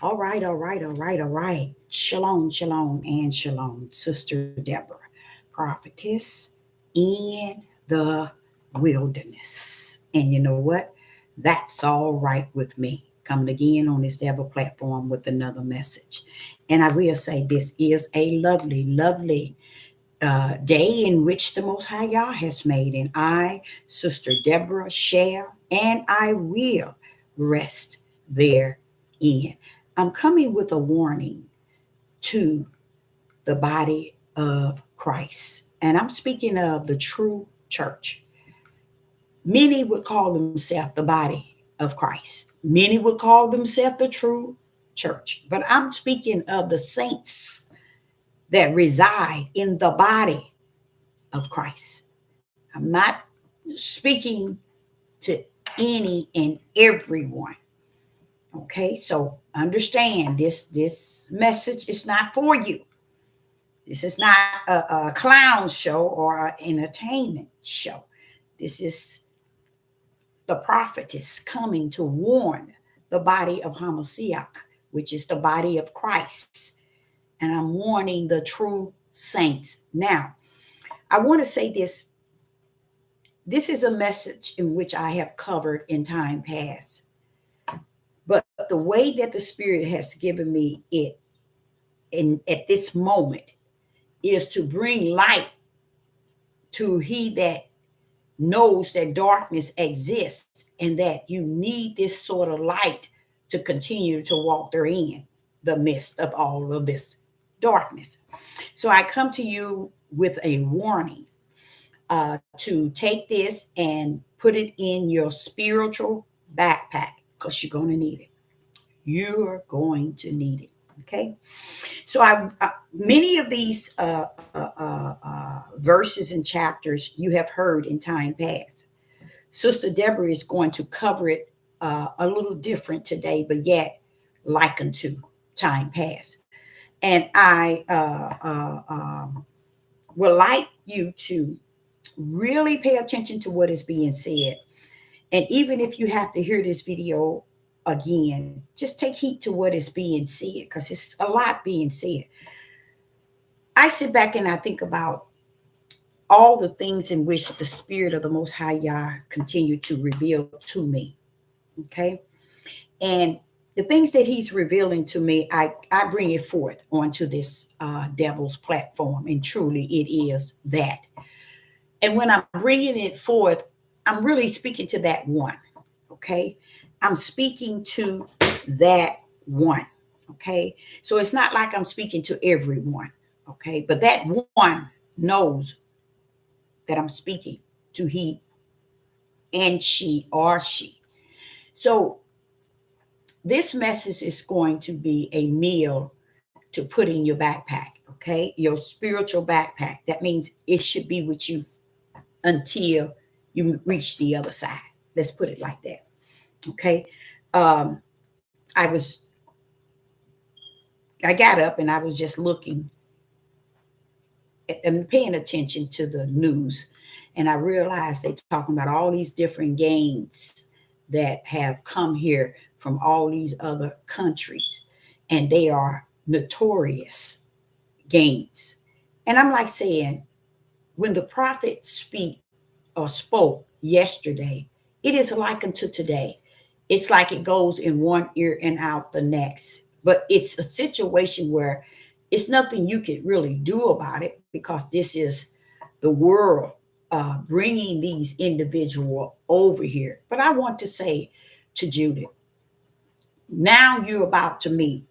All right, all right, all right, all right. Shalom, shalom, and shalom, Sister Deborah, prophetess in the wilderness. And you know what? That's all right with me. Coming again on this Devil platform with another message. And I will say this is a lovely, lovely day in which the Most High Yah has made. And I, Sister Deborah, shall and I will rest therein. I'm coming with a warning to the body of Christ. And I'm speaking of the true church. Many would call themselves the body of Christ. Many would call themselves the true church. But I'm speaking of the saints that reside in the body of Christ. I'm not speaking to any and everyone. Okay, so understand this message is not for you. This is not a clown show or an entertainment show. This is the prophetess coming to warn the body of Hamashiach, which is the body of Christ. And I'm warning the true saints. Now, I want to say this. This is a message in which I have covered in time past. But the way that the Spirit has given me it at this moment is to bring light to he that knows that darkness exists and that you need this sort of light to continue to walk therein, the midst of all of this darkness. So I come to you with a warning to take this and put it in your spiritual backpack because you're going to need it. You're going to need it. Okay. So many of these verses and chapters you have heard in time past. Sister Deborah is going to cover it a little different today, but yet likened to time past. And I would like you to really pay attention to what is being said. And even if you have to hear this video again, just take heed to what is being said because it's a lot being said. I sit back and I think about all the things in which the Spirit of the Most High Yah continued to reveal to me. Okay. And the things that He's revealing to me, I bring it forth onto this devil's platform. And truly, it is that. And when I'm bringing it forth, I'm really speaking to that one. Okay. I'm speaking to that one. Okay. So it's not like I'm speaking to everyone. Okay. But that one knows that I'm speaking to he and she or she. So this message is going to be a meal to put in your backpack. Okay. Your spiritual backpack. That means it should be with you until you reach the other side. Let's put it like that. Okay. Um, I was I got up and I was just looking and paying attention to the news, and I realized they talking about all these different gangs that have come here from all these other countries, and they are notorious gangs. And I'm like saying, when the prophet speak or spoke yesterday, it is like unto today. It's like it goes in one ear and out the next. But it's a situation where it's nothing you can really do about it because this is the world bringing these individuals over here. But I want to say to Judith, now you're about to meet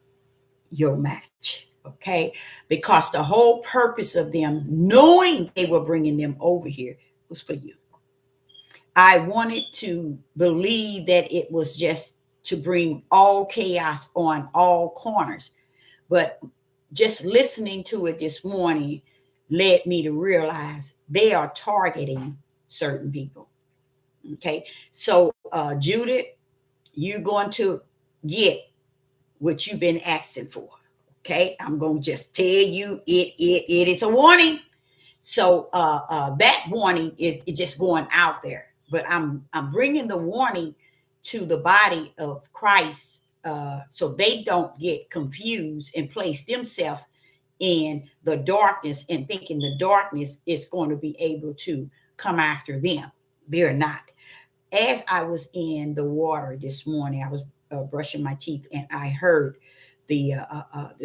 your match. Okay. Because the whole purpose of them knowing they were bringing them over here was for you. I wanted to believe that it was just to bring all chaos on all corners. But just listening to it this morning led me to realize they are targeting certain people. Okay. So, Judith, you're going to get what you've been asking for. Okay. I'm going to just tell you it is a warning. So that warning is just going out there. But I'm bringing the warning to the body of Christ so they don't get confused and place themselves in the darkness and thinking the darkness is going to be able to come after them. They're not. As I was in the water this morning, I was brushing my teeth, and I heard the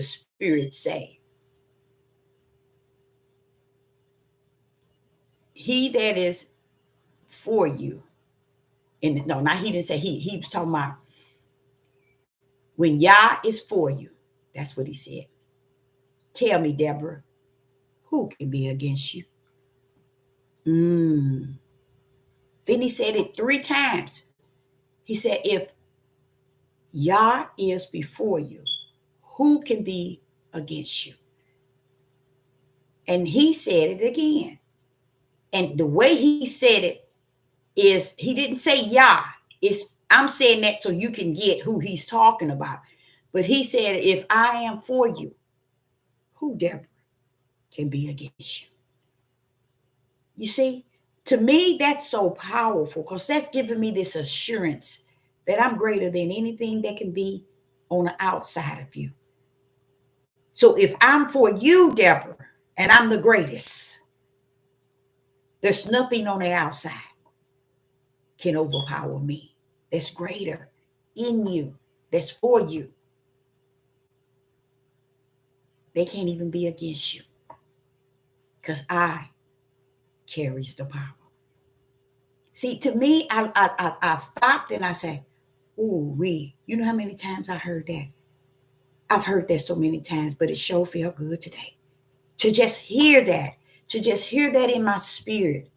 Spirit say, "He that is for you," and no, not he didn't say he. He was talking about when Yah is for you. That's what he said. Tell me, Deborah, who can be against you? Mm. Then he said it 3 times. He said, if Yah is before you, who can be against you? And he said it again. And the way he said it is he didn't say Yah. I'm saying that so you can get who he's talking about. But he said, if I am for you, who, Deborah, can be against you? You see, to me, that's so powerful because that's giving me this assurance that I'm greater than anything that can be on the outside of you. So if I'm for you, Deborah, and I'm the greatest, there's nothing on the outside can overpower me. That's greater in you, that's for you. They can't even be against you because I carries the power. See, to me, I stopped and I say, ooh, you know how many times I heard that? I've heard that so many times, but it sure felt good today. To just hear that in my spirit.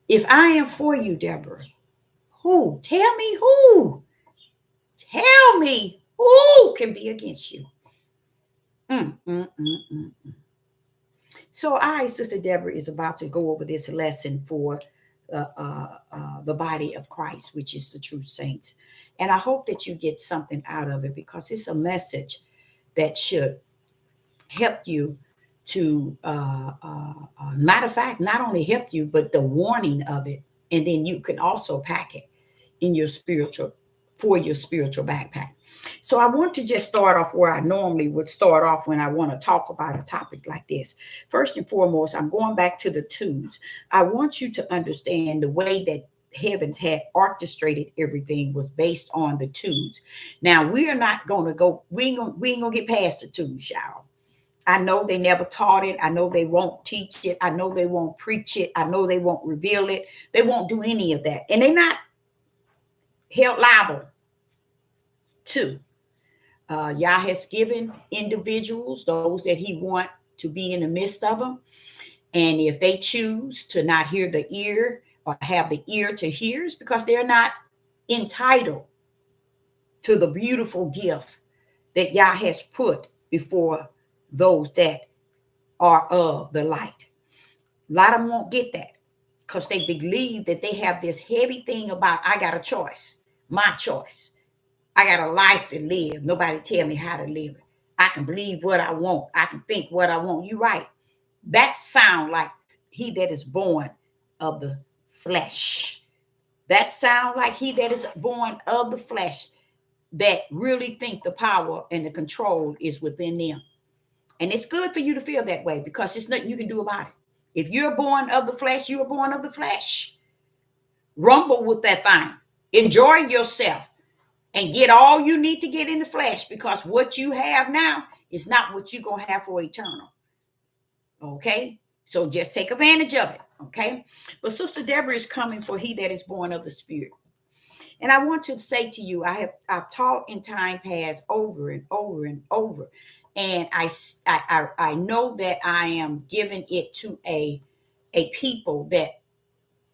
If I am for you, Deborah, who? Tell me who. Tell me who can be against you. So Sister Deborah, is about to go over this lesson for the body of Christ, which is the true saints. And I hope that you get something out of it because it's a message that should help you to, matter of fact, not only help you, but the warning of it. And then you can also pack it in your spiritual backpack. So I want to just start off where I normally would start off when I want to talk about a topic like this. First and foremost, I'm going back to the twos. I want you to understand the way that heavens had orchestrated everything was based on the twos. Now we are not going to go. We ain't gonna get past the twos, y'all. I know they never taught it. I know they won't teach it. I know they won't preach it. I know they won't reveal it. They won't do any of that, and they're not held liable to. Yah has given individuals those that he want to be in the midst of them. And if they choose to not hear the ear or have the ear to hear, it's because they're not entitled to the beautiful gift that Yah has put before those that are of the light. A lot of them won't get that because they believe that they have this heavy thing about, I got a choice, my choice. I got a life to live. Nobody tell me how to live it. I can believe what I want. I can think what I want. You right. That sound like he that is born of the flesh. That sound like he that is born of the flesh that really think the power and the control is within them. And it's good for you to feel that way because there's nothing you can do about it. If you're born of the flesh, you're born of the flesh. Rumble with that thing. Enjoy yourself. And get all you need to get in the flesh because what you have now is not what you're going to have for eternal. Okay? So just take advantage of it. Okay? But Sister Deborah is coming for he that is born of the Spirit. And I want to say to you, I've taught in time past over and over and over. And I know that I am giving it to a people that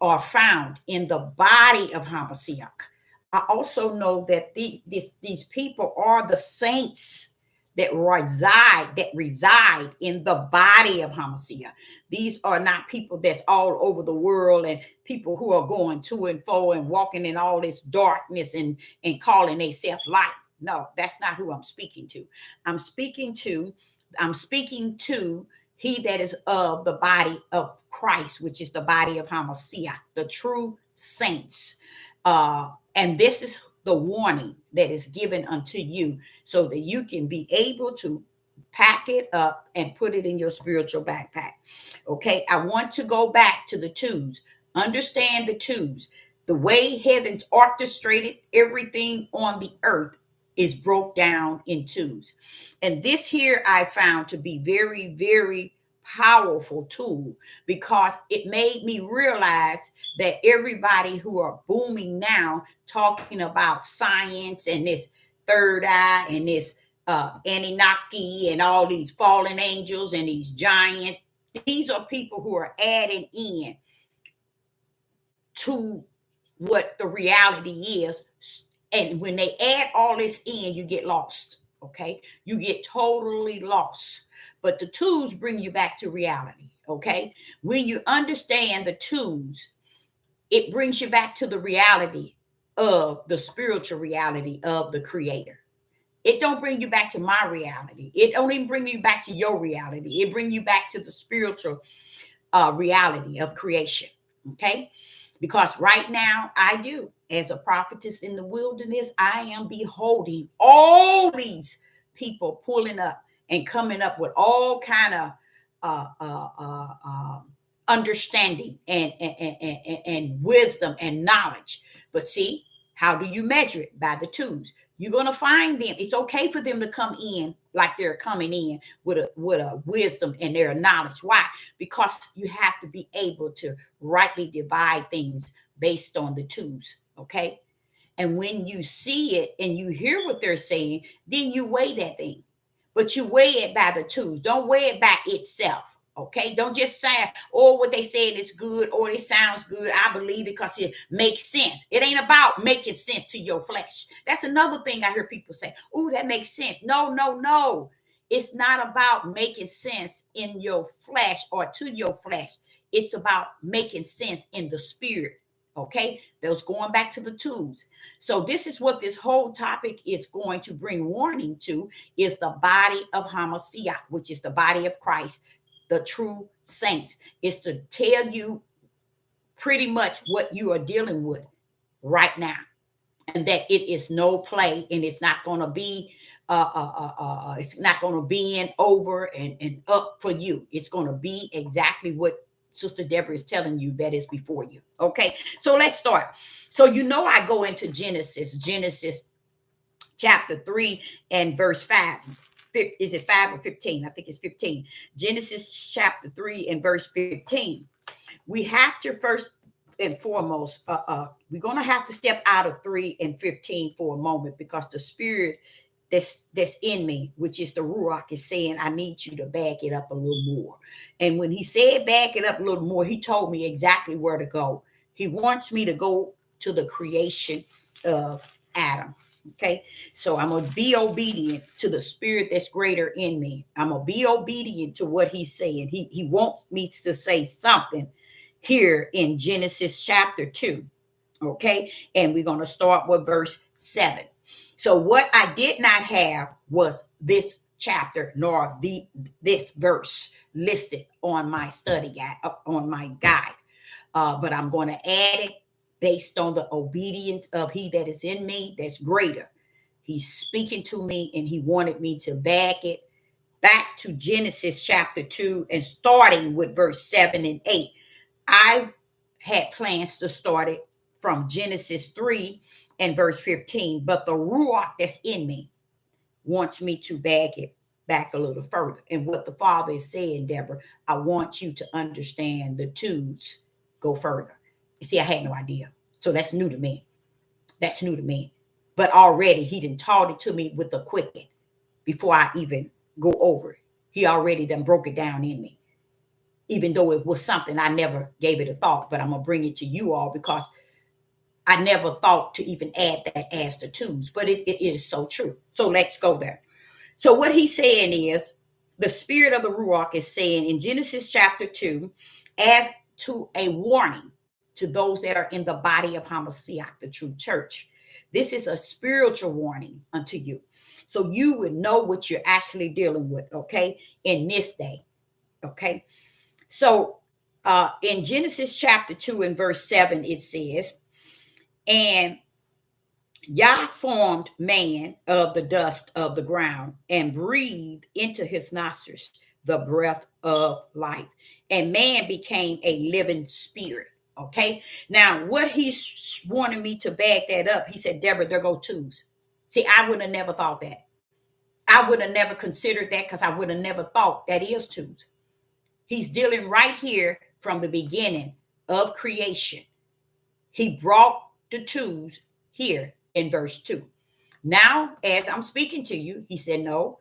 are found in the body of Hamashiach. I also know that these people are the saints that reside in the body of Hamashiach. These are not people that's all over the world and people who are going to and fro and walking in all this darkness and calling themselves light. No, that's not who I'm speaking to. I'm speaking to he that is of the body of Christ, which is the body of Hamashiach, the true saints. And this is the warning that is given unto you so that you can be able to pack it up and put it in your spiritual backpack. Okay, I want to go back to the twos. Understand the twos. The way heavens orchestrated everything on the earth is broke down in twos. And this here I found to be very, very powerful tool because it made me realize that everybody who are booming now talking about science and this third eye and this Anunnaki and all these fallen angels and these giants, these are people who are adding in to what the reality is. And when they add all this in, you get lost. Okay. You get totally lost. But the tools bring you back to reality. Okay. When you understand the tools, it brings you back to the reality of the spiritual reality of the creator. It don't bring you back to my reality. It don't even bring you back to your reality. It bring you back to the spiritual reality of creation. Okay. Because right now I do, as a prophetess in the wilderness, I am beholding all these people pulling up and coming up with all kind of understanding and wisdom and knowledge. But see, how do you measure it? By the twos. You're going to find them. It's okay for them to come in like they're coming in with a wisdom and their knowledge. Why? Because you have to be able to rightly divide things based on the twos. Okay. And when you see it and you hear what they're saying, then you weigh that thing. But you weigh it by the twos. Don't weigh it by itself. Okay. Don't just say, oh, what they said is good or it sounds good. I believe it because it makes sense. It ain't about making sense to your flesh. That's another thing I hear people say. Oh, that makes sense. No, no, no. It's not about making sense in your flesh or to your flesh. It's about making sense in the spirit. Okay, those going back to the tools. So this is what this whole topic is going to bring warning to, is the body of Hamashiach, which is the body of Christ, the true saints. Is to tell you pretty much what you are dealing with right now, and that it is no play, and it's not going to be it's not going to be in over and up for you. It's going to be exactly what Sister Deborah is telling you that is before you. Okay, so let's start. So I go into Genesis chapter 3 and verse 5. Is it 5 or 15? I think it's 15. Genesis chapter 3 and verse 15. We have to first and foremost, we're going to have to step out of 3 and 15 for a moment, because the spirit that's in me, which is the Ruach, is saying, I need you to back it up a little more. And when he said back it up a little more, he told me exactly where to go. He wants me to go to the creation of Adam. Okay, so I'm going to be obedient to the spirit that's greater in me. I'm going to be obedient to what he's saying. He wants me to say something here in Genesis chapter 2. Okay, and we're going to start with verse 7. So what I did not have was this chapter nor this verse listed on my study guide, on my guide. But I'm going to add it based on the obedience of he that is in me that's greater. He's speaking to me and he wanted me to back it back to Genesis chapter 2 and starting with verse 7 and 8. I had plans to start it from Genesis 3 and verse 15, but the Ruach that's in me wants me to back it back a little further. And what the Father is saying, Deborah, I want you to understand the twos go further. You see, I had no idea. So that's new to me. That's new to me. But already he done taught it to me with the quicken before I even go over it. He already done broke it down in me, even though it was something I never gave it a thought. But I'm going to bring it to you all because I never thought to even add that as the twos, but it is so true. So let's go there. So what he's saying is, the spirit of the Ruach is saying in Genesis chapter 2, as to a warning to those that are in the body of Hamashiach, the true church. This is a spiritual warning unto you. So you would know what you're actually dealing with, okay, in this day, okay? So in Genesis chapter 2 and verse 7, it says, And Yah formed man of the dust of the ground and breathed into his nostrils the breath of life. And man became a living spirit. Okay. Now, what he's wanting me to back that up, he said, Deborah, there go twos. See, I would have never thought that. I would have never considered that because I would have never thought that is twos. He's dealing right here from the beginning of creation. He brought the twos here in verse 2. Now, as I'm speaking to you, he said, no,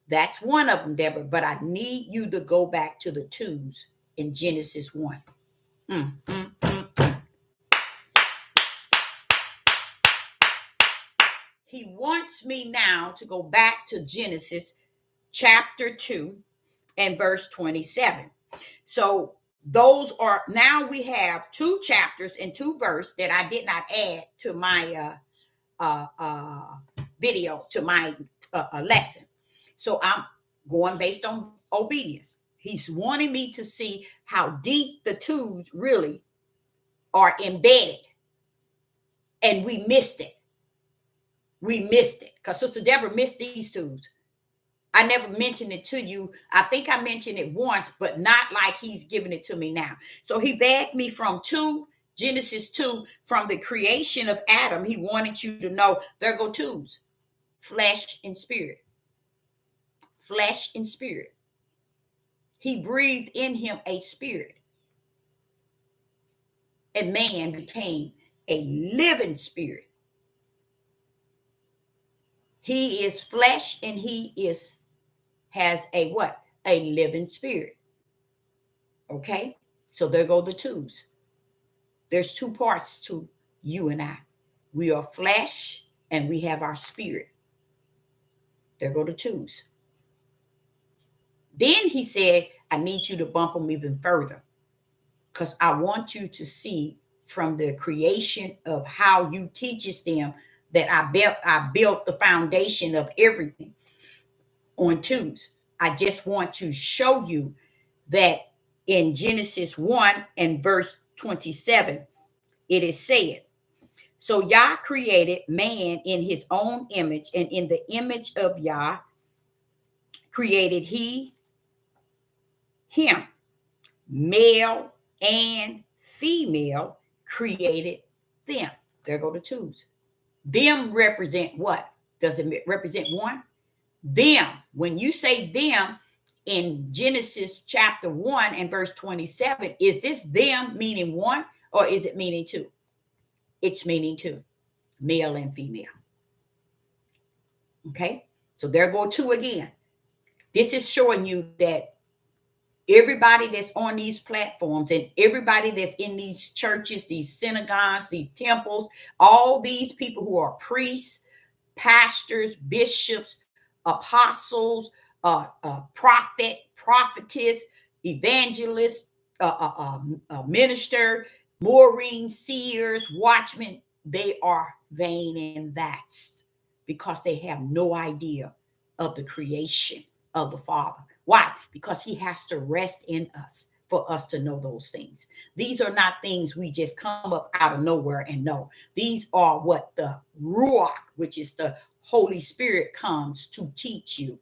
that's one of them, Deborah, but I need you to go back to the twos in Genesis 1. Mm, mm, mm, mm. He wants me now to go back to Genesis chapter 2 and verse 27. So those are, now we have 2 chapters and 2 verses that I did not add to my video, to my lesson. So I'm going based on obedience. He's wanting me to see how deep the twos really are embedded. And we missed it. We missed it because Sister Deborah missed these twos. I never mentioned it to you. I think I mentioned it once, but not like he's giving it to me now. So he begged me from Genesis 2, from the creation of Adam. He wanted you to know there go twos, flesh and spirit. Flesh and spirit. He breathed in him a spirit. And man became a living spirit. He is flesh and he has a what? A living spirit. Okay? So there go the twos. There's 2 parts to you and I. We are flesh and we have our spirit. There go the twos. Then he said, I need you to bump them even further because I want you to see from the creation of how you teaches them that I built the foundation of everything on twos. I just want to show you that in Genesis 1 and verse 27, it is said, so Yah created man in his own image, and in the image of Yah created he him. Male and female created them. There go the twos. Them represent what? Does it represent one? Them. When you say them in Genesis chapter 1 and verse 27, is this them meaning one or is it meaning two? It's meaning two, male and female. Okay, so there go two again. This is showing you that everybody that's on these platforms and everybody that's in these churches, these synagogues, these temples, all these people who are priests, pastors, bishops, apostles, prophetess, evangelist, minister, Maureen, seers, watchmen, they are vain and vast because they have no idea of the creation of the Father. Why? Because he has to rest in us for us to know those things. These are not things we just come up out of nowhere and know. These are what the Ruach, which is the Holy Spirit, comes to teach you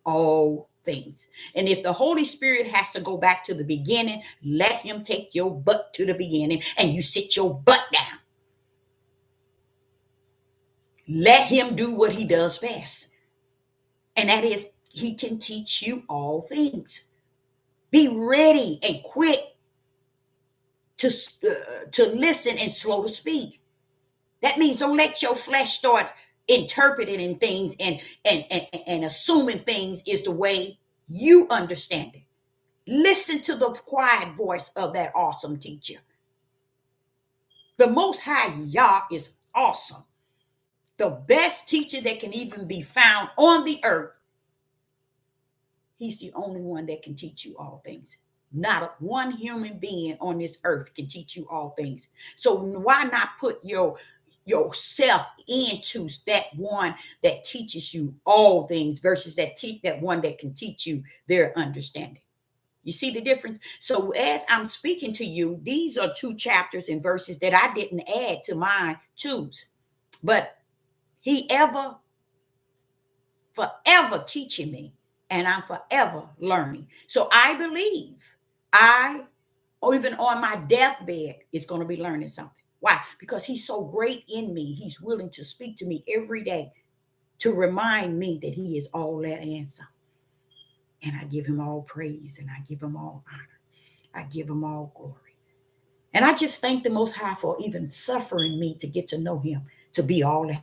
all things. And if the Holy Spirit has to go back to the beginning, let him take your butt to the beginning and you sit your butt down. Let him do what he does best. And that is, he can teach you all things. Be ready and quick to listen and slow to speak. That means don't let your flesh start interpreting things and assuming things is the way you understand it. Listen to the quiet voice of that awesome teacher. The Most High Yah is awesome. The best teacher that can even be found on the earth. He's the only one that can teach you all things. Not one human being on this earth can teach you all things. So why not put yourself into that one that teaches you all things versus that one that can teach you their understanding? You see the difference? So as I'm speaking to you, these are 2 chapters and verses that I didn't add to my twos. But he forever teaching me, and I'm forever learning. So I believe or even on my deathbed, is going to be learning something. Why? Because he's so great in me. He's willing to speak to me every day to remind me that he is all that and some. And I give him all praise, and I give him all honor. I give him all glory. And I just thank the Most High for even suffering me to get to know him, to be all that.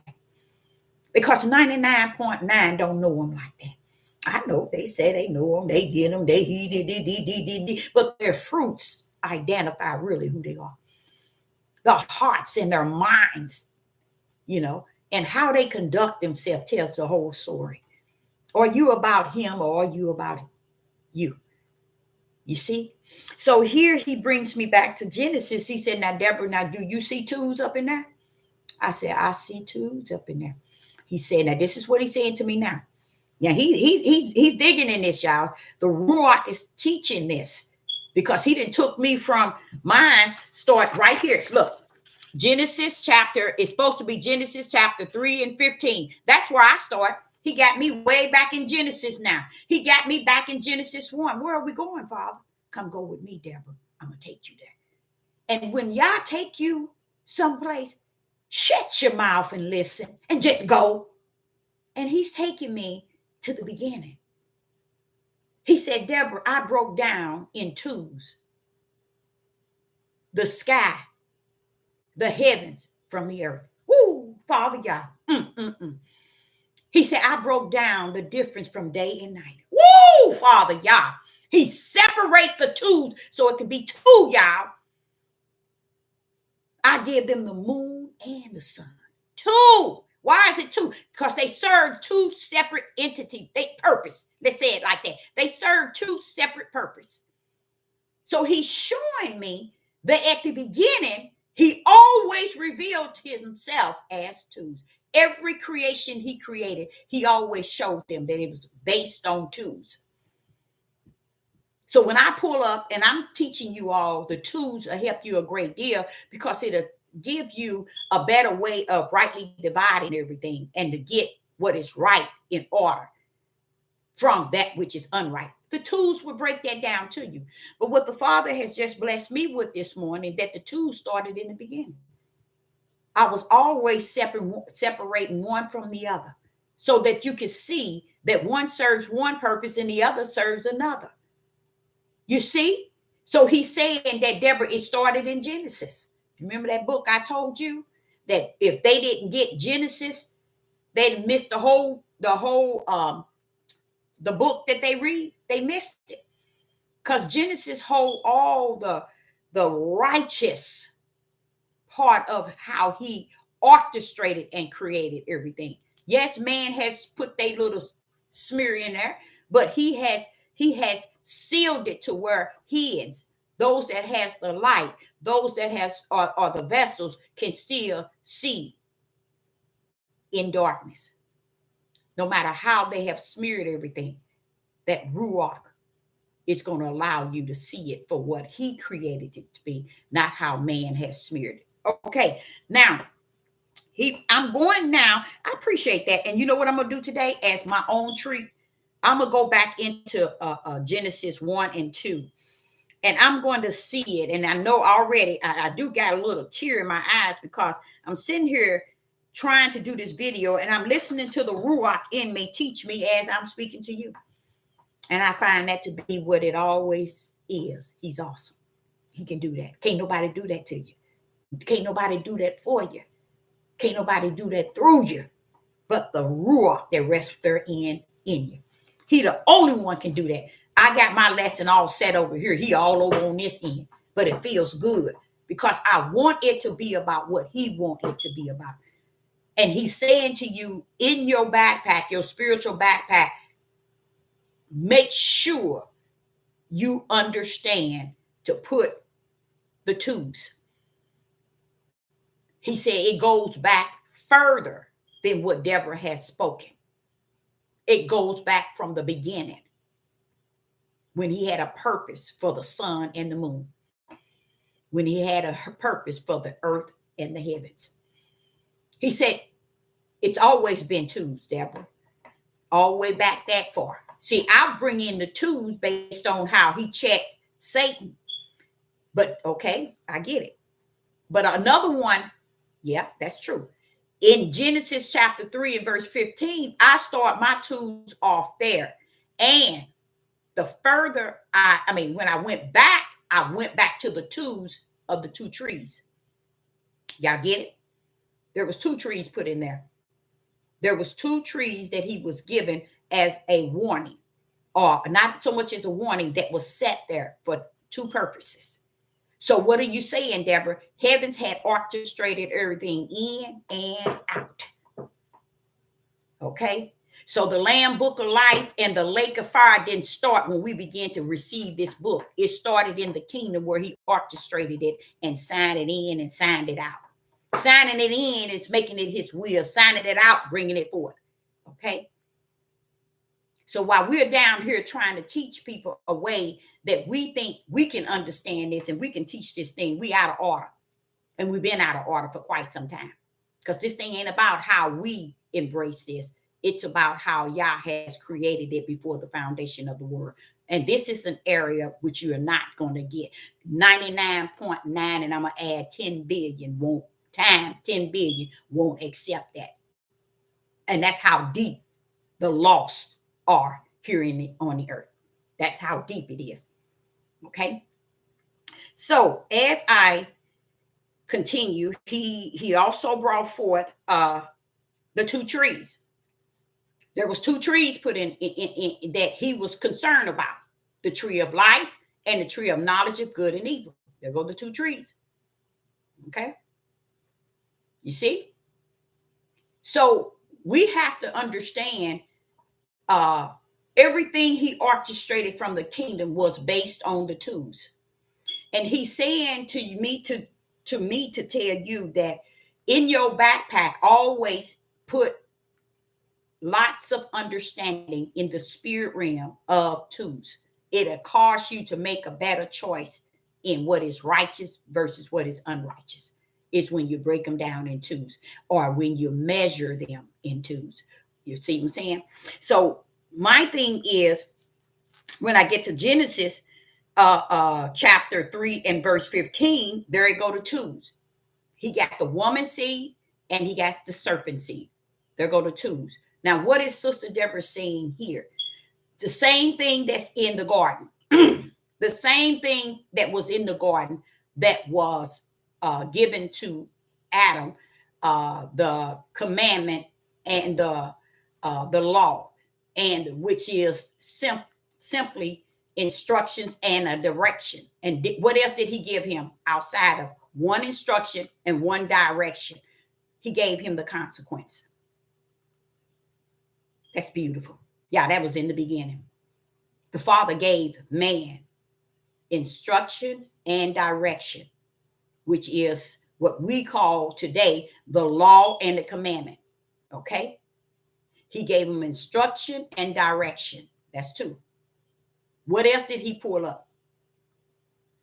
Because 99.9 don't know him like that. I know they say they know him, they get him, but their fruits identify really who they are. The hearts and their minds, and how they conduct themselves tells the whole story. Are you about him, or are you about you? You see? So here he brings me back to Genesis. He said, now, Deborah, now do you see twos up in there? I said, I see twos up in there. He said, now this is what he's saying to me now. Now he's digging in this, y'all. The Ruach is teaching this because he didn't took me from mine. Start right here. Look, Genesis chapter is supposed to be Genesis chapter 3 and 15. That's where I start. He got me way back in Genesis now. He got me back in Genesis 1. Where are we going, Father? Come go with me, Deborah. I'm going to take you there. And when y'all take you someplace, shut your mouth and listen and just go. And he's taking me to the beginning. He said, Deborah, I broke down in twos. The sky, the heavens from the earth. Woo, Father God. He said, I broke down the difference from day and night. Woo, Father Yah. He separate the twos so it can be two, y'all. I gave them the moon and the sun. Two. Why is it two? Because they serve two separate entities. They purpose. Let's say it like that. They serve two separate purposes. So he's showing me that at the beginning, he always revealed himself as twos. Every creation he created, he always showed them that it was based on twos. So when I pull up and I'm teaching you all, the twos will help you a great deal because it'll give you a better way of rightly dividing everything and to get what is right in order from that which is unright. The twos will break that down to you. But what the Father has just blessed me with this morning, that the twos started in the beginning. I was always separating one from the other so that you can see that one serves one purpose and the other serves another. You see? So he's saying that, Deborah, it started in Genesis. Remember that book I told you? That if they didn't get Genesis, they'd miss the book that they read. They missed it. Because Genesis hold all the righteous part of how he orchestrated and created everything. Yes, man has put their little smear in there, but he has sealed it to where heads, those that has the light, those that has are the vessels can still see in darkness. No matter how they have smeared everything, that Ruach is going to allow you to see it for what he created it to be, not how man has smeared it. Okay, now I'm going now. I appreciate that. And you know what I'm going to do today as my own treat? I'm going to go back into Genesis 1 and 2. And I'm going to see it. And I know already I do got a little tear in my eyes because I'm sitting here trying to do this video and I'm listening to the Ruach in me teach me as I'm speaking to you. And I find that to be what it always is. He's awesome. He can do that. Can't nobody do that to you. Can't nobody do that for you. Can't nobody do that through you. But the Ruach that rests therein in you. He the only one can do that. I got my lesson all set over here. He all over on this end. But it feels good because I want it to be about what he wants it to be about. And he's saying to you in your backpack, your spiritual backpack, make sure you understand to put the twos. He said it goes back further than what Deborah has spoken. It goes back from the beginning. when he had a purpose for the sun and the moon, when he had a purpose for the earth and the heavens. He said, it's always been twos, Deborah, all the way back that far. See, I'll bring in the twos based on how he checked Satan. But okay, I get it. But another one, yeah, that's true. In Genesis chapter 3 and verse 15, I start my twos off there. And the further when I went back to the twos of the two trees. Y'all get it? There was two trees put in there. There was two trees that he was given as a warning, or not so much as a warning, that was set there for two purposes. So what are you saying, Deborah? Heavens had orchestrated everything in and out. Okay? So the Lamb Book of Life and the Lake of Fire didn't start when we began to receive this book. It started in the kingdom where he orchestrated it and signed it in and signed it out. Signing it in is making it his will. Signing it out, bringing it forth. Okay? So while we're down here trying to teach people a way that we think we can understand this and we can teach this thing, we out of order. And we've been out of order for quite some time. Because this thing ain't about how we embrace this. It's about how Yah has created it before the foundation of the world. And this is an area which you are not going to get. 99.9, and I'm going to add 10 billion, 10 billion won't accept that. And that's how deep the lost are here on the earth. That's how deep it is. Okay. So as I continue, he also brought forth the two trees. There was two trees put in that he was concerned about: the tree of life and the tree of knowledge of good and evil. There go the two trees. Okay. You see? So we have to understand everything he orchestrated from the kingdom was based on the twos. And he's saying to me to tell you that in your backpack, always put lots of understanding in the spirit realm of twos. It'll cause you to make a better choice in what is righteous versus what is unrighteous. It's when you break them down in twos, or when you measure them in twos. You see what I'm saying? So my thing is, when I get to Genesis chapter 3 and verse 15, there it go to twos. He got the woman seed and he got the serpent seed. There go to twos. Now, what is Sister Deborah saying here? The same thing that's in the garden. The same thing that was in the garden that was given to Adam, the commandment and the law, and which is simply instructions and a direction. And what else did he give him outside of one instruction and one direction? He gave him the consequence. That's beautiful. Yeah, that was in the beginning. The Father gave man instruction and direction, which is what we call today the law and the commandment. Okay? He gave him instruction and direction. That's two. What else did he pull up?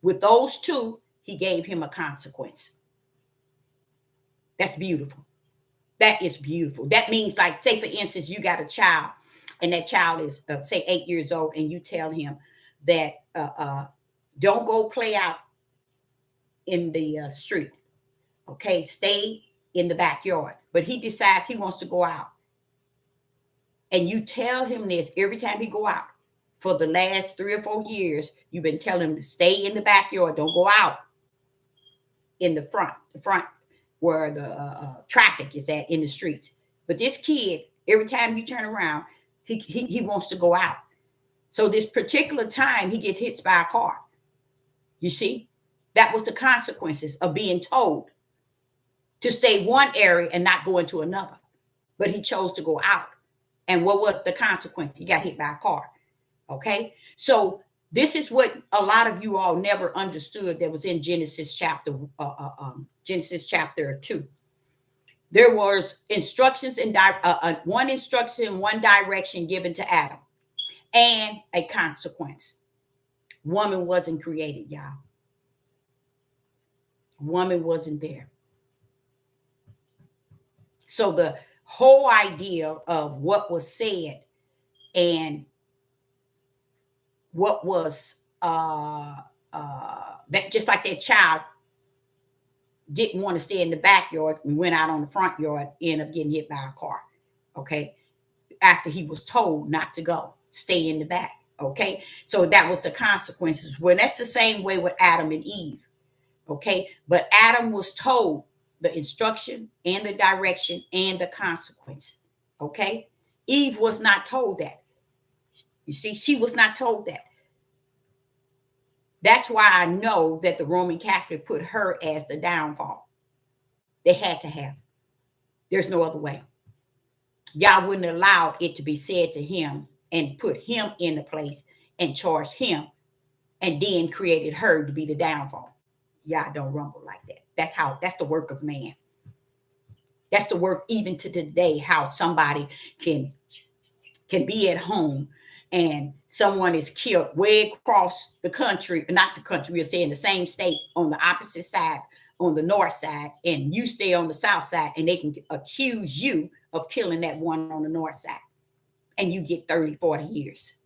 With those two, he gave him a consequence. That's beautiful. That is beautiful. That means, like, say, for instance, you got a child, and that child is, say, 8 years old, and you tell him that don't go play out in the street. Okay, stay in the backyard. But he decides he wants to go out. And you tell him this every time he go out. For the last 3 or 4 years, you've been telling him to stay in the backyard. Don't go out in the front where the traffic is at in the streets. But this kid, every time you turn around, he wants to go out. So this particular time, he gets hit by a car. You see, that was the consequences of being told to stay one area and not go into another. But he chose to go out. And what was the consequence? He got hit by a car. Okay, so this is what a lot of you all never understood that was in Genesis chapter 2. There was instructions and one instruction, one direction given to Adam, and a consequence. Woman wasn't created, y'all. Woman wasn't there. So the whole idea of what was said and what was that, just like that child didn't want to stay in the backyard and went out on the front yard, ended up getting hit by a car. Okay. After he was told not to go, stay in the back. Okay. So that was the consequences. Well, that's the same way with Adam and Eve. Okay. But Adam was told the instruction and the direction and the consequence. Okay. Eve was not told that. You see, she was not told that. That's why I know that the Roman Catholic put her as the downfall. They had to have. There's no other way. Y'all wouldn't allow it to be said to him and put him in the place and charged him and then created her to be the downfall. Y'all don't rumble like that. That's the work of man. That's the work even to today, how somebody can be at home and someone is killed way across the country, not the country, we'll say in the same state, on the opposite side, on the north side, and you stay on the south side, and they can accuse you of killing that one on the north side. And you get 30, 40 years.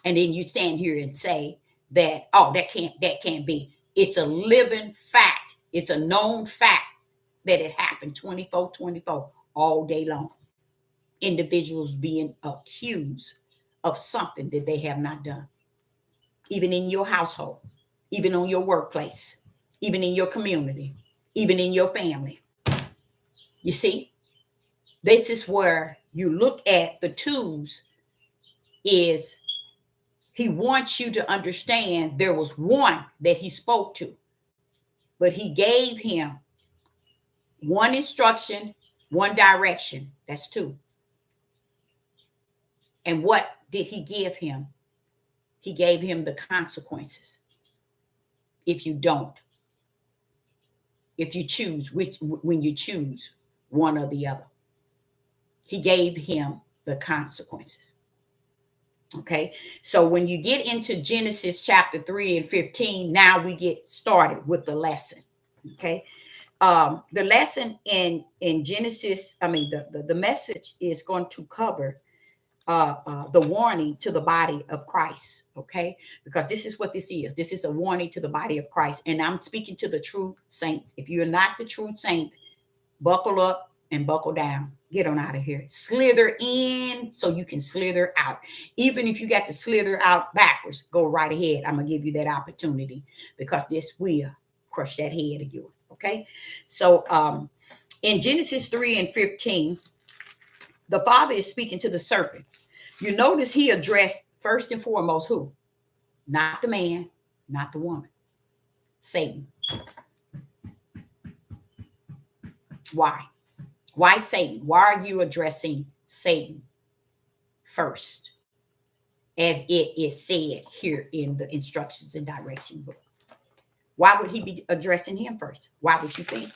And then you stand here and say that, oh, that can't be. It's a living fact. It's a known fact that it happened 24/24 all day long. Individuals being accused of something that they have not done, even in your household, even on your workplace, even in your community, even in your family. You see, this is where you look at the twos. Is he wants you to understand there was one that he spoke to, but he gave him one instruction, one direction. That's two. And what did he give him? He gave him the consequences. If you don't, if you choose, when you choose one or the other, he gave him the consequences. Okay. So when you get into Genesis chapter 3 and 15, now we get started with the lesson. Okay. The lesson in Genesis, the message is going to cover the warning to the body of Christ. Okay. Because this is what this is. This is a warning to the body of Christ. And I'm speaking to the true saints. If you're not the true saint, buckle up and buckle down. Get on out of here. Slither in so you can slither out. Even if you got to slither out backwards, go right ahead. I'm going to give you that opportunity, because this will crush that head of yours. Okay. So in Genesis 3 and 15, the Father is speaking to the serpent. You notice he addressed first and foremost who? Not the man, not the woman. Satan. Why? Why Satan? Why are you addressing Satan first, as it is said here in the instructions and direction book? Why would he be addressing him first? Why would you think?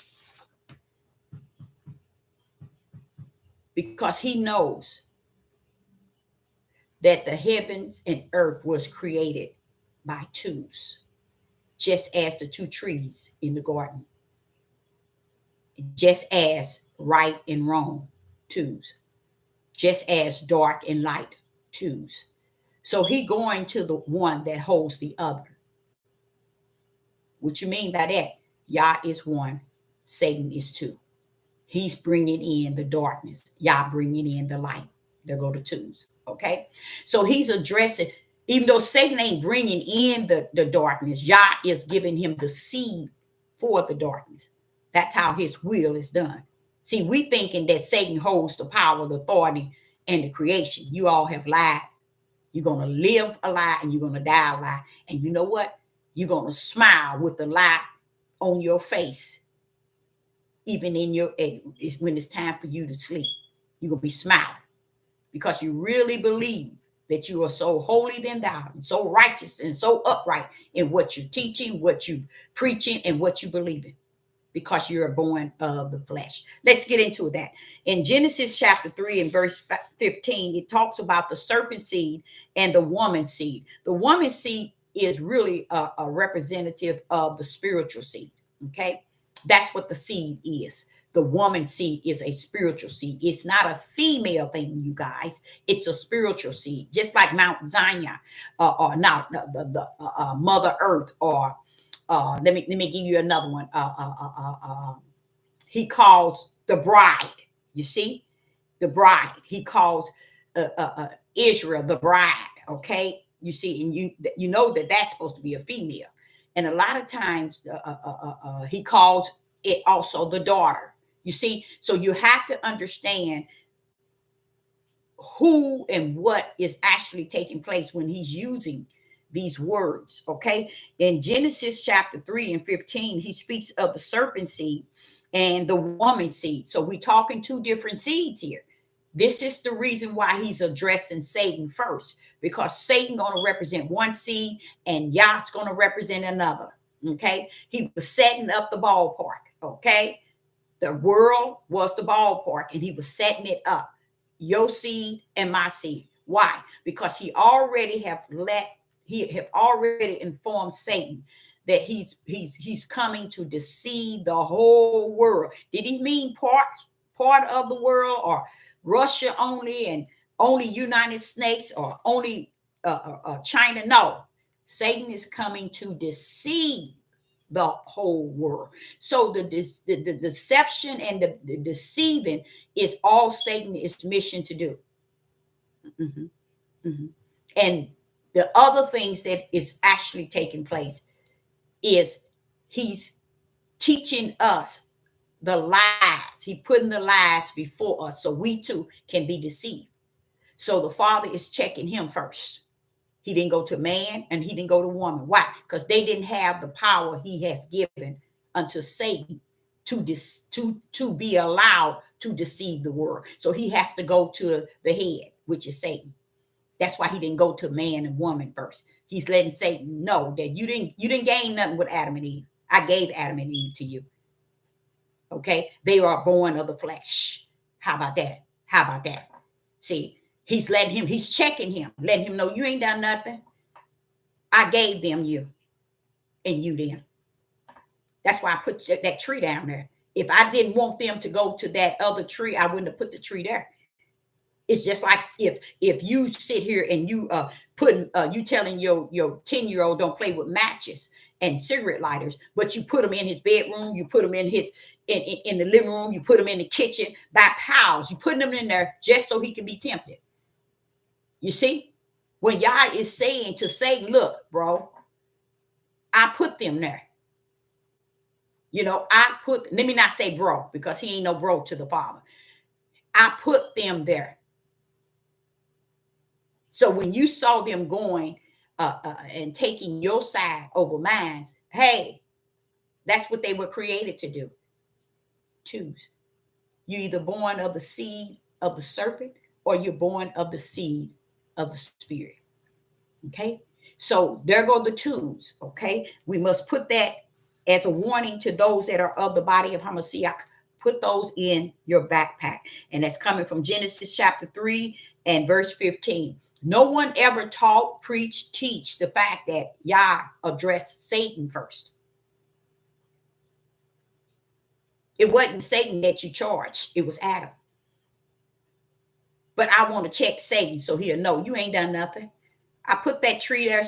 Because he knows that the heavens and earth was created by twos, just as the two trees in the garden, just as right and wrong, twos, just as dark and light, twos. So he going to the one that holds the other. What you mean by that? Yah is one, Satan is two. He's bringing in the darkness. Yah bringing in the light. There go the twos. Okay. So he's addressing, even though Satan ain't bringing in the darkness, Yah is giving him the seed for the darkness. That's how his will is done. See, we thinking that Satan holds the power, the authority, and the creation. You all have lied. You're going to live a lie and you're going to die a lie. And you know what? You're going to smile with the lie on your face. Even in your, when it's time for you to sleep, you're going to be smiling, because you really believe that you are so holy than thou, and so righteous and so upright in what you're teaching, what you're preaching, and what you believe in, because you're born of the flesh. Let's get into that. In Genesis chapter 3 and verse 15, it talks about the serpent seed and the woman seed. The woman seed is really a representative of the spiritual seed. Okay, that's what the seed is. The woman seed is a spiritual seed. It's not a female thing, you guys. It's a spiritual seed, just like Mount Zion, or now the Mother Earth, or let me give you another one. He calls the bride. You see, the bride. He calls Israel the bride. Okay, you see, and you know that that's supposed to be a female. And a lot of times he calls it also the daughter. You see, so you have to understand who and what is actually taking place when he's using these words. Okay, in Genesis chapter 3 and 15, he speaks of the serpent seed and the woman seed. So we're talking two different seeds here. This is the reason why he's addressing Satan first, because Satan going to represent one seed and Yah's going to represent another. Okay, he was setting up the ballpark. Okay, the world was the ballpark and he was setting it up, your seed and my seed. Why? Because he already already informed Satan that he's coming to deceive the whole world. Did he mean part of the world, or Russia only, and only United States, or only China? No, Satan is coming to deceive the whole world. So the deception and the deceiving is all Satan is mission to do. Mhm, mhm. And the other things that is actually taking place is he's teaching us the lies. He putting the lies before us so we too can be deceived. So the Father is checking him first. He didn't go to man and he didn't go to woman. Why? Because they didn't have the power he has given unto Satan to be allowed to deceive the world. So he has to go to the head, which is Satan. That's why he didn't go to man and woman first. He's letting Satan know that you didn't gain nothing with Adam and Eve. I gave Adam and Eve to you. Okay, they are born of the flesh. How about that? How about that? See, he's checking him, letting him know you ain't done nothing. I gave them you and you them. That's why I put that tree down there. If I didn't want them to go to that other tree, I wouldn't have put the tree there. It's just like if you sit here and you you telling your 10-year-old don't play with matches and cigarette lighters, but you put them in his bedroom, you put them in his in the living room, you put them in the kitchen by piles, you putting them in there just so he can be tempted. You see, when Yah is saying to Satan, look, bro, I put them there. You know, let me not say bro, because he ain't no bro to the Father. I put them there. So when you saw them going and taking your side over mine, hey, that's what they were created to do. Choose. You're either born of the seed of the serpent or you're born of the seed of the spirit. Okay. So there go the twos. Okay. We must put that as a warning to those that are of the body of Hamashiach. Put those in your backpack. And that's coming from Genesis chapter 3 and verse 15. No one ever taught, preached, teach the fact that Yah addressed Satan first. It wasn't Satan that you charged. It was Adam. But I want to check Satan so he'll know you ain't done nothing. I put that tree there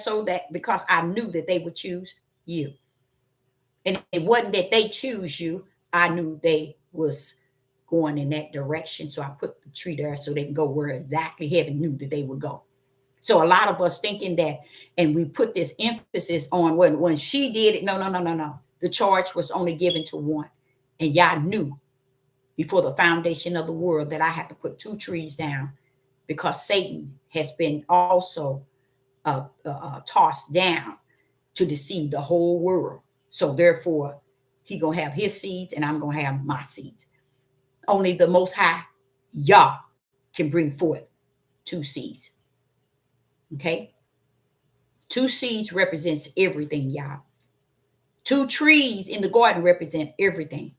because I knew that they would choose you. And it wasn't that they choose you. I knew they was going in that direction. So I put the tree there so they can go where exactly heaven knew that they would go. So a lot of us thinking that, and we put this emphasis on when she did it. No. The charge was only given to one. And Yah knew before the foundation of the world that I have to put two trees down, because Satan has been also tossed down to deceive the whole world. So therefore, he going to have his seeds and I'm going to have my seeds. Only the Most High, Yah, can bring forth two seeds. Okay? Two seeds represents everything, Yah. Two trees in the garden represent everything.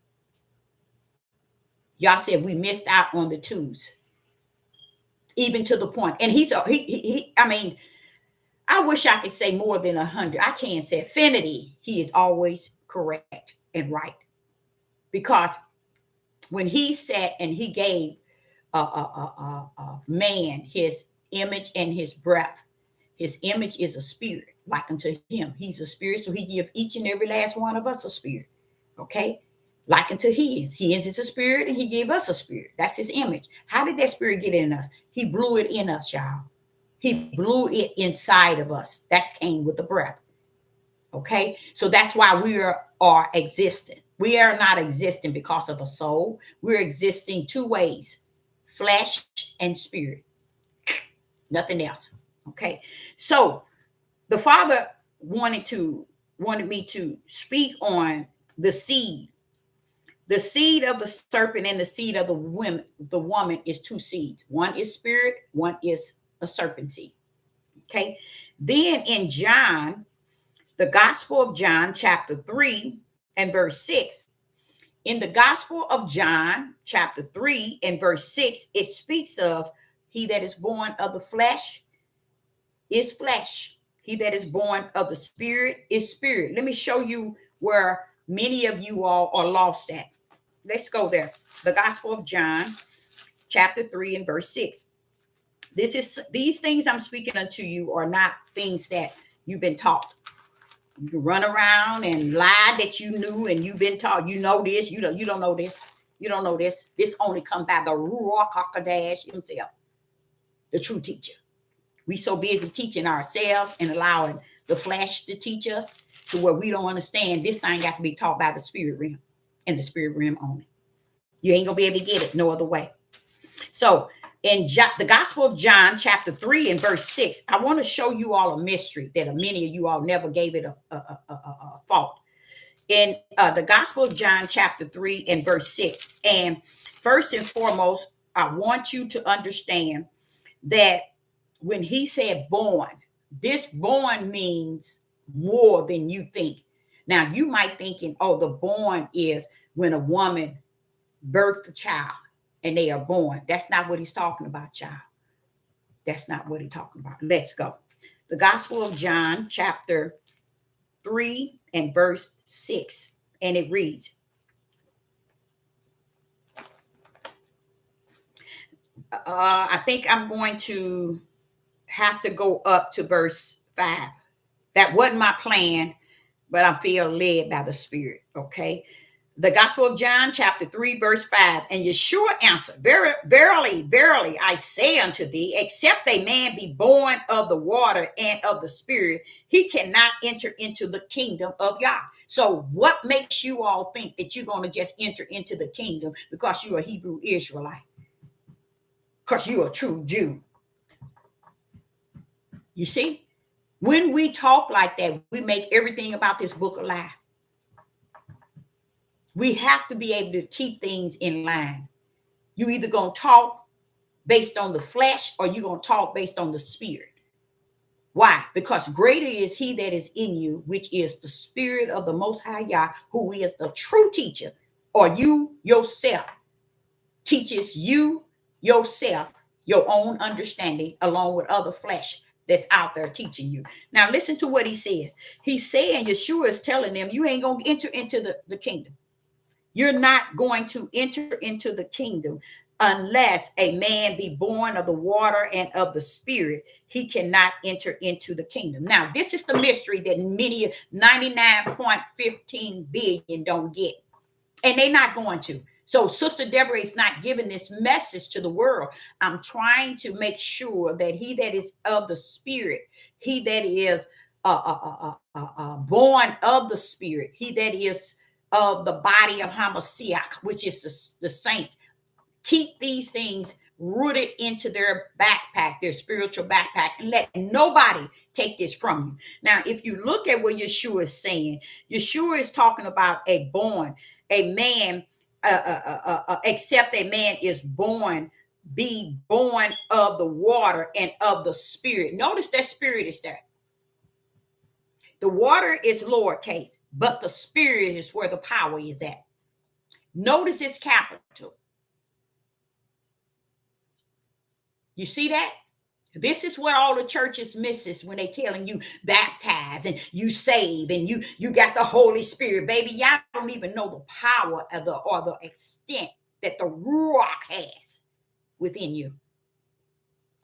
Yah said we missed out on the twos. Even to the point. And I I wish I could say more than 100. I can't say infinity. He is always correct and right. Because when he said and he gave man his image and his breath, his image is a spirit, like unto him. He's a spirit, so he give each and every last one of us a spirit. Okay? Like unto his. His is a spirit, and he gave us a spirit. That's his image. How did that spirit get in us? He blew it in us, y'all. He blew it inside of us. That came with the breath. Okay? So that's why we are existing. We are not existing because of a soul. We're existing two ways, flesh and spirit. Nothing else. Okay. So the Father wanted me to speak on the seed. The seed of the serpent and the seed of the woman is two seeds. One is spirit, one is a serpent seed. Okay. Then in John, the Gospel of John, chapter 3 and verse 6. In the Gospel of John, chapter 3 and verse 6, it speaks of he that is born of the flesh is flesh. He that is born of the spirit is spirit. Let me show you where many of you all are lost at. Let's go there. The Gospel of John, chapter 3 and verse 6. These things I'm speaking unto you are not things that you've been taught. You run around and lie that you knew and you've been taught. You know this. You don't know this. You don't know this. This only comes by the Ruach HaKodesh himself, the true teacher. We so busy teaching ourselves and allowing the flesh to teach us to where we don't understand this thing got to be taught by the spirit realm and the spirit realm only. You ain't gonna be able to get it no other way. So in the Gospel of John, chapter 3 and verse 6, I want to show you all a mystery that many of you all never gave it a thought. In the Gospel of John, chapter 3 and verse 6, and first and foremost, I want you to understand that when he said born, this born means more than you think. Now, you might thinking, oh, the born is when a woman birthed a child and they are born. That's not what he's talking about, child. That's not what he's talking about. Let's go. The Gospel of John, chapter 3 and verse 6, and it reads, I think I'm going to have to go up to verse 5. That wasn't my plan, but I feel led by the Spirit. Okay. The Gospel of John, chapter 3, verse 5. And Yeshua answered, verily, verily, I say unto thee, except a man be born of the water and of the Spirit, he cannot enter into the kingdom of Yah. So what makes you all think that you're going to just enter into the kingdom because you're a Hebrew Israelite? Because you're a true Jew. You see? When we talk like that, we make everything about this book a lie. We have to be able to keep things in line. You either going to talk based on the flesh or you're going to talk based on the spirit. Why? Because greater is he that is in you, which is the spirit of the Most High Yah, who is the true teacher, or you yourself teaches you yourself your own understanding along with other flesh that's out there teaching you. Now listen to what he says. He's saying, Yeshua is telling them, you ain't going to enter into the kingdom. You're not going to enter into the kingdom unless a man be born of the water and of the spirit. He cannot enter into the kingdom. Now, this is the mystery that many 99.15 billion don't get. And they're not going to. So Sister Deborah is not giving this message to the world. I'm trying to make sure that he that is of the spirit, he that is born of the spirit, he that is of the body of Hamashiach, which is the saint, keep these things rooted into their backpack, their spiritual backpack, and let nobody take this from you. Now, if you look at what Yeshua is saying, Yeshua is talking about a man, except a man is be born of the water and of the spirit. Notice that spirit is there. The water is lowercase, but the spirit is where the power is at. Notice it's capital. You see that? This is what all the churches misses when they telling you baptize and you save and you got the Holy Spirit, baby. Y'all don't even know the power of the extent that the Ruach has within you.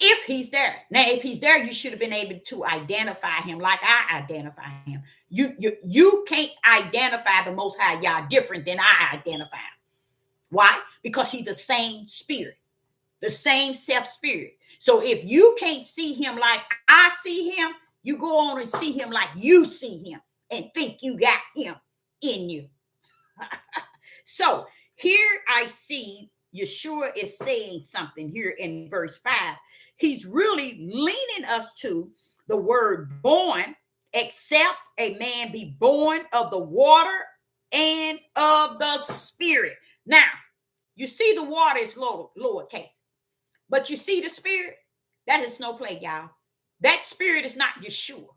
If he's there. Now, if he's there, you should have been able to identify him like I identify him. You can't identify the Most High Yah different than I identify him. Why? Because he's the same spirit, the same self-spirit. So if you can't see him like I see him, you go on and see him like you see him and think you got him in you. So here I see Yeshua is saying something here in verse 5. He's really leaning us to the word born, except a man be born of the water and of the spirit. Now, you see the water is lowercase, but you see the spirit, that is no play, y'all. That spirit is not Yeshua.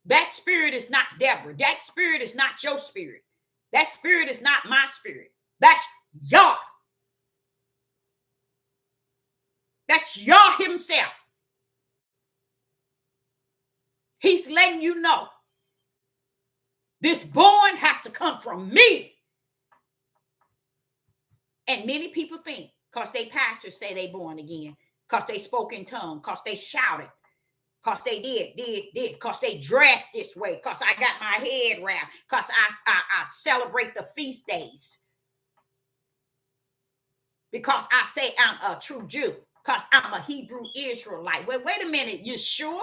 That spirit is not Deborah. That spirit is not your spirit. That spirit is not my spirit. That's Yah. That's Yah himself. He's letting you know this born has to come from me. And many people think because they pastors say they born again, because they spoke in tongues, because they shouted, because they did, because they dressed this way, because I got my head wrapped, because I celebrate the feast days, because I say I'm a true Jew, because I'm a Hebrew Israelite. Well, wait a minute, you sure?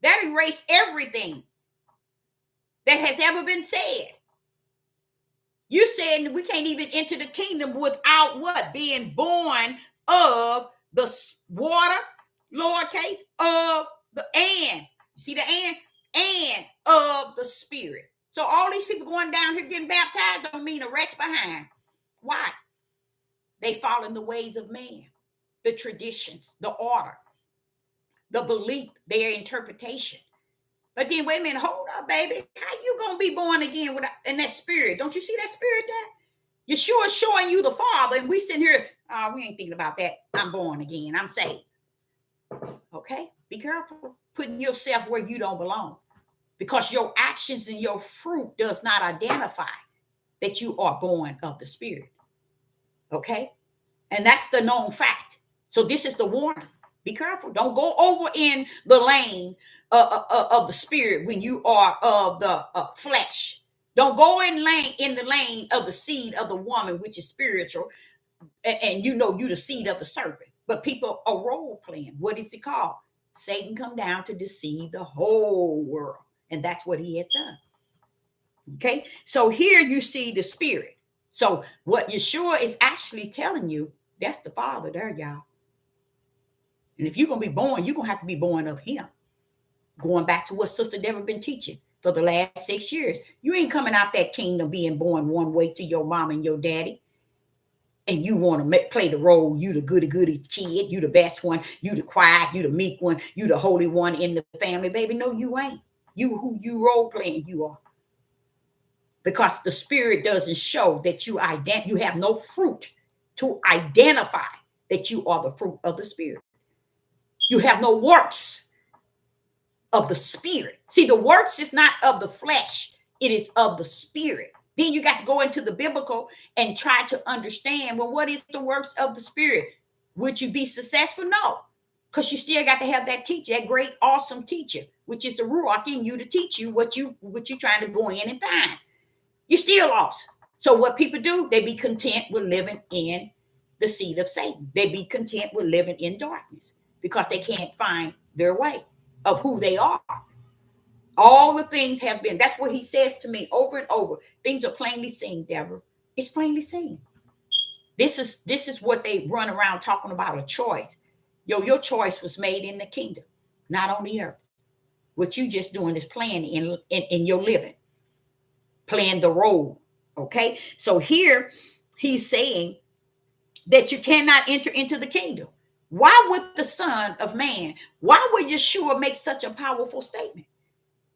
That erased everything that has ever been said. You said we can't even enter the kingdom without what? Being born of the water, lowercase, of the and. See the and of the spirit. So all these people going down here getting baptized don't mean a rat's behind. Why? They fall in the ways of man, the traditions, the order, the belief, their interpretation. But then wait a minute, hold up, baby. How you gonna be born again in that spirit? Don't you see that spirit there? Yeshua is showing you the Father, and we sitting here, we ain't thinking about that. I'm born again. I'm saved. Okay? Be careful putting yourself where you don't belong, because your actions and your fruit does not identify that you are born of the Spirit. Okay? And that's the known fact. So this is the warning. Be careful. Don't go over in the lane of the spirit when you are of the flesh. Don't go in the lane of the seed of the woman, which is spiritual, and you know you the seed of the serpent. But people are role playing. What is it called? Satan come down to deceive the whole world, and that's what he has done. Okay, so here you see the spirit. So what Yeshua is actually telling you, that's the Father there, y'all. And if you're going to be born, you're going to have to be born of him. Going back to what Sister Deborah been teaching for the last 6 years. You ain't coming out that kingdom being born one way to your mom and your daddy. And you want to play the role. You the goody kid. You the best one. You the quiet. You the meek one. You the holy one in the family. Baby, no, you ain't. You who you role playing you are. Because the spirit doesn't show that you have no fruit to identify that you are the fruit of the spirit. You have no works of the spirit. See, the works is not of the flesh. It is of the spirit. Then you got to go into the biblical and try to understand, well, what is the works of the spirit? Would you be successful? No, because you still got to have that teacher, that great, awesome teacher, which is the Ruach in you to teach you what you're trying to go in and find. You're still lost. So what people do, they be content with living in the seed of Satan. They be content with living in darkness because they can't find their way of who they are. All the things have been, that's what he says to me over and over. Things are plainly seen, Deborah. It's plainly seen. This is what they run around talking about, a choice. Your choice was made in the kingdom, not on the earth. What you just doing is playing in your living, playing the role. Okay. So here he's saying that you cannot enter into the kingdom. Why would the Son of Man, why would Yeshua make such a powerful statement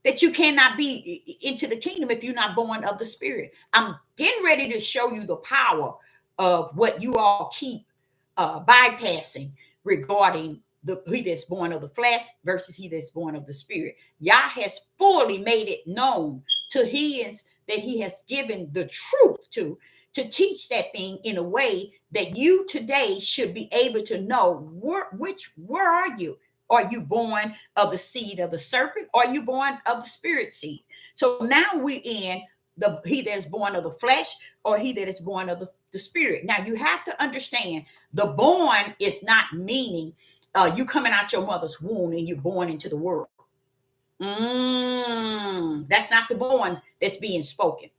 that you cannot be into the kingdom if you're not born of the Spirit? I'm getting ready to show you the power of what you all keep bypassing regarding he that's born of the flesh versus he that's born of the spirit. Yah has fully made it known to heathens that he has given the truth to teach that thing in a way that you today should be able to know where are you? Are you born of the seed of the serpent? Or are you born of the spirit seed? So now we're in he that is born of the flesh or he that is born of the spirit. Now you have to understand the born is not meaning you coming out your mother's womb and you're born into the world. That's not the born that's being spoken.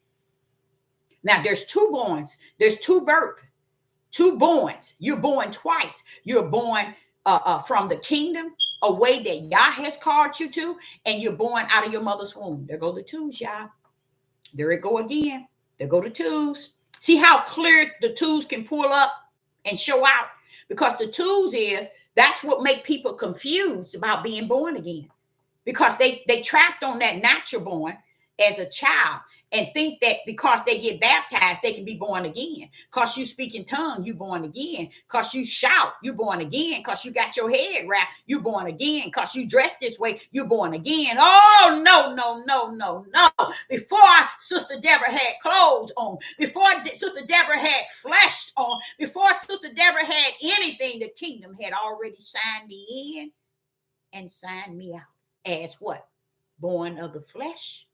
Now there's two borns. There's two births, two borns. You're born twice. You're born from the kingdom, a way that Yah has called you to, and you're born out of your mother's womb. There go the twos, Yah. There it go again. There go the twos. See how clear the twos can pull up and show out? Because the twos that's what make people confused about being born again. Because they trapped on that natural born as a child and think that because they get baptized, they can be born again. Because you speak in tongues, you born again. Because you shout, you born again. Because you got your head wrapped, you born again. Because you dress this way, you born again. Oh, no, no, no, no, no. Before Sister Deborah had clothes on, before Sister Deborah had flesh on, before Sister Deborah had anything, the kingdom had already signed me in and signed me out. As what? Born of the flesh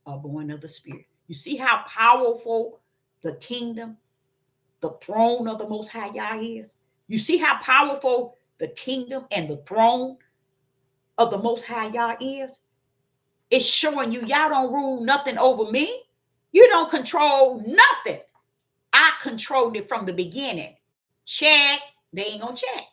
or born of the spirit. You see how powerful the kingdom, the throne of the Most High Yah is? You see how powerful the kingdom and the throne of the Most High Yah is? It's showing you y'all don't rule nothing over me. You don't control nothing. I controlled it from the beginning. Check. They ain't gonna check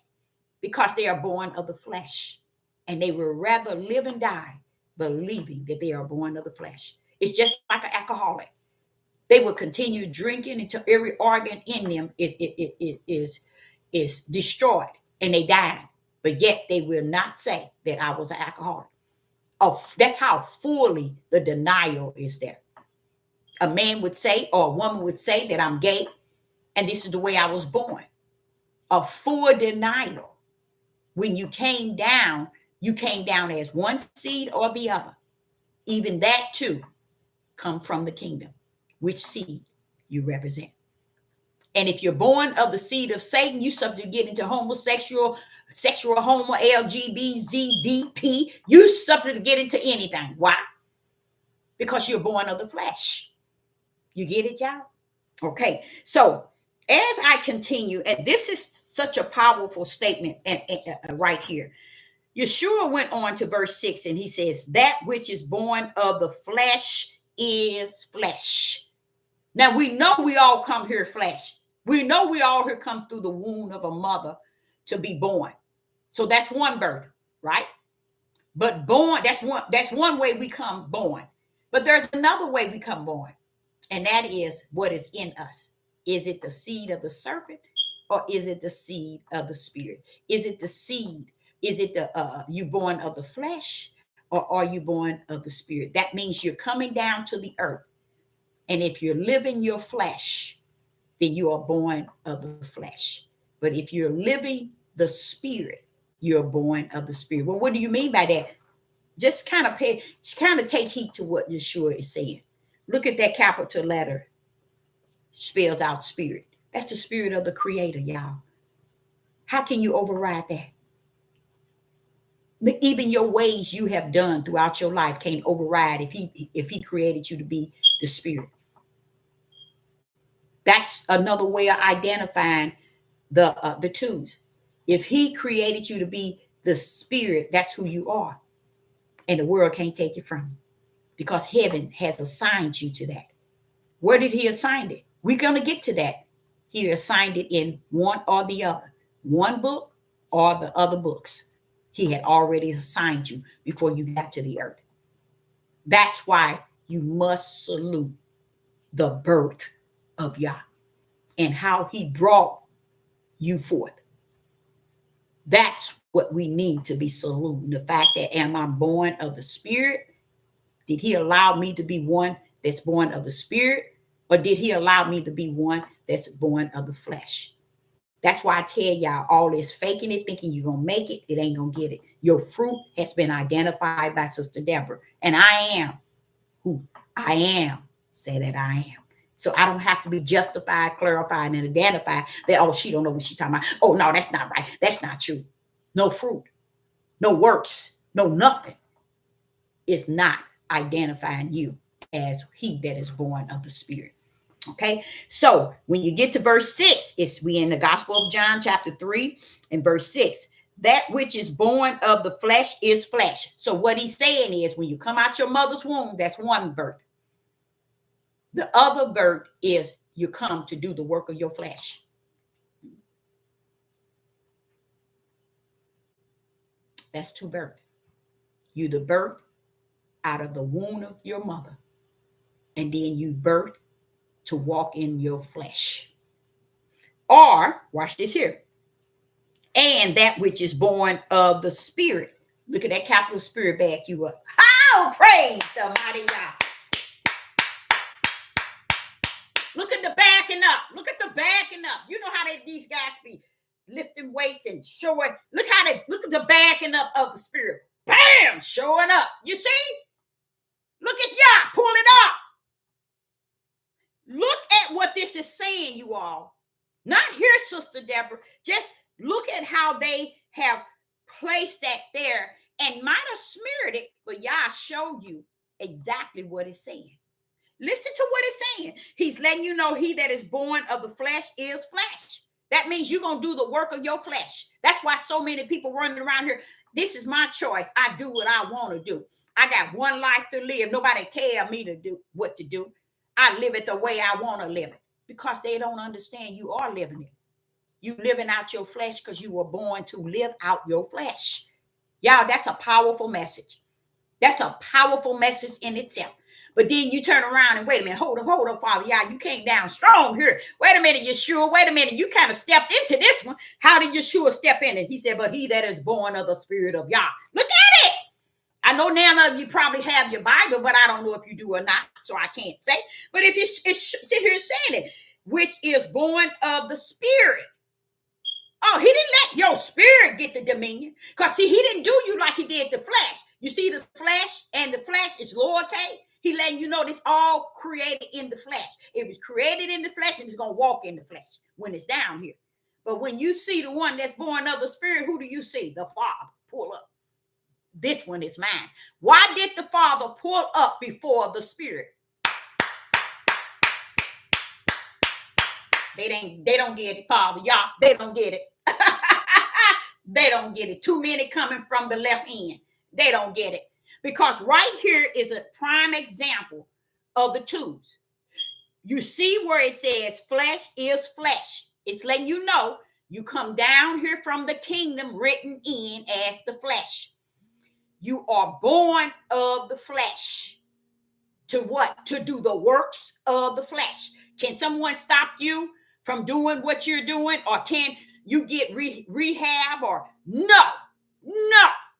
because they are born of the flesh. And they will rather live and die believing that they are born of the flesh. It's just like an alcoholic. They will continue drinking until every organ in them is destroyed and they die. But yet they will not say that I was an alcoholic. Oh, that's how fully the denial is there. A man would say, or a woman would say that I'm gay, and this is the way I was born. A full denial. When you came down as one seed or the other. Even that too come from the kingdom, which seed you represent. And if you're born of the seed of Satan, you subject to get into homosexual, sexual, homo, LGBTZDP. You subject to get into anything. Why? Because you're born of the flesh. You get it, y'all? Okay. So as I continue, and this is such a powerful statement right here. Yeshua went on to verse 6 and he says, that which is born of the flesh is flesh. Now we know we all come here flesh. We know we all here come through the womb of a mother to be born. So that's one birth, right? But born, that's one way we come born. But there's another way we come born. And that is what is in us. Is it the seed of the serpent or is it the seed of the spirit? Is it the seed? Is it you born of the flesh or are you born of the spirit? That means you're coming down to the earth. And if you're living your flesh, then you are born of the flesh. But if you're living the spirit, you're born of the spirit. Well, what do you mean by that? Just kind of take heed to what Yeshua is saying. Look at that capital letter. Spells out spirit. That's the spirit of the creator, y'all. How can you override that? Even your ways you have done throughout your life can't override if he created you to be the spirit. That's another way of identifying the twos. If he created you to be the spirit, that's who you are. And the world can't take it from you because heaven has assigned you to that. Where did he assign it? We're going to get to that. He assigned it in one or the other, one book or the other books. He had already assigned you before you got to the earth. That's why you must salute the birth of Yah and how he brought you forth. That's what we need to be saluting. The fact that am I born of the spirit? Did he allow me to be one that's born of the spirit? Or did he allow me to be one that's born of the flesh? That's why I tell y'all, all this faking it, thinking you're going to make it, it ain't going to get it. Your fruit has been identified by Sister Deborah. And I am who I am. Say that I am. So I don't have to be justified, clarified, and identified that, oh, she don't know what she's talking about. Oh, no, that's not right. That's not true. No fruit, no works, no nothing. It's not identifying you as he that is born of the Spirit. Okay, so when you get to verse 6, we in the Gospel of John, chapter 3, and verse 6. That which is born of the flesh is flesh. So what he's saying is, when you come out your mother's womb, that's one birth. The other birth is you come to do the work of your flesh. That's two births. You the birth out of the womb of your mother, and then you birth to walk in your flesh. Or, watch this here, and that which is born of the Spirit. Look at that capital Spirit back you up. Oh, praise the mighty God. Look at the backing up. Look at the backing up. You know how these guys be lifting weights and showing. Look at the backing up of the Spirit. Bam, showing up. You see? Look at y'all. Pull it up. Look at what this is saying, you all. Not here, Sister Deborah. Just look at how they have placed that there and might have smeared it, but y'all show you exactly what it's saying. Listen to what it's saying. He's letting you know he that is born of the flesh is flesh. That means you're going to do the work of your flesh. That's why so many people running around here. This is my choice. I do what I want to do. I got one life to live. Nobody tell me to do what to do. I live it the way I want to live it, because they don't understand you are living it. You living out your flesh because you were born to live out your flesh. Y'all, that's a powerful message. That's a powerful message in itself. But then you turn around and wait a minute, hold up, Father. Yeah, you came down strong here. Wait a minute, Yeshua. Wait a minute. You kind of stepped into this one. How did Yeshua step in it? He said, but he that is born of the Spirit of Yah. Look at it. I know none of you probably have your Bible, but I don't know if you do or not, so I can't say. But if you sit here saying it, which is born of the Spirit. Oh, he didn't let your spirit get the dominion. Because, see, he didn't do you like he did the flesh. You see the flesh, and the flesh is lowercase. He letting you know this all created in the flesh. It was created in the flesh, and it's going to walk in the flesh when it's down here. But when you see the one that's born of the Spirit, who do you see? The Father. Pull up. This one is mine. Why did the Father pull up before the Spirit? They don't get it, Father. Y'all, they don't get it. They don't get it. Too many coming from the left end. They don't get it. Because right here is a prime example of the twos. You see where it says flesh is flesh. It's letting you know you come down here from the kingdom written in as the flesh. You are born of the flesh. To what? To do the works of the flesh. Can someone stop you from doing what you're doing? Or can you get rehab? Or no.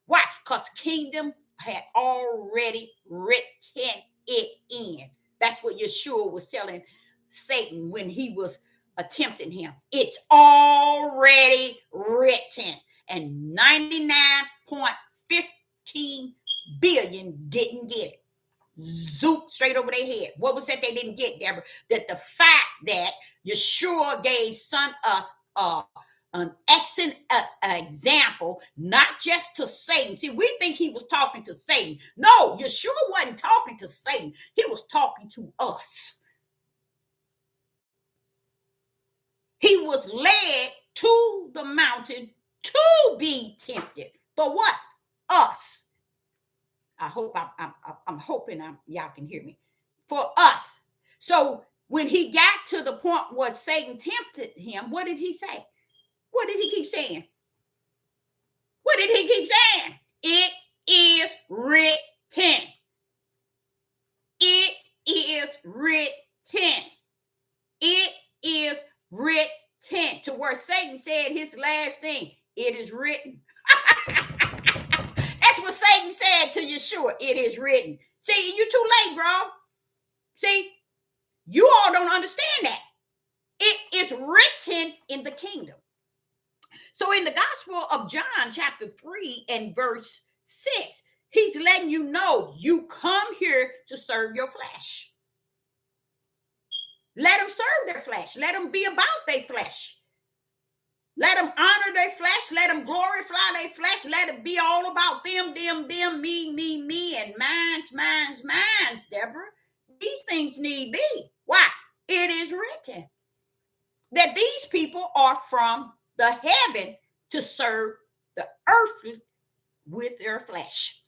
Why? Because kingdom had already written it in. That's what Yeshua was telling Satan when he was attempting him. It's already written. And 99.15 billion didn't get it. Zoop, straight over their head. What was that they didn't get, Deborah? That the fact that Yeshua gave us an excellent example, not just to Satan. See, we think he was talking to Satan. No, Yeshua wasn't talking to Satan. He was talking to us. He was led to the mountain to be tempted. For what? Us. I hope I'm hoping y'all can hear me. For us. So when he got to the point where Satan tempted him, what did he say? What did he keep saying? What did he keep saying? It is written. It is written. It is written. To where Satan said his last thing, it is written. That's what Satan said to Yeshua. It is written. See, you too late, bro. See, you all don't understand that. It is written in the kingdom. So in the Gospel of John, chapter 3 and verse 6, he's letting you know you come here to serve your flesh. Let them serve their flesh. Let them be about their flesh. Let them honor their flesh. Let them glorify their flesh. Let it be all about them, me, and mine's, Deborah. These things need be. Why? It is written that these people are from the heaven to serve the earth with their flesh.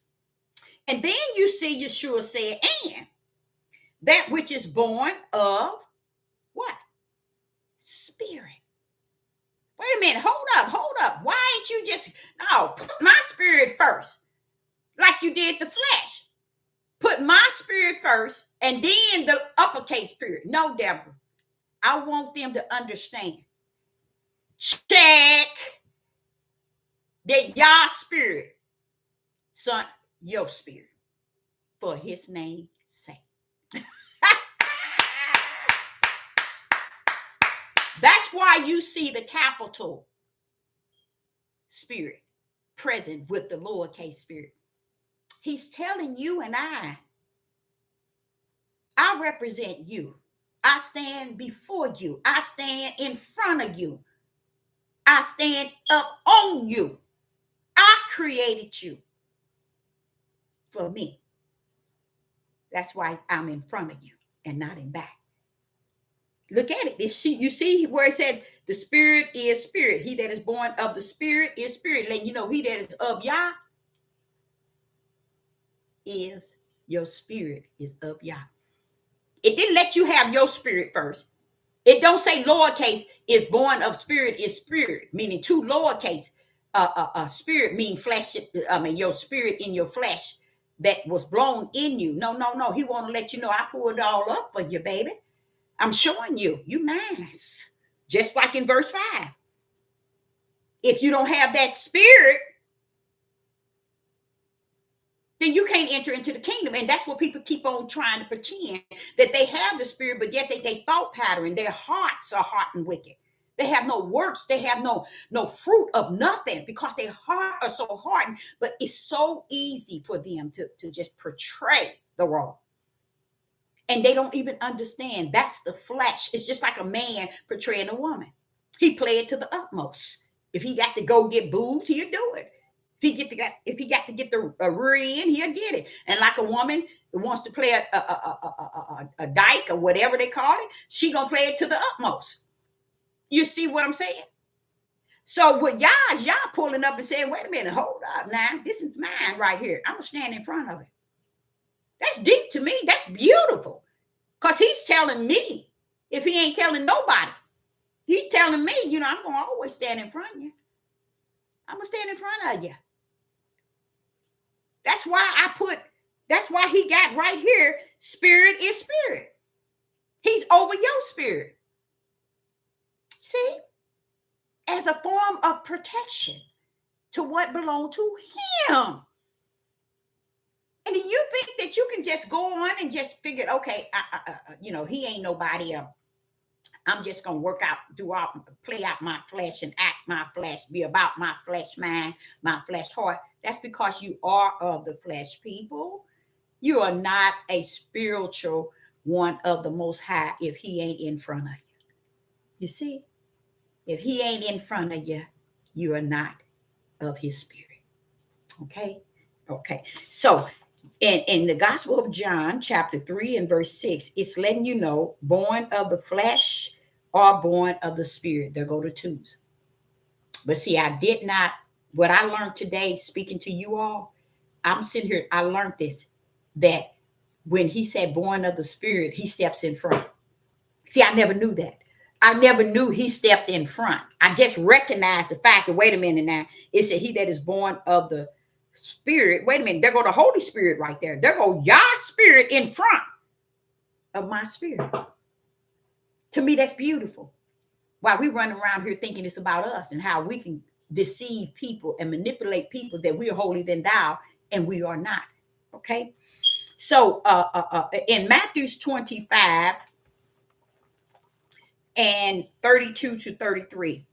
And then you see Yeshua said, and that which is born of what? Spirit. Wait a minute, hold up. Why ain't you just, no, put my spirit first, like you did the flesh. Put my spirit first and then the uppercase spirit. No, Deborah, I want them to understand. Check that Yah spirit, son, your spirit, for his name's sake. That's why you see the capital spirit present with the lowercase spirit. He's telling you and I represent you. I stand before you. I stand in front of you. I stand up on you. I created you for me. That's why I'm in front of you and not in back. Look at it. You see where it said the spirit is spirit. He that is born of the spirit is spirit. Letting you know, he that is of Yah is your spirit is of Yah. It didn't let you have your spirit first. It don't say lowercase is born of spirit is spirit, meaning two lowercase. Spirit mean flesh. I mean your spirit in your flesh that was blown in you. No. He want to let you know I poured it all up for you, baby. I'm showing you mine. Just like in verse 5. If you don't have that spirit, then you can't enter into the kingdom. And that's what people keep on trying to pretend that they have the spirit, but yet they thought pattern, their hearts are hot and wicked. They have no works. They have no fruit of nothing because their hearts are so hardened. But it's so easy for them to just portray the wrong. And they don't even understand that's the flesh. It's just like a man portraying a woman. He play it to the utmost. If he got to go get boobs, he'll do it. If he got to get the rear end, he'll get it. And like a woman who wants to play a dyke or whatever they call it, she gonna play it to the utmost. You see what I'm saying? So with y'all pulling up and saying, wait a minute, hold up now. This is mine right here. I'm gonna stand in front of it. That's deep to me. That's beautiful. Because he's telling me, if he ain't telling nobody, he's telling me, I'm going to always stand in front of you. I'm going to stand in front of you. That's why he got right here, spirit is spirit. He's over your spirit. See? As a form of protection to what belonged to him. And do you think that you can just go on and just figure, okay, he ain't nobody else. I'm just going to work out, play out my flesh and act my flesh, be about my flesh mind, my flesh heart. That's because you are of the flesh, people. You are not a spiritual one of the Most High if he ain't in front of you. You see? If he ain't in front of you, you are not of his spirit. Okay? Okay. So, in the Gospel of John, chapter 3 and verse 6, it's letting you know, born of the flesh or born of the spirit. There go the twos. But see, what I learned today, speaking to you all, I'm sitting here, I learned this, that when he said born of the spirit, he steps in front. See, I never knew that. I never knew he stepped in front. I just recognized the fact that, wait a minute now, it said he that is born of the spirit. Wait a minute, there go the Holy Spirit right there. There go Yah spirit in front of my spirit. To me, that's beautiful. While we run around here thinking it's about us and how we can deceive people and manipulate people that we are holier than thou, and we are not. Okay. So in Matthew's 25 and 32 to 33,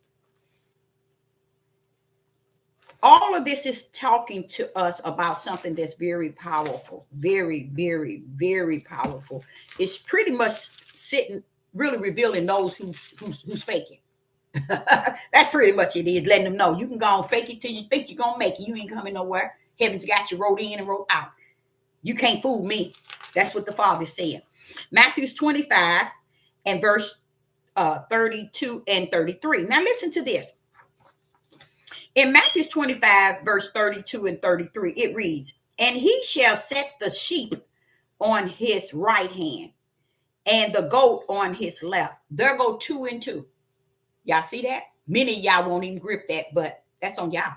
all of this is talking to us about something that's very powerful, very, very, very powerful. It's pretty much sitting, really revealing those who's faking. That's pretty much it is, letting them know you can go and fake it till you think you're gonna make it. You ain't coming nowhere. Heaven's got you wrote in and wrote out. You can't fool me. That's what the Father said. Matthew's 25 and verse 32 and 33. Now listen to this. In Matthew 25, verse 32 and 33, it reads, "And he shall set the sheep on his right hand and the goat on his left." There go 2 and 2. Y'all see that? Many of y'all won't even grip that, but that's on y'all.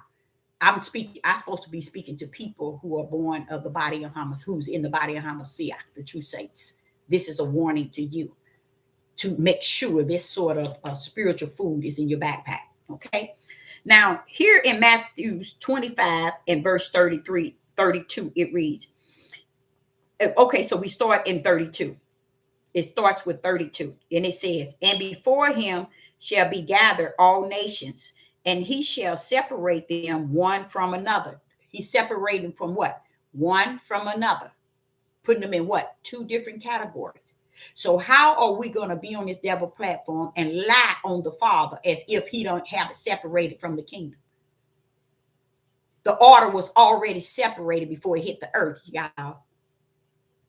I'm supposed to be speaking to people who are born of the body of Hamas, who's in the body of Hamashiach, the true saints. This is a warning to you to make sure this sort of spiritual food is in your backpack. Okay. Now, here in Matthew 25 and verse 33, 32, it reads, okay, so we start in 32. It starts with 32, and it says, "And before him shall be gathered all nations, and he shall separate them one from another." He's separating from what? One from another. Putting them in what? 2 different categories. So how are we going to be on this devil platform and lie on the Father as if he don't have it separated from the kingdom? The order was already separated before it hit the earth, y'all.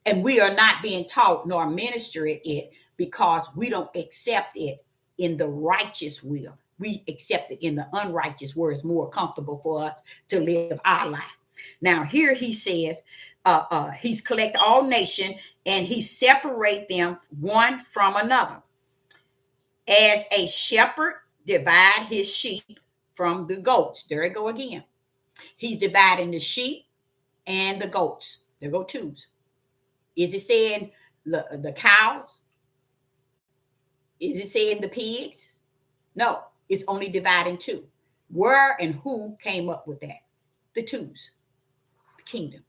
And we are not being taught nor ministering it because we don't accept it in the righteous will. We accept it in the unrighteous, where it's more comfortable for us to live our life. Now, here he says, he's collect all nation and he separate them one from another, as a shepherd divide his sheep from the goats. There it go again. He's dividing the sheep and the goats. There go 2s. Is it saying the cows? Is it saying the pigs? No, it's only dividing 2. Where and who came up with that? The 2s, the kingdom.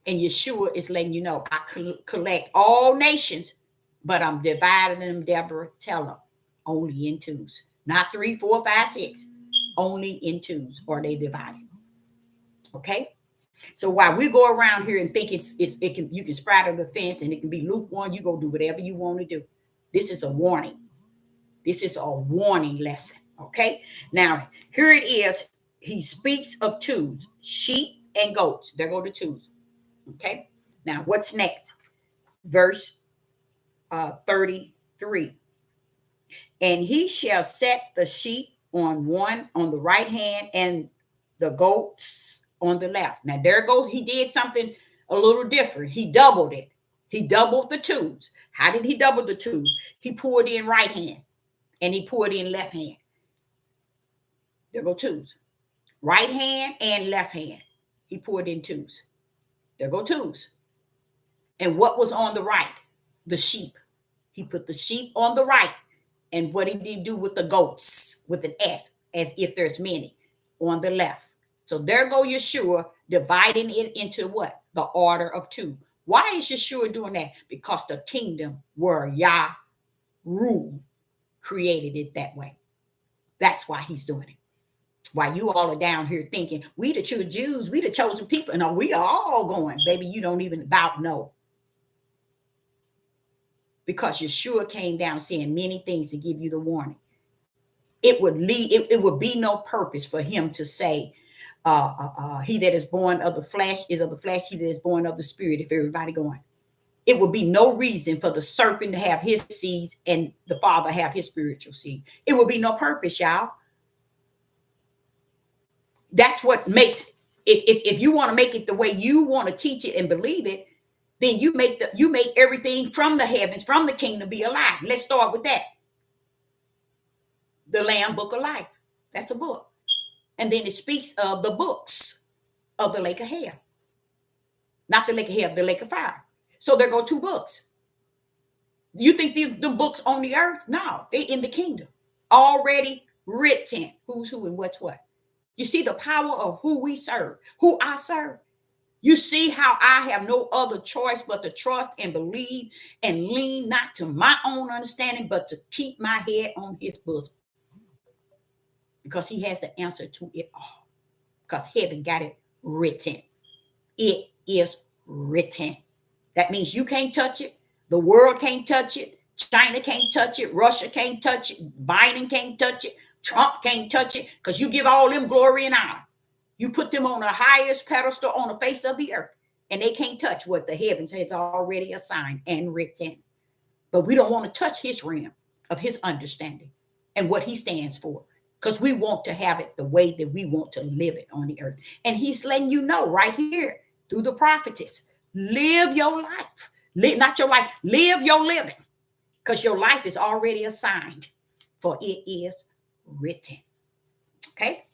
And Yeshua is letting you know, I collect all nations, but I'm dividing them, Deborah, tell them, only in 2s. Not 3, 4, 5, 6. Only in 2s, or they divided. Okay? So while we go around here and think you can straddle the fence and it can be lukewarm, you go do whatever you want to do. This is a warning. This is a warning lesson. Okay? Now, here it is. He speaks of 2s, sheep and goats. There go the 2s. Okay, now what's next? Verse 33. "And he shall set the sheep on the right hand and the goats on the left." Now there goes, he did something a little different. He doubled it. He doubled the 2s. How did he double the 2s? He poured in right hand and he poured in left hand. There go 2s. Right hand and left hand. He poured in 2s. There go 2s. And what was on the right? The sheep. He put the sheep on the right. And what did he do with the goats? With an S, as if there's many, on the left. So there go Yeshua, dividing it into what? The order of 2. Why is Yeshua doing that? Because the kingdom where Yah rule created it that way. That's why he's doing it. While you all are down here thinking, we the true Jews, we the chosen people. No, we are all going, baby, you don't even about know. Because Yeshua came down saying many things to give you the warning. It would be no purpose for him to say, he that is born of the flesh is of the flesh, he that is born of the spirit, if everybody going. It would be no reason for the serpent to have his seeds and the Father have his spiritual seed. It would be no purpose, y'all. That's what makes if you want to make it the way you want to teach it and believe it, then you make everything from the heavens, from the kingdom be alive. Let's start with that. The Lamb Book of Life. That's a book. And then it speaks of the books of the lake of hell. Not the lake of hell, the lake of fire. So there go 2 books. You think the books on the earth? No, they in the kingdom. Already written. Who's who and what's what. You see the power of who we serve, who I serve. You see how I have no other choice but to trust and believe and lean not to my own understanding, but to keep my head on his bosom. because he has the answer to it all. Because heaven got it written. It is written. That means you can't touch it. The world can't touch it. China can't touch it. Russia can't touch it. Biden can't touch it. Trump can't touch it, because you give all them glory and honor. You put them on the highest pedestal on the face of the earth, and they can't touch what the heavens has already assigned and written. But we don't want to touch his realm of his understanding and what he stands for, because we want to have it the way that we want to live it on the earth. And he's letting you know right here through the prophetess, live your life. Not your life, live your living, because your life is already assigned, for it is written. Okay?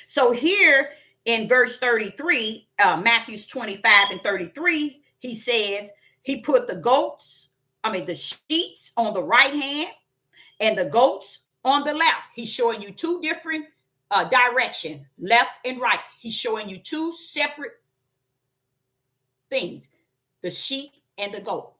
So here in verse 33, Matthew 25 and 33, he says he put the sheets on the right hand and the goats on the left. He's showing you two different direction, left and right. He's showing you two separate things, the sheep and the goat.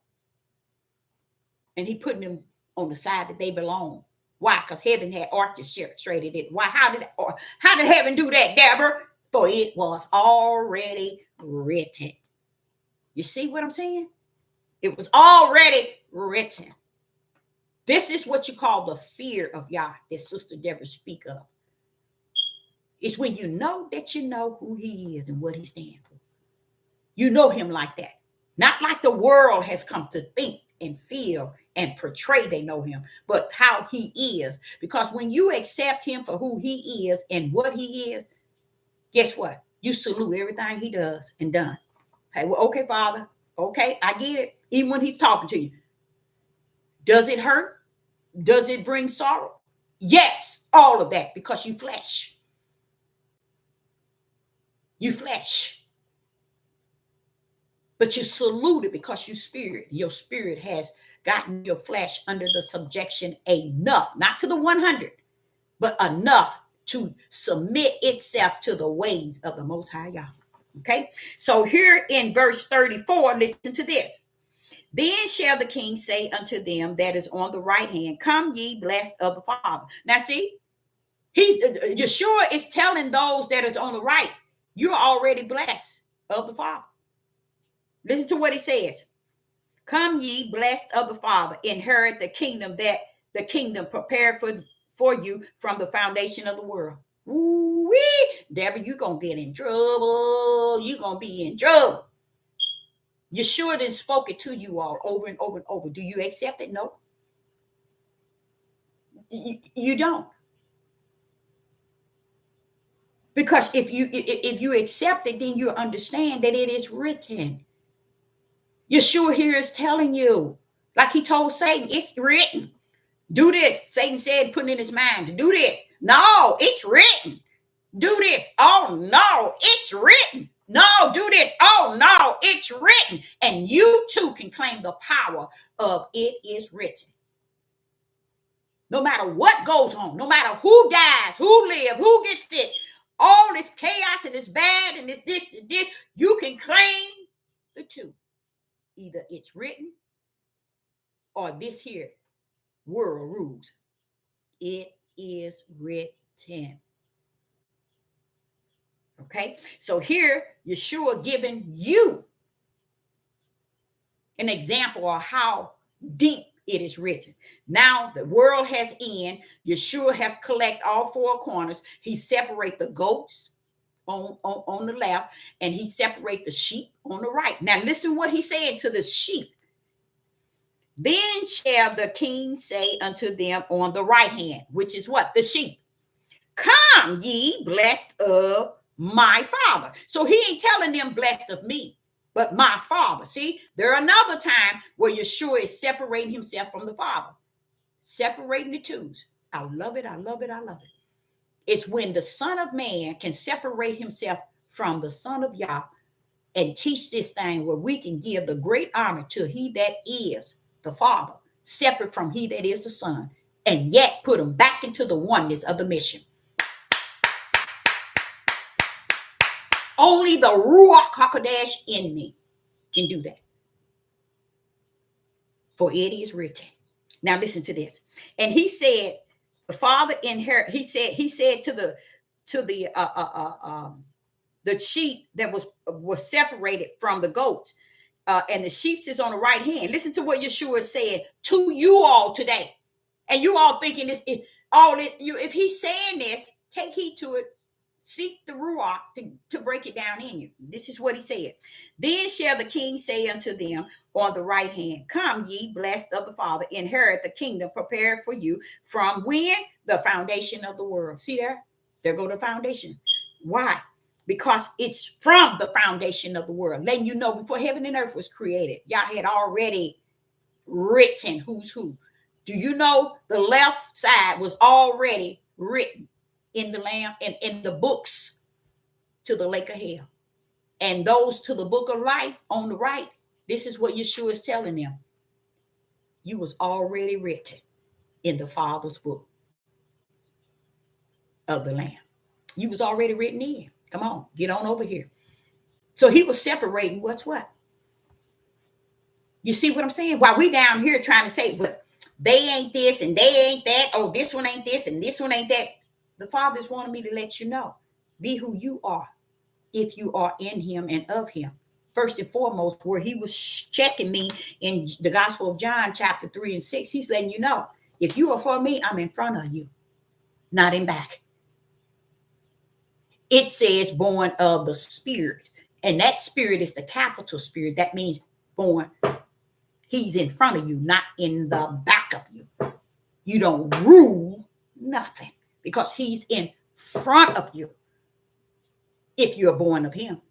And he putting them on the side that they belong. Why? Because heaven had orchestrated it. Why? How did heaven do that, Deborah? For it was already written. You see what I'm saying? It was already written. This is what you call the fear of Yah that Sister Deborah speak of. It's when you know that you know who he is and what he stands for. You know him like that. Not like the world has come to think and feel and portray they know him, but how he is. Because when you accept him for who he is and what he is, guess what? You salute everything he does and done. Hey, well, okay, Father. Okay, I get it. Even when he's talking to you. Does it hurt? Does it bring sorrow? Yes, all of that, because you flesh. You flesh. But you salute it because you spirit. Your spirit has gotten your flesh under the subjection enough, not to the 100, but enough to submit itself to the ways of the Most High Yah. Okay, so here in verse 34, listen to this. Then shall the king say unto them that is on the right hand, come ye blessed of the Father. Now see, Yeshua is telling those that is on the right, you're already blessed of the Father. Listen to what he says. Come ye blessed of the Father, inherit the kingdom prepared for you from the foundation of the world. Ooh-wee. Deborah, you're going to get in trouble. You're going to be in trouble. Yeshua didn't spoke it to you all over and over and over. Do you accept it? No. You don't. Because if you accept it, then you understand that it is written. Yeshua here is telling you, like he told Satan, it's written. Do this. Satan said, putting in his mind to do this. No, it's written. Do this. Oh, no, it's written. No, do this. Oh, no, it's written. And you too can claim the power of it is written. No matter what goes on, no matter who dies, who lives, who gets sick, all this chaos and this bad and this, you can claim the two. Either it's written or this here world rules. It is written. Okay, so here Yeshua giving you an example of how deep it is written. Now the world has end. Yeshua have collect all four corners. He separate the goats on the left, and he separate the sheep on the right. Now listen what he said to the sheep. Then shall the king say unto them on the right hand, which is what? The sheep. Come ye blessed of my Father. So he ain't telling them blessed of me, but my Father. See, there are another time where Yeshua is separating himself from the Father, separating the twos. I love it. I love it. I love it. It's when the Son of Man can separate himself from the Son of Yah and teach this thing where we can give the great honor to he that is the Father, separate from he that is the Son, and yet put him back into the oneness of the mission. Only the Ruach HaKodesh in me can do that. For it is written. Now listen to this. And he said, The father inherit. He said to the sheep that was separated from the goats, and the sheep is on the right hand. Listen to what Yeshua said to you all today, and you all thinking this all it you. If he's saying this, take heed to it. Seek the ruach to break it down in you. This is what he said. Then shall the king say unto them on the right hand, come ye blessed of the Father, inherit the kingdom prepared for you from when? The foundation of the world. See there go the foundation. Why? Because it's from the foundation of the world, letting you know before heaven and earth was created, y'all had already written who's who. Do you know the left side was already written in the Lamb and in the books to the lake of hell, and those to the book of life on the right? This is what Yeshua is telling them. You was already written in the Father's book of the Lamb. You was already written in. Come on, get on over here. So he was separating what's what. You see what I'm saying? While we down here trying to say, but they ain't this and they ain't that. Oh, this one ain't this and this one ain't that. The Father's wanting me to let you know. Be who you are if you are in him and of him. First and foremost, where he was checking me in the Gospel of John, chapter 3 and 6, he's letting you know, if you are for me, I'm in front of you, not in back. It says born of the Spirit. And that Spirit is the capital Spirit. That means born. He's in front of you, not in the back of you. You don't rule nothing because he's in front of you if you're born of him.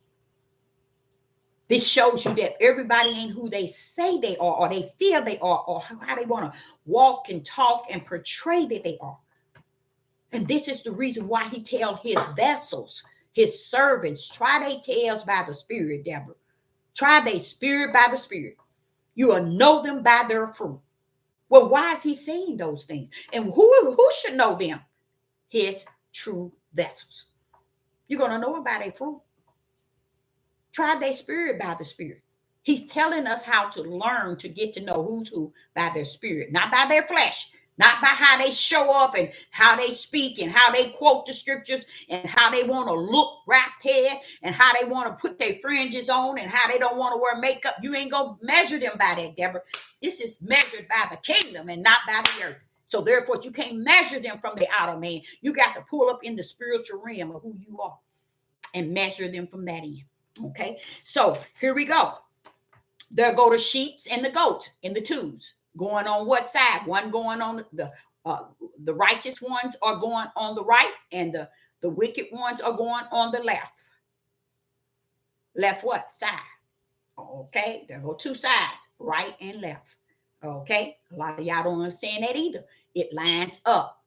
This shows you that everybody ain't who they say they are, or they feel they are, or how they want to walk and talk and portray that they are. And this is the reason why he tells his vessels, his servants, try they tales by the Spirit, Deborah. Try they spirit by the Spirit. You will know them by their fruit. Well, why is he saying those things? And who should know them? His true vessels. You're going to know them by their fruit. Try their spirit by the Spirit. He's telling us how to learn to get to know who's who by their spirit, not by their flesh, not by how they show up and how they speak and how they quote the scriptures and how they want to look wrapped head and how they want to put their fringes on and how they don't want to wear makeup. You ain't going to measure them by that, Deborah. This is measured by the kingdom and not by the earth. So therefore, you can't measure them from the outer man. You got to pull up in the spiritual realm of who you are and measure them from that end. Okay, so here we go. There go the sheeps and the goats and the twos going on what side? One going on the righteous ones are going on the right, and the wicked ones are going on the left. Left what side? Okay, there go two sides, right and left. Okay, a lot of y'all don't understand that either. It lines up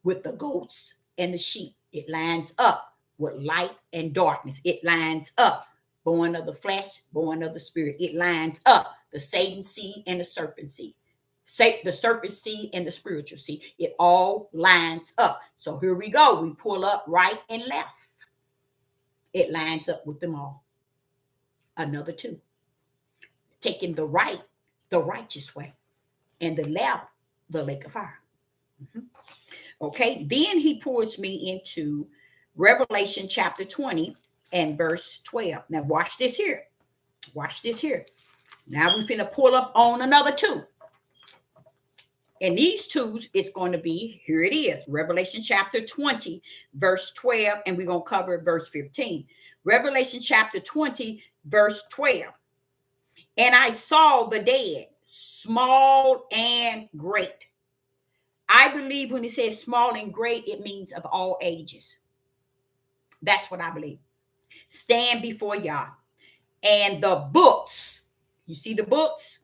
with the goats and the sheep. It lines up with light and darkness. It lines up. Born of the flesh, born of the Spirit. It lines up. The Satan seed and the serpent seed. The serpent seed and the spiritual seed. It all lines up. So here we go. We pull up right and left. It lines up with them all. Another two. Taking the right, the righteous way. And the left, the lake of fire. Okay. Then he pulls me into Revelation chapter 20. And verse 12. Now watch this here. Watch this here. Now we're finna pull up on another two. And these twos is going to be, here it is, Revelation chapter 20, verse 12, and we're going to cover verse 15. Revelation chapter 20, verse 12. And I saw the dead, small and great. I believe when it says small and great, it means of all ages. That's what I believe. Stand before Yah. And the books, you see the books?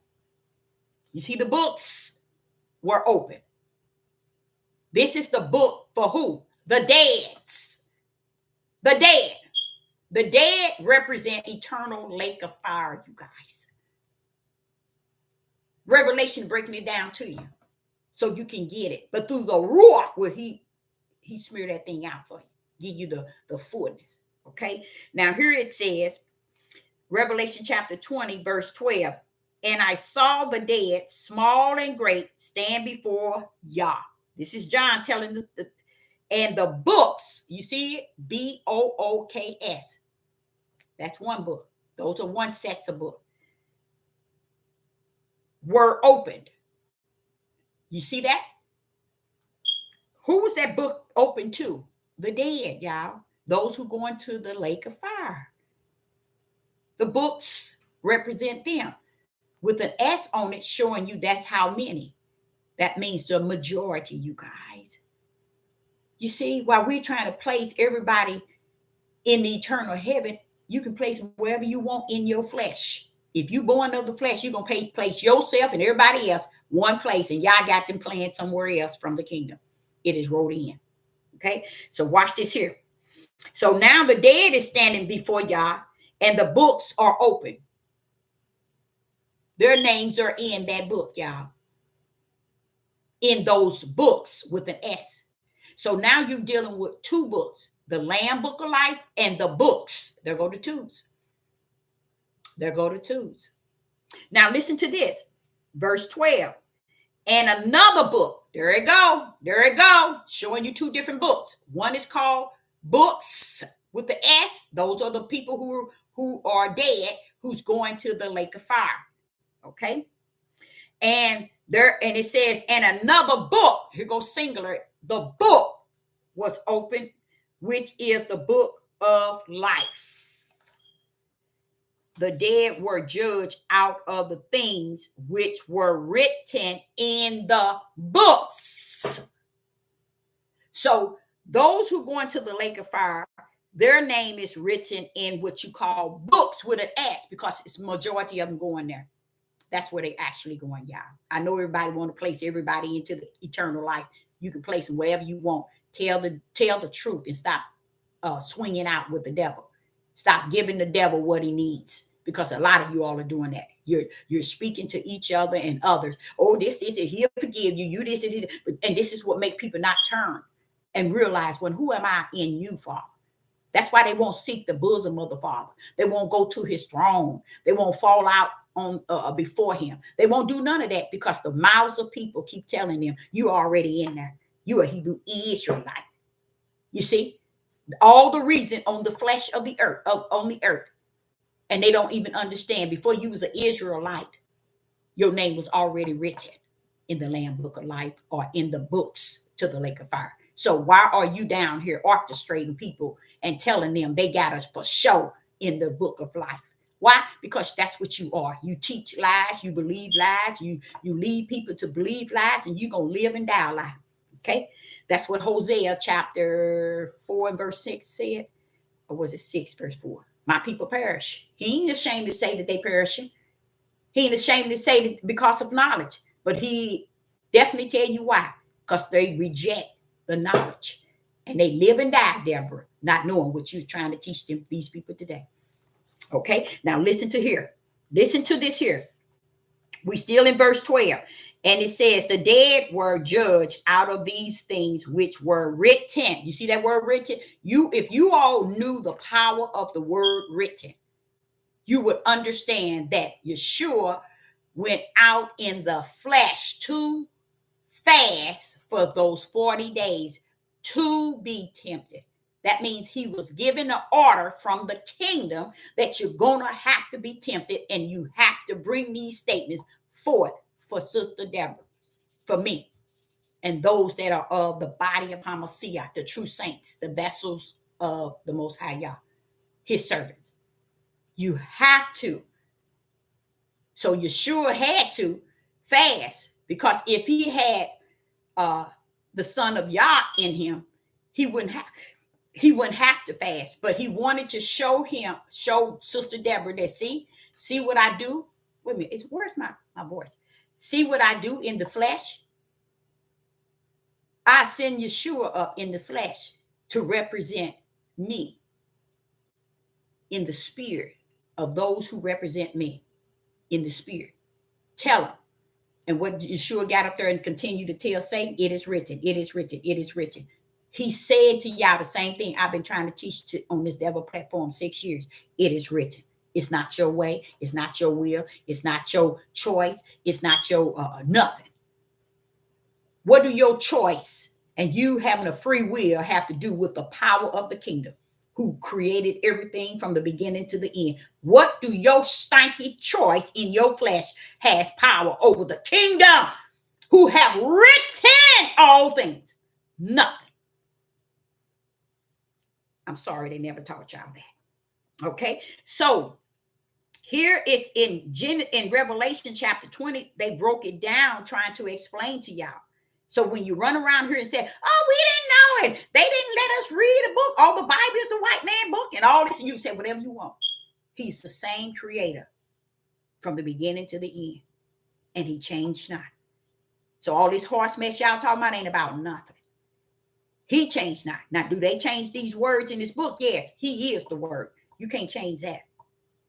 You see the books were open. This is the book for who? The deads. The dead. The dead represent eternal lake of fire, you guys. Revelation breaking it down to you so you can get it. But through the ruach where he smeared that thing out for you, give you the fullness. Okay, now here it says, Revelation chapter 20, verse 12. And I saw the dead, small and great, stand before Yah. This is John telling and the books, you see it? Books. That's one book. Those are one sets of books. Were opened. You see that? Who was that book open to? The dead, y'all. Those who go into the lake of fire. The books represent them with an S on it showing you that's how many. That means the majority, you guys. You see, while we're trying to place everybody in the eternal heaven, you can place them wherever you want in your flesh. If you born of the flesh, you're going to place yourself and everybody else one place, and y'all got them playing somewhere else from the kingdom. It is wrote in. Okay, so watch this here. So now the dead is standing before y'all, and the books are open. Their names are in that book, y'all. In those books with an S. So now you're dealing with two books, the Lamb Book of Life and the books. There go the twos. There go the twos. Now listen to this. Verse 12. And another book. There it go. There it go. Showing you two different books. One is called books with the S. Those are the people who are dead, who's going to the lake of fire. Okay. And it says, and another book, here goes singular, the book was opened, which is the book of life. The dead were judged out of the things which were written in the books. So those who go into the lake of fire, their name is written in what you call books with an S, because it's majority of them going there. That's where they actually going, y'all. I know everybody want to place everybody into the eternal life. You can place them wherever you want. Tell the truth and stop swinging out with the devil. Stop giving the devil what he needs, because a lot of you all are doing that. You're speaking to each other and others. Oh, this, he'll forgive you. You this, and this is what make people not turn and realize, who am I in you, Father? That's why they won't seek the bosom of the Father. They won't go to his throne. They won't fall out on before him. They won't do none of that, because the mouths of people keep telling them, you already in there. You a Hebrew Israelite. You see, all the reason on the flesh of the earth, on the earth, and they don't even understand. Before you was an Israelite, your name was already written in the Lamb Book of Life, or in the books to the lake of fire. So why are you down here orchestrating people and telling them they got us for show in the book of life? Why? Because that's what you are. You teach lies, you believe lies, you lead people to believe lies, and you're going to live and die life. Okay? That's what Hosea chapter 4 and verse 6 said. Or was it 6 verse 4? My people perish. He ain't ashamed to say that they perishing. He ain't ashamed to say that because of knowledge. But he definitely tell you why. Because they reject the knowledge. And they live and die, Deborah, not knowing what you're trying to teach them, these people today. Okay, now listen to here. Listen to this here. We still in verse 12. And it says, the dead were judged out of these things which were written. You see that word written? If you all knew the power of the word written, you would understand that Yeshua went out in the flesh to fast for those 40 days to be tempted. That means he was given an order from the kingdom that you're going to have to be tempted, and you have to bring these statements forth for Sister Deborah, for me, and those that are of the body of Hamashiach, the true saints, the vessels of the Most High Yah, his servants. You have to. So Yeshua had to fast, because if he had the son of Yah in him, he wouldn't have to fast. But he wanted to show Sister Deborah that see what I do. Wait a minute, where's my voice? See what I do in the flesh. I send Yeshua up in the flesh to represent me in the spirit of those who represent me in the spirit. Tell them. And what Yeshua got up there and continued to tell Satan, it is written, it is written, it is written. He said to y'all the same thing I've been trying to teach on this devil platform 6 years. It is written. It's not your way. It's not your will. It's not your choice. It's not your nothing. What do your choice and you having a free will have to do with the power of the kingdom, who created everything from the beginning to the end? What do your stanky choice in your flesh has power over the kingdom, who have written all things? Nothing. I'm sorry they never taught y'all that. Okay, so here it's in Revelation chapter 20. They broke it down trying to explain to y'all. So when you run around here and say, oh, we didn't know it, they didn't let us read a book, oh, the Bible is the white man book and all this, and you say whatever you want. He's the same creator from the beginning to the end, and he changed not. So all this horse mess y'all talking about ain't about nothing. He changed not. Now, do they change these words in this book? Yes, he is the word. You can't change that.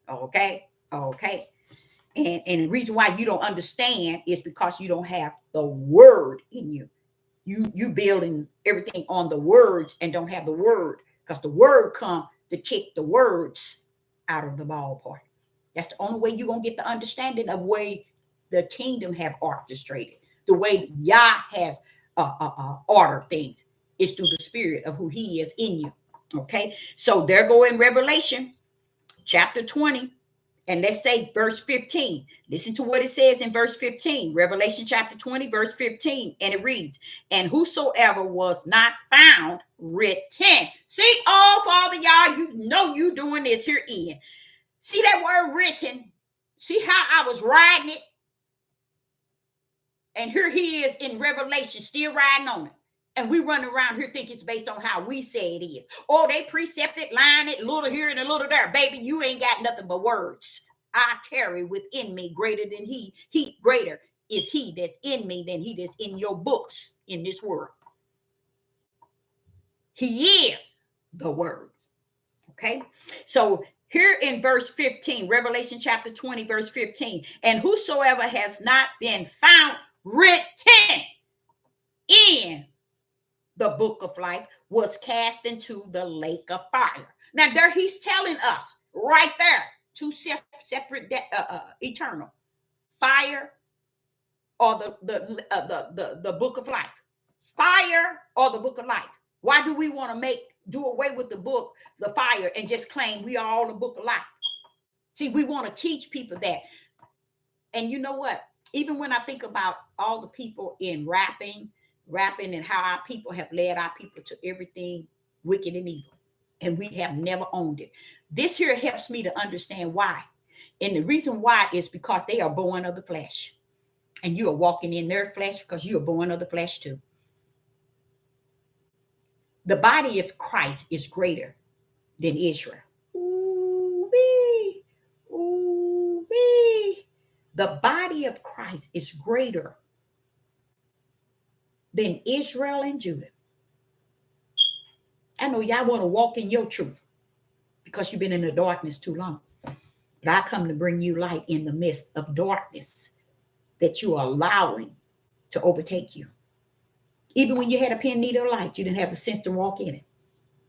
Okay. And the reason why you don't understand is because you don't have the word in you. You building everything on the words and don't have the word, because the word come to kick the words out of the ballpark. That's the only way you're going to get the understanding of way the kingdom have orchestrated, the way Yah has ordered things, is through the spirit of who he is in you. Okay, so there go in Revelation chapter 20. And let's say verse 15. Listen to what it says in verse 15. Revelation chapter 20, verse 15. And it reads, and whosoever was not found written. See, oh, Father, y'all, you know you doing this here in. See that word written? See how I was riding it? And here he is in Revelation, still riding on it. And we run around here think it's based on how we say it is. Oh, they precepted, line it, a little here and a little there. Baby, you ain't got nothing but words. I carry within me greater than he. Greater is he that's in me than he that's in your books in this world. He is the word. Okay. So here in verse 15, Revelation chapter 20, verse 15, and whosoever has not been found written in the book of life was cast into the lake of fire. Now there he's telling us right there, two separate eternal fire or the book of life. Fire or the book of life. Why do we want to do away with the book, the fire, and just claim we are all the book of life? See, we want to teach people that. And you know what? Even when I think about all the people in rapping and how our people have led our people to everything wicked and evil, and we have never owned it. This here helps me to understand why. And the reason why is because they are born of the flesh. And you are walking in their flesh because you are born of the flesh too. The body of Christ is greater than Israel. Ooh-wee. Ooh-wee. The body of Christ is greater than Israel and Judah. I know y'all want to walk in your truth because you've been in the darkness too long. But I come to bring you light in the midst of darkness that you are allowing to overtake you. Even when you had a pen, needle, light, you didn't have the sense to walk in it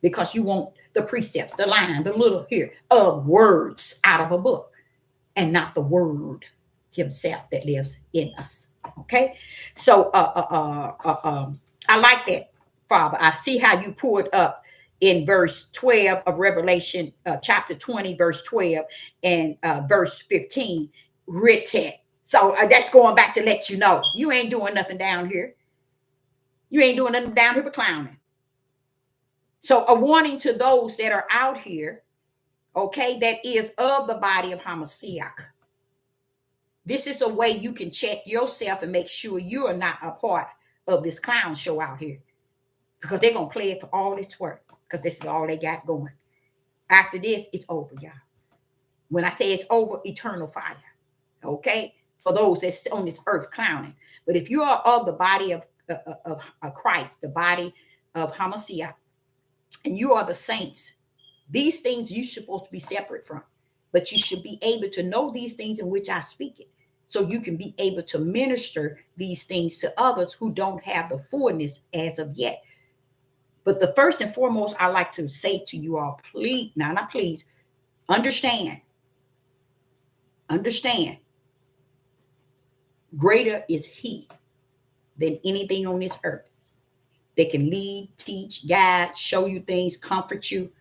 because you want the precept, the line, the little here of words out of a book and not the word himself that lives in us. Okay. So I like that, Father. I see how you pulled up in verse 12 of Revelation chapter 20, verse 12 and verse 15 written. So that's going back to let you know you ain't doing nothing down here. You ain't doing nothing down here but clowning. So a warning to those that are out here, okay, that is of the body of Hamashiach. This is a way you can check yourself and make sure you are not a part of this clown show out here, because they're going to play it for all it's worth, because this is all they got going. After this, it's over, y'all. When I say it's over, eternal fire, okay, for those that's on this earth clowning. But if you are of the body of Christ, the body of Hamashiach, and you are the saints, these things you're supposed to be separate from. But you should be able to know these things in which I speak it, so you can be able to minister these things to others who don't have the fullness as of yet. But the first and foremost, I like to say to you all, please, not please, understand. Greater is he than anything on this earth. They can lead, teach, guide, show you things, comfort you.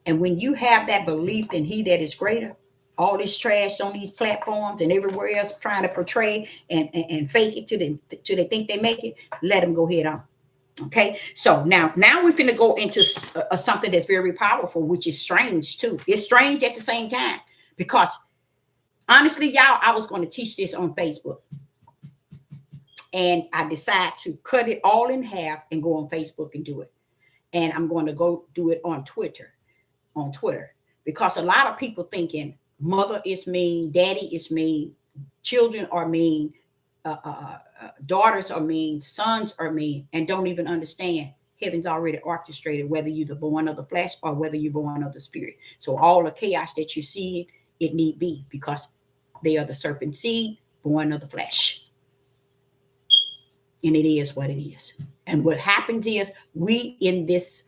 And when you have that belief in he that is greater, all this trash on these platforms and everywhere else trying to portray and fake it till they think they make it, let them go head on. Okay, so now we're finna go into something that's very powerful, which is strange too. It's strange at the same time because honestly, y'all, I was going to teach this on Facebook, and I decided to cut it all in half and go on Facebook and do it. And I'm going to go do it on Twitter, because a lot of people thinking mother is mean, daddy is mean, children are mean, daughters are mean, sons are mean, and don't even understand heaven's already orchestrated whether you're the born of the flesh or whether you're born of the spirit. So all the chaos that you see, it need be because they are the serpent seed, born of the flesh. And it is what it is. And what happens is we in this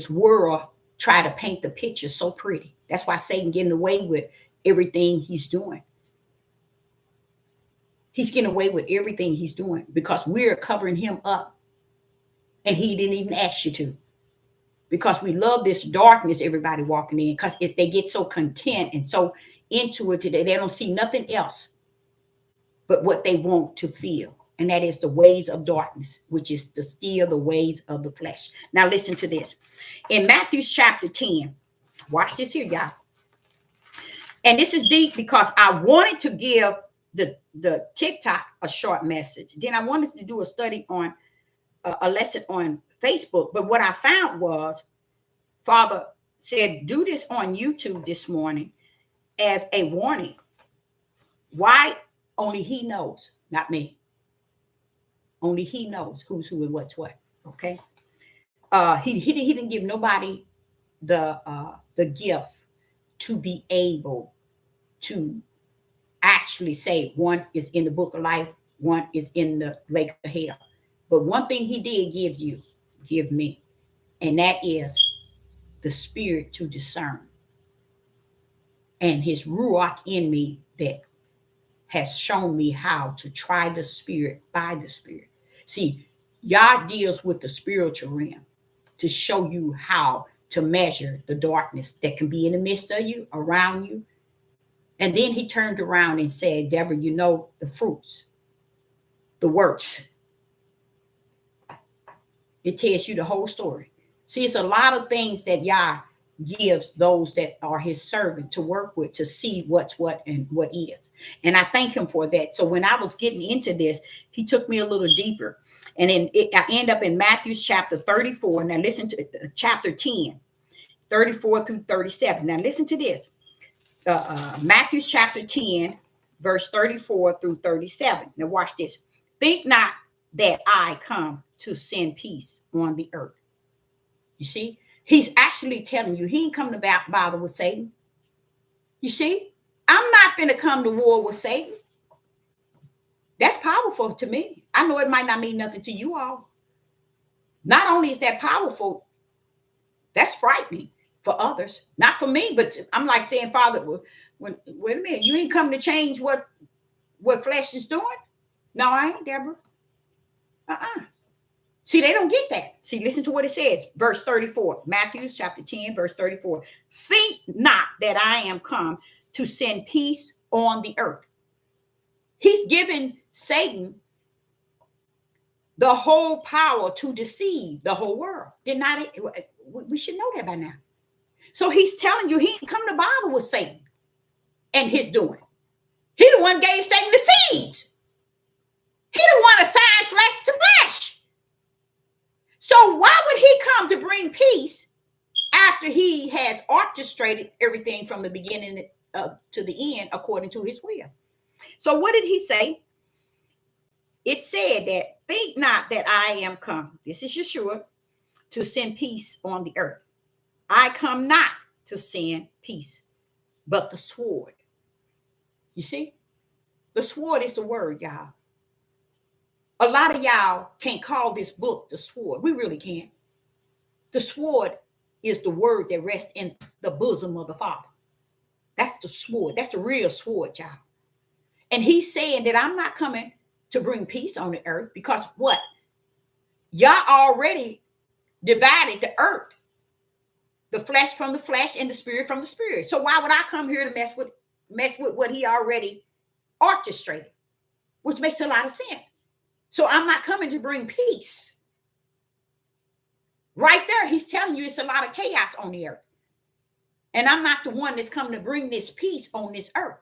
world try to paint the picture so pretty. That's why Satan getting away with everything he's doing. He's getting away with everything he's doing because we're covering him up. And he didn't even ask you to. Because we love this darkness everybody walking in. Because if they get so content and so into it today, they don't see nothing else but what they want to feel. And that is the ways of darkness, which is to steal the ways of the flesh. Now listen to this. In Matthew chapter 10, watch this here, y'all. And this is deep because I wanted to give the TikTok a short message. Then I wanted to do a study on a lesson on Facebook. But what I found was Father said, do this on YouTube this morning as a warning. Why? Only he knows, not me. Only he knows who's who and what's what. Okay. He didn't give nobody the gift to be able to actually say one is in the book of life, one is in the lake of hell. But one thing he did give me, and that is the spirit to discern. And his ruach in me that has shown me how to try the spirit by the spirit. See, Yah deals with the spiritual realm to show you how to measure the darkness that can be in the midst of you, around you. And then he turned around and said, Deborah, you know the fruits, the works. It tells you the whole story. See, it's a lot of things that Yah gives those that are his servant to work with to see what's what and what is. And I thank him for that. So when I was getting into this, he took me a little deeper. And then I end up in Matthew chapter 34. Now listen to chapter 10, 34 through 37. Now listen to this. Matthew chapter 10, verse 34 through 37. Now watch this. Think not that I come to send peace on the earth. You see, he's actually telling you he ain't come to bother with Satan. You see, I'm not going to come to war with Satan. That's powerful to me. I know it might not mean nothing to you all. Not only is that powerful, that's frightening for others, not for me, but I'm like saying, Father, wait a minute, you ain't come to change what flesh is doing? No, I ain't, Deborah. See, they don't get that. See, listen to what it says. Verse 34, Matthew chapter 10, verse 34. Think not that I am come to send peace on the earth. He's given Satan the whole power to deceive the whole world. We should know that by now. So he's telling you he ain't come to bother with Satan and his doing. He the one gave Satan the seeds. He the one assigned flesh to flesh. So why would he come to bring peace after he has orchestrated everything from the beginning to the end according to his will? So what did he say? It said that think not that I am come. This is Yeshua to send peace on the earth. I come not to send peace, but the sword. You see, the sword is the word, y'all. A lot of y'all can't call this book the sword. We really can't. The sword is the word that rests in the bosom of the Father. That's the sword. That's the real sword, y'all. And he's saying that I'm not coming to bring peace on the earth, because what? Y'all already divided the earth, the flesh from the flesh and the spirit from the spirit. So why would I come here to mess with what he already orchestrated? Which makes a lot of sense. So I'm not coming to bring peace. Right there, he's telling you it's a lot of chaos on the earth. And I'm not the one that's coming to bring this peace on this earth.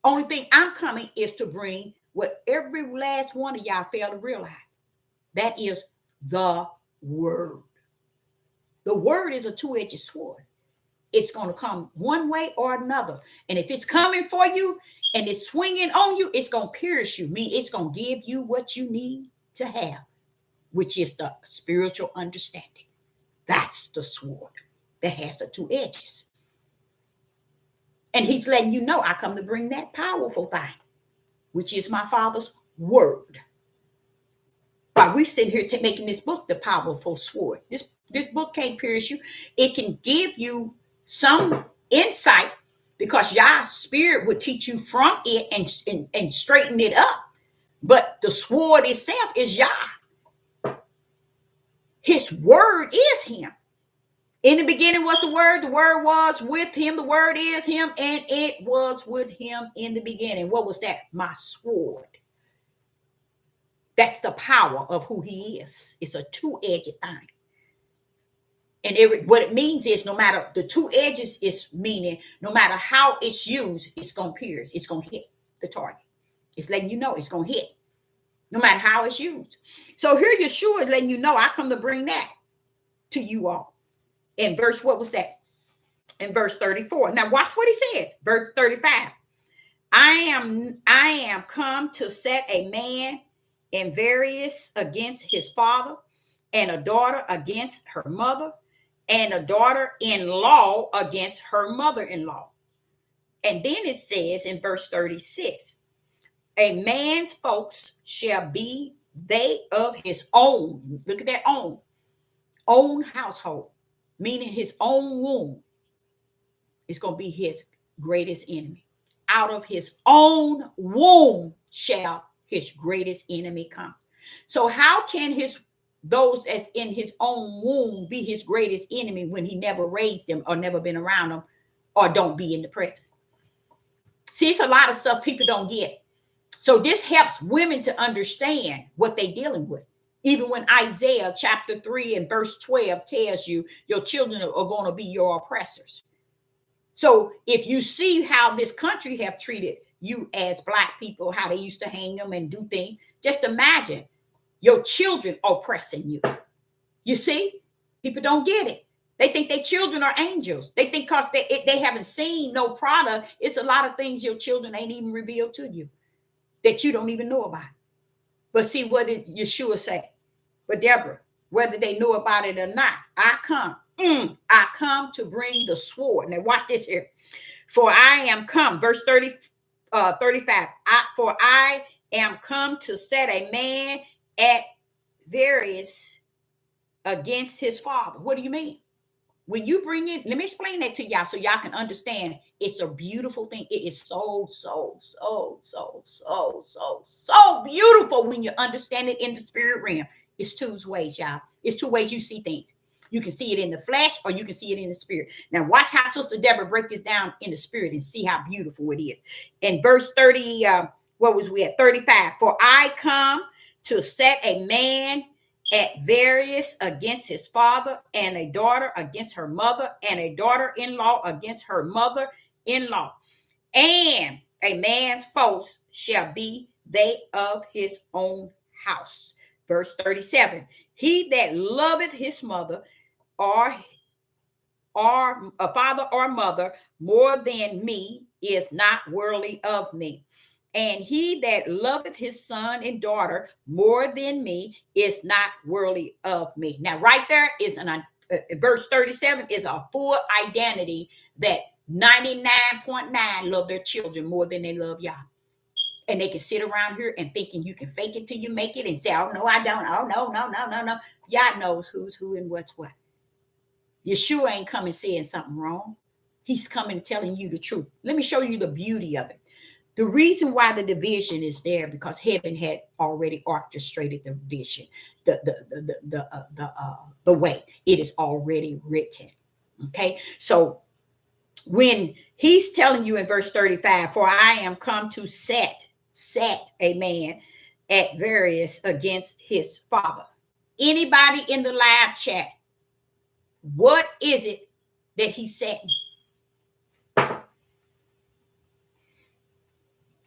Only thing I'm coming is to bring what every last one of y'all fail to realize. That is the word. The word is a two-edged sword. It's going to come one way or another. And if it's coming for you and it's swinging on you, it's going to pierce you. It's going to give you what you need to have, which is the spiritual understanding. That's the sword that has the two edges. And he's letting you know, I come to bring that powerful thing, which is my Father's word. While we sit here making this book the powerful sword, this book can't pierce you. It can give you some insight, because Yah's spirit will teach you from it and straighten it up. But the sword itself is Yah. His word is him. In the beginning was the word was with him, the word is him, and it was with him in the beginning. What was that? My sword. That's the power of who he is. It's a two-edged thing. And what it means is, no matter the two edges, is meaning no matter how it's used, it's going to pierce. It's going to hit the target. It's letting you know it's going to hit, no matter how it's used. So here Yeshua is letting you know, I come to bring that to you all. In verse, what was that? In verse 34. Now watch what he says. Verse 35. I am come to set a man in variance against his father, and a daughter against her mother, and a daughter-in-law against her mother-in-law. And then it says in verse 36, a man's folks shall be they of his own. Look at that own household, meaning his own womb. It's going to be his greatest enemy. Out of his own womb shall his greatest enemy come. So how can those as in his own womb be his greatest enemy when he never raised them or never been around them or don't be in the presence? See, it's a lot of stuff people don't get. So this helps women to understand what they're dealing with. Even when Isaiah chapter 3 and verse 12 tells you your children are going to be your oppressors. So if you see how this country have treated you as Black people, how they used to hang them and do things, just imagine your children oppressing you. You see, people don't get it. They think their children are angels. They think because they haven't seen no product, it's a lot of things your children ain't even revealed to you that you don't even know about. But see, what did Yeshua say? But Deborah, whether they know about it or not, I come to bring the sword. Now watch this here. For I am come, verse 35. For I am come to set a man at variance against his father. What do you mean? When you bring it, let me explain that to y'all so y'all can understand. It's a beautiful thing. It is so beautiful when you understand it in the spirit realm. It's two ways, y'all. It's two ways you see things. You can see it in the flesh or you can see it in the spirit. Now watch how Sister Deborah break this down in the spirit and see how beautiful it is. In verse 30, what was we at? 35. For I come to set a man at variance against his father, and a daughter against her mother, and a daughter-in-law against her mother-in-law. And a man's foes shall be they of his own house. Verse 37. He that loveth his mother or a father or mother more than me is not worthy of me. And he that loveth his son and daughter more than me is not worthy of me. Now, right there is verse 37 is a full identity that 99.9 love their children more than they love y'all. And they can sit around here and thinking you can fake it till you make it and say, oh, no, I don't. Oh, no. Y'all knows who's who and what's what. Yeshua ain't coming saying something wrong. He's coming telling you the truth. Let me show you the beauty of it. The reason why the division is there because heaven had already orchestrated the vision, the way it is already written. Okay, so when he's telling you in verse 35, for I am come to set a man at variance against his father. Anybody in the live chat, what is it that he said?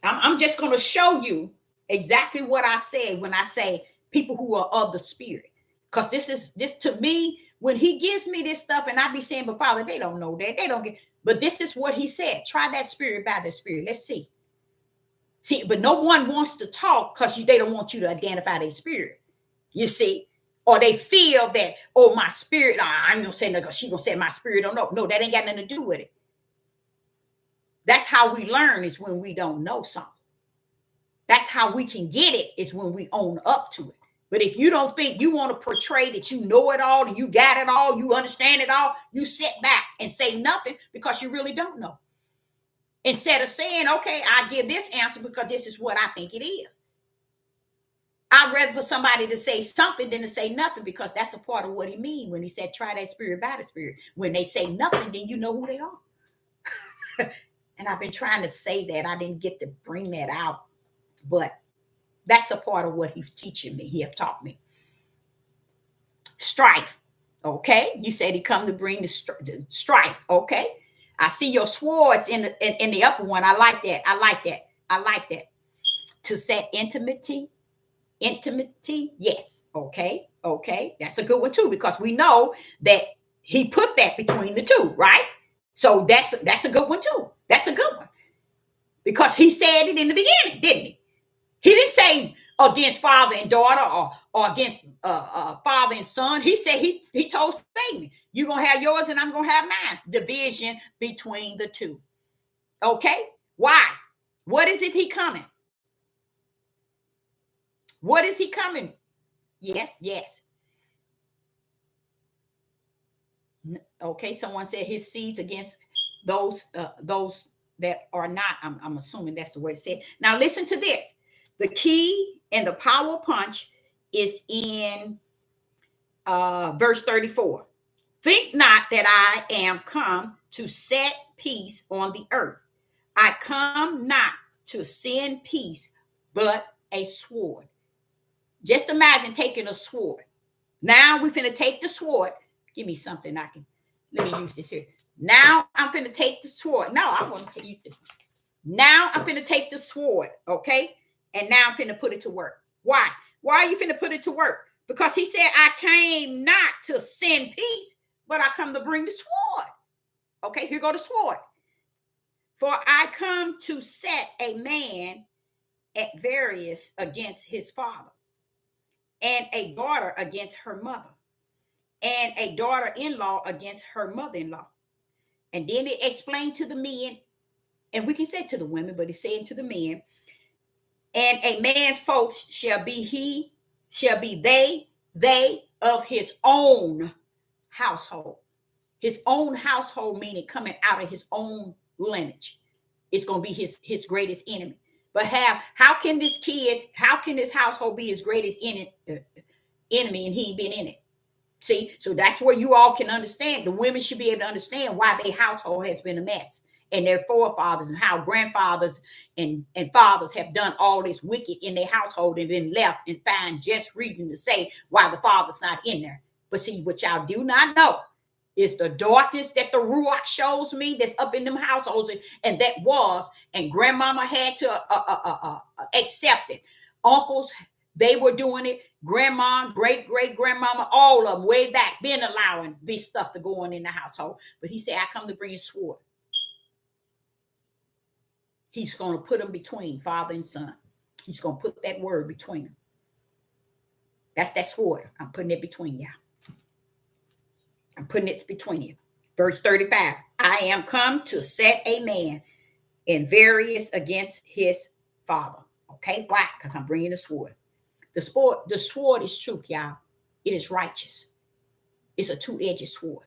I'm just going to show you exactly what I say when I say people who are of the spirit. Because this to me, when he gives me this stuff and I be saying, but Father, they don't know that. They don't get, but this is what he said. Try that spirit by the spirit. Let's see. See, but no one wants to talk because they don't want you to identify their spirit. You see? Or they feel that, oh, my spirit, I'm going to say nothing because she's going to say my spirit don't know. No, that ain't got nothing to do with it. That's how we learn is when we don't know something. That's how we can get it is when we own up to it. But if you don't think you want to portray that you know it all, and you got it all, you understand it all, you sit back and say nothing because you really don't know. Instead of saying, okay, I give this answer because this is what I think it is. I'd rather for somebody to say something than to say nothing because that's a part of what he means when he said, try that spirit by the spirit. When they say nothing, then you know who they are. And I've been trying to say that. I didn't get to bring that out. But that's a part of what he's teaching me. He have taught me. Strife. Okay. You said he come to bring the strife. Okay. I see your swords in the upper one. I like that. I like that. I like that. To set intimacy. Yes. Okay. Okay. That's a good one too, because we know that he put that between the two, right? So that's a good one too. That's a good one. Because he said it in the beginning, didn't he? He didn't say against father and daughter or against father and son. He said he told Satan, you're going to have yours and I'm going to have mine. Division between the two. Okay? Why? What is it he coming? What is he coming? Yes, yes. Okay, someone said his seeds against those that are not. I'm assuming that's the way it said. Now listen to this. The key and the power punch is in verse 34. Think not that I am come to set peace on the earth. I come not to send peace, but a sword. Just imagine taking a sword. Now we're finna take the sword. Give me something I can. Let me use this here. Now I'm finna take the sword. No, I want to use this one. Now I'm finna take the sword, okay? And now I'm finna put it to work. Why? Why are you finna put it to work? Because he said, I came not to send peace, but I come to bring the sword. Okay, here go the sword. For I come to set a man at variance against his father, and a daughter against her mother, and a daughter-in-law against her mother-in-law. And then it explained to the men, and we can say to the women, but it's saying to the men, and a man's folks shall be they of his own household. His own household, meaning coming out of his own lineage. It's going to be his greatest enemy. But how can this household be his greatest enemy and he ain't been in it? See, so that's where you all can understand. The women should be able to understand why their household has been a mess, and their forefathers, and how grandfathers and fathers have done all this wicked in their household and then left and find just reason to say why the father's not in there. But see, what y'all do not know is the darkness that the Ruach shows me that's up in them households, and that was, and grandmama had to accept it. Uncles, they were doing it. Grandma, great-great-grandmama, all of them way back been allowing this stuff to go on in the household. But he said, I come to bring a sword. He's going to put them between father and son. He's going to put that word between them. That's that sword. I'm putting it between y'all. I'm putting it between you. Verse 35. I am come to set a man in variance against his father. Okay, why? Because I'm bringing the sword. The sword is truth, y'all. It is righteous. It's a two-edged sword.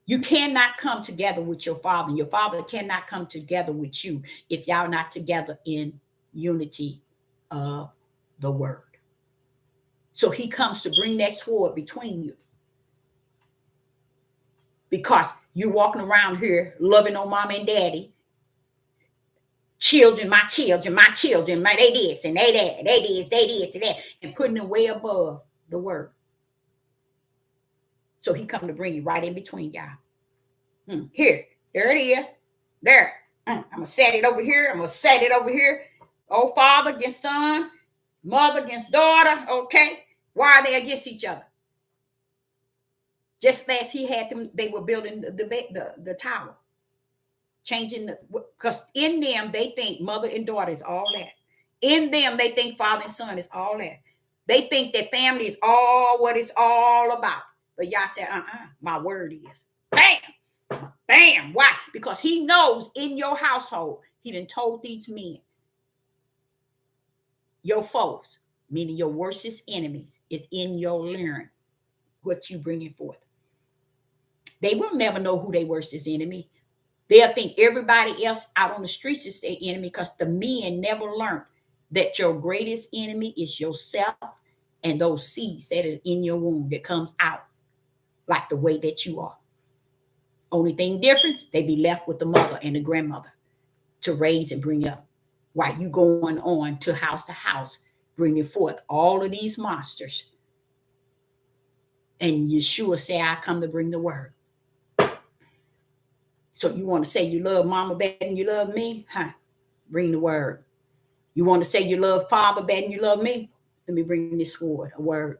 You cannot come together with your father, and your father cannot come together with you if y'all not together in unity of the word. So he comes to bring that sword between you. Because you're walking around here loving on mom and daddy, children, my children, they this and they that, they this and that, and putting them way above the word. So he come to bring you right in between y'all. Here, there it is. There. I'm going to set it over here. I'm going to set it over here. Oh, father against son, mother against daughter. Okay. Why are they against each other? Just as he had them, they were building the tower. Changing because in them, they think mother and daughter is all that. In them, they think father and son is all that. They think that family is all what it's all about. But y'all said, my word is. Bam! Bam! Why? Because he knows in your household, he done told these men, your foes, meaning your worstest enemies, is in your learn what you bringing forth. They will never know who their worstest enemy. They'll think everybody else out on the streets is their enemy because the men never learned that your greatest enemy is yourself and those seeds that are in your womb that comes out like the way that you are. Only thing difference, they be left with the mother and the grandmother to raise and bring up while you going on to house, bringing forth all of these monsters. And Yeshua say, I come to bring the word. So you want to say you love mama better than you love me? Bring the word. You want to say you love father better than you love me? Let me bring this sword, a word.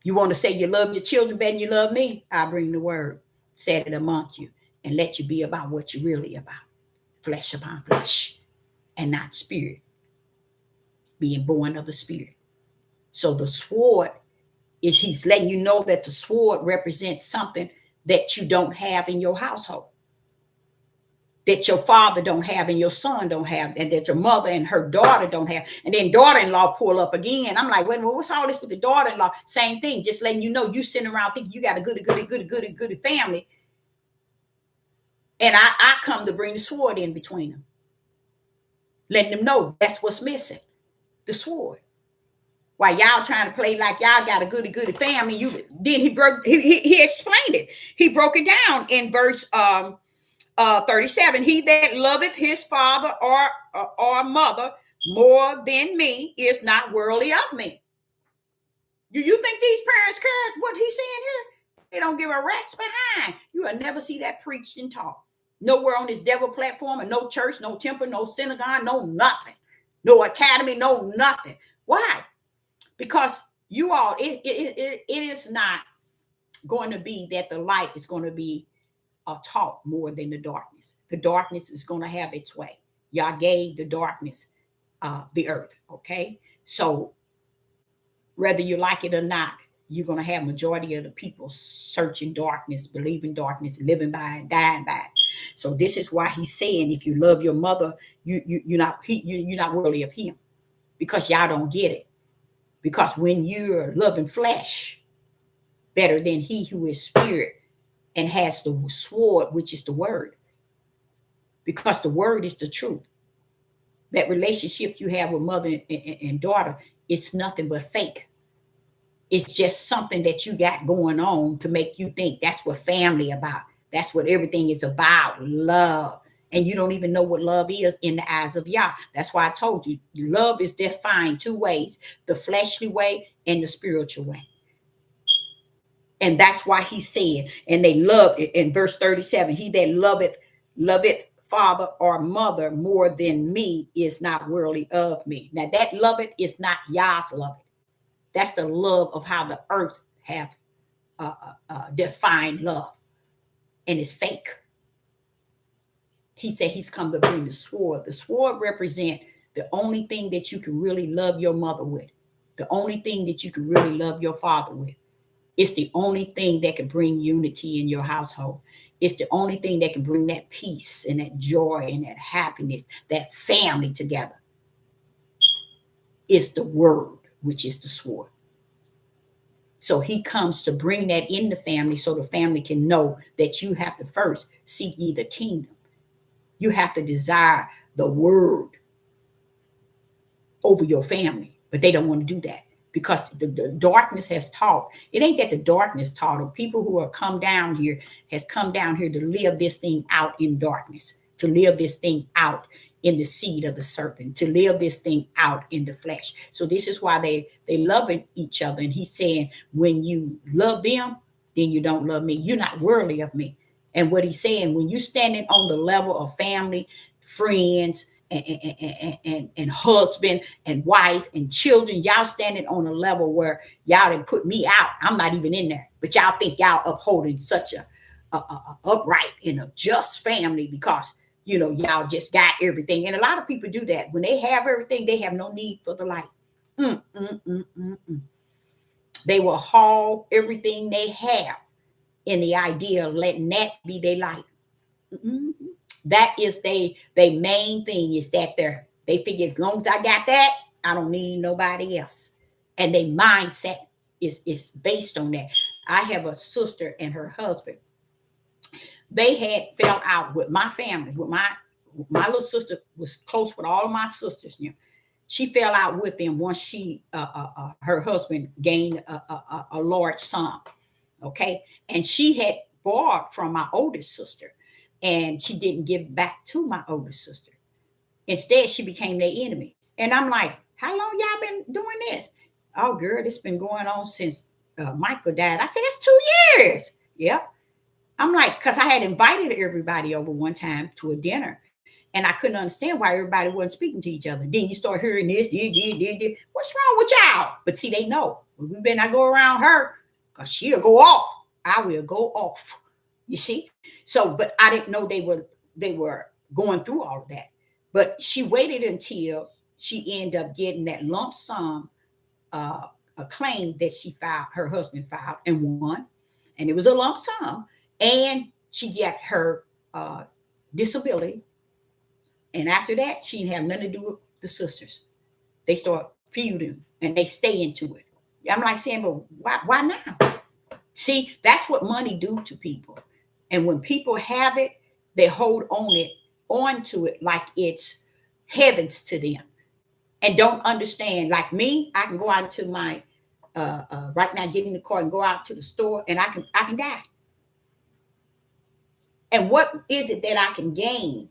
You want to say you love your children better than you love me? I bring the word. Set it among you and let you be about what you're really about. Flesh upon flesh and not spirit. Being born of the spirit. So the sword is he's letting you know that the sword represents something that you don't have in your household. That your father don't have and your son don't have, and that your mother and her daughter don't have. And then daughter-in-law pull up again. I'm like, wait a minute, what's all this with the daughter-in-law? Same thing, just letting you know you sitting around thinking you got a goody family. And I come to bring the sword in between them. Letting them know that's what's missing, the sword. While y'all trying to play like y'all got a goody family, then he explained it. He broke it down in verse 37. He that loveth his father or mother more than me is not worthy of me. Do you think these parents care what he's saying here? They don't give a rat's behind. You will never see that preached and taught. Nowhere on this devil platform, and no church, no temple, no synagogue, no nothing. No academy, no nothing. Why? Because you all, it is not going to be that the light is going to be taught more than the darkness. The darkness is going to have its way. Y'all gave the darkness the earth, okay? So whether you like it or not, you're going to have majority of the people searching darkness, believing darkness, living by it, dying by it. So this is why he's saying, if you love your mother, you're not worthy of him, because y'all don't get it. Because when you're loving flesh better than he who is spirit and has the sword, which is the word, because the word is the truth. That relationship you have with mother and daughter, it's nothing but fake. It's just something that you got going on to make you think that's what family about. That's what everything is about, love. And you don't even know what love is in the eyes of Yah. That's why I told you, love is defined two ways, the fleshly way and the spiritual way. And that's why he said, and they love it in verse 37, he that loveth father or mother more than me is not worthy of me. Now that loveth is not Yah's love. That's the love of how the earth have defined love. And it's fake. He said he's come to bring the sword. The sword represent the only thing that you can really love your mother with. The only thing that you can really love your father with. It's the only thing that can bring unity in your household. It's the only thing that can bring that peace and that joy and that happiness, that family together. It's the word, which is the sword. So he comes to bring that in the family so the family can know that you have to first seek ye the kingdom. You have to desire the word over your family, but they don't want to do that because the darkness has taught. It ain't that the darkness taught them. People who have come down here has come down here to live this thing out in darkness, to live this thing out in the seed of the serpent, to live this thing out in the flesh. So this is why they loving each other. And he's saying, when you love them, then you don't love me. You're not worthy of me. And what he's saying, when you're standing on the level of family, friends, and husband and wife and children, y'all standing on a level where y'all didn't put me out. I'm not even in there, but y'all think y'all upholding such a upright and a just family because y'all just got everything. And a lot of people do that. When they have everything, they have no need for the light. They will haul everything they have in the idea of letting that be their light. That is they main thing, is that they figure as long as I got that, I don't need nobody else. And their mindset is based on that. I have a sister and her husband. They had fell out with my family. With my little sister was close with all of my sisters. She fell out with them once her husband gained a large sum. Okay, and she had borrowed from my oldest sister. And she didn't give back to my oldest sister. Instead, she became their enemy. And I'm like, how long y'all been doing this? Oh, girl, this been going on since Michael died. I said, that's 2 years. Yep. I'm like, because I had invited everybody over one time to a dinner. And I couldn't understand why everybody wasn't speaking to each other. Then you start hearing this. What's wrong with y'all? But see, they know. We better not go around her because she'll go off. I will go off. You see? So, but I didn't know they were going through all of that. But she waited until she ended up getting that lump sum, a claim that her husband filed and won. And it was a lump sum. And she got her disability. And after that, she didn't have nothing to do with the sisters. They start feuding and they stay into it. I'm like saying, but why now? See, that's what money do to people. And when people have it, they hold on to it like it's heavens to them and don't understand. Like me, I can go out to my, right now, get in the car and go out to the store and I can die. And what is it that I can gain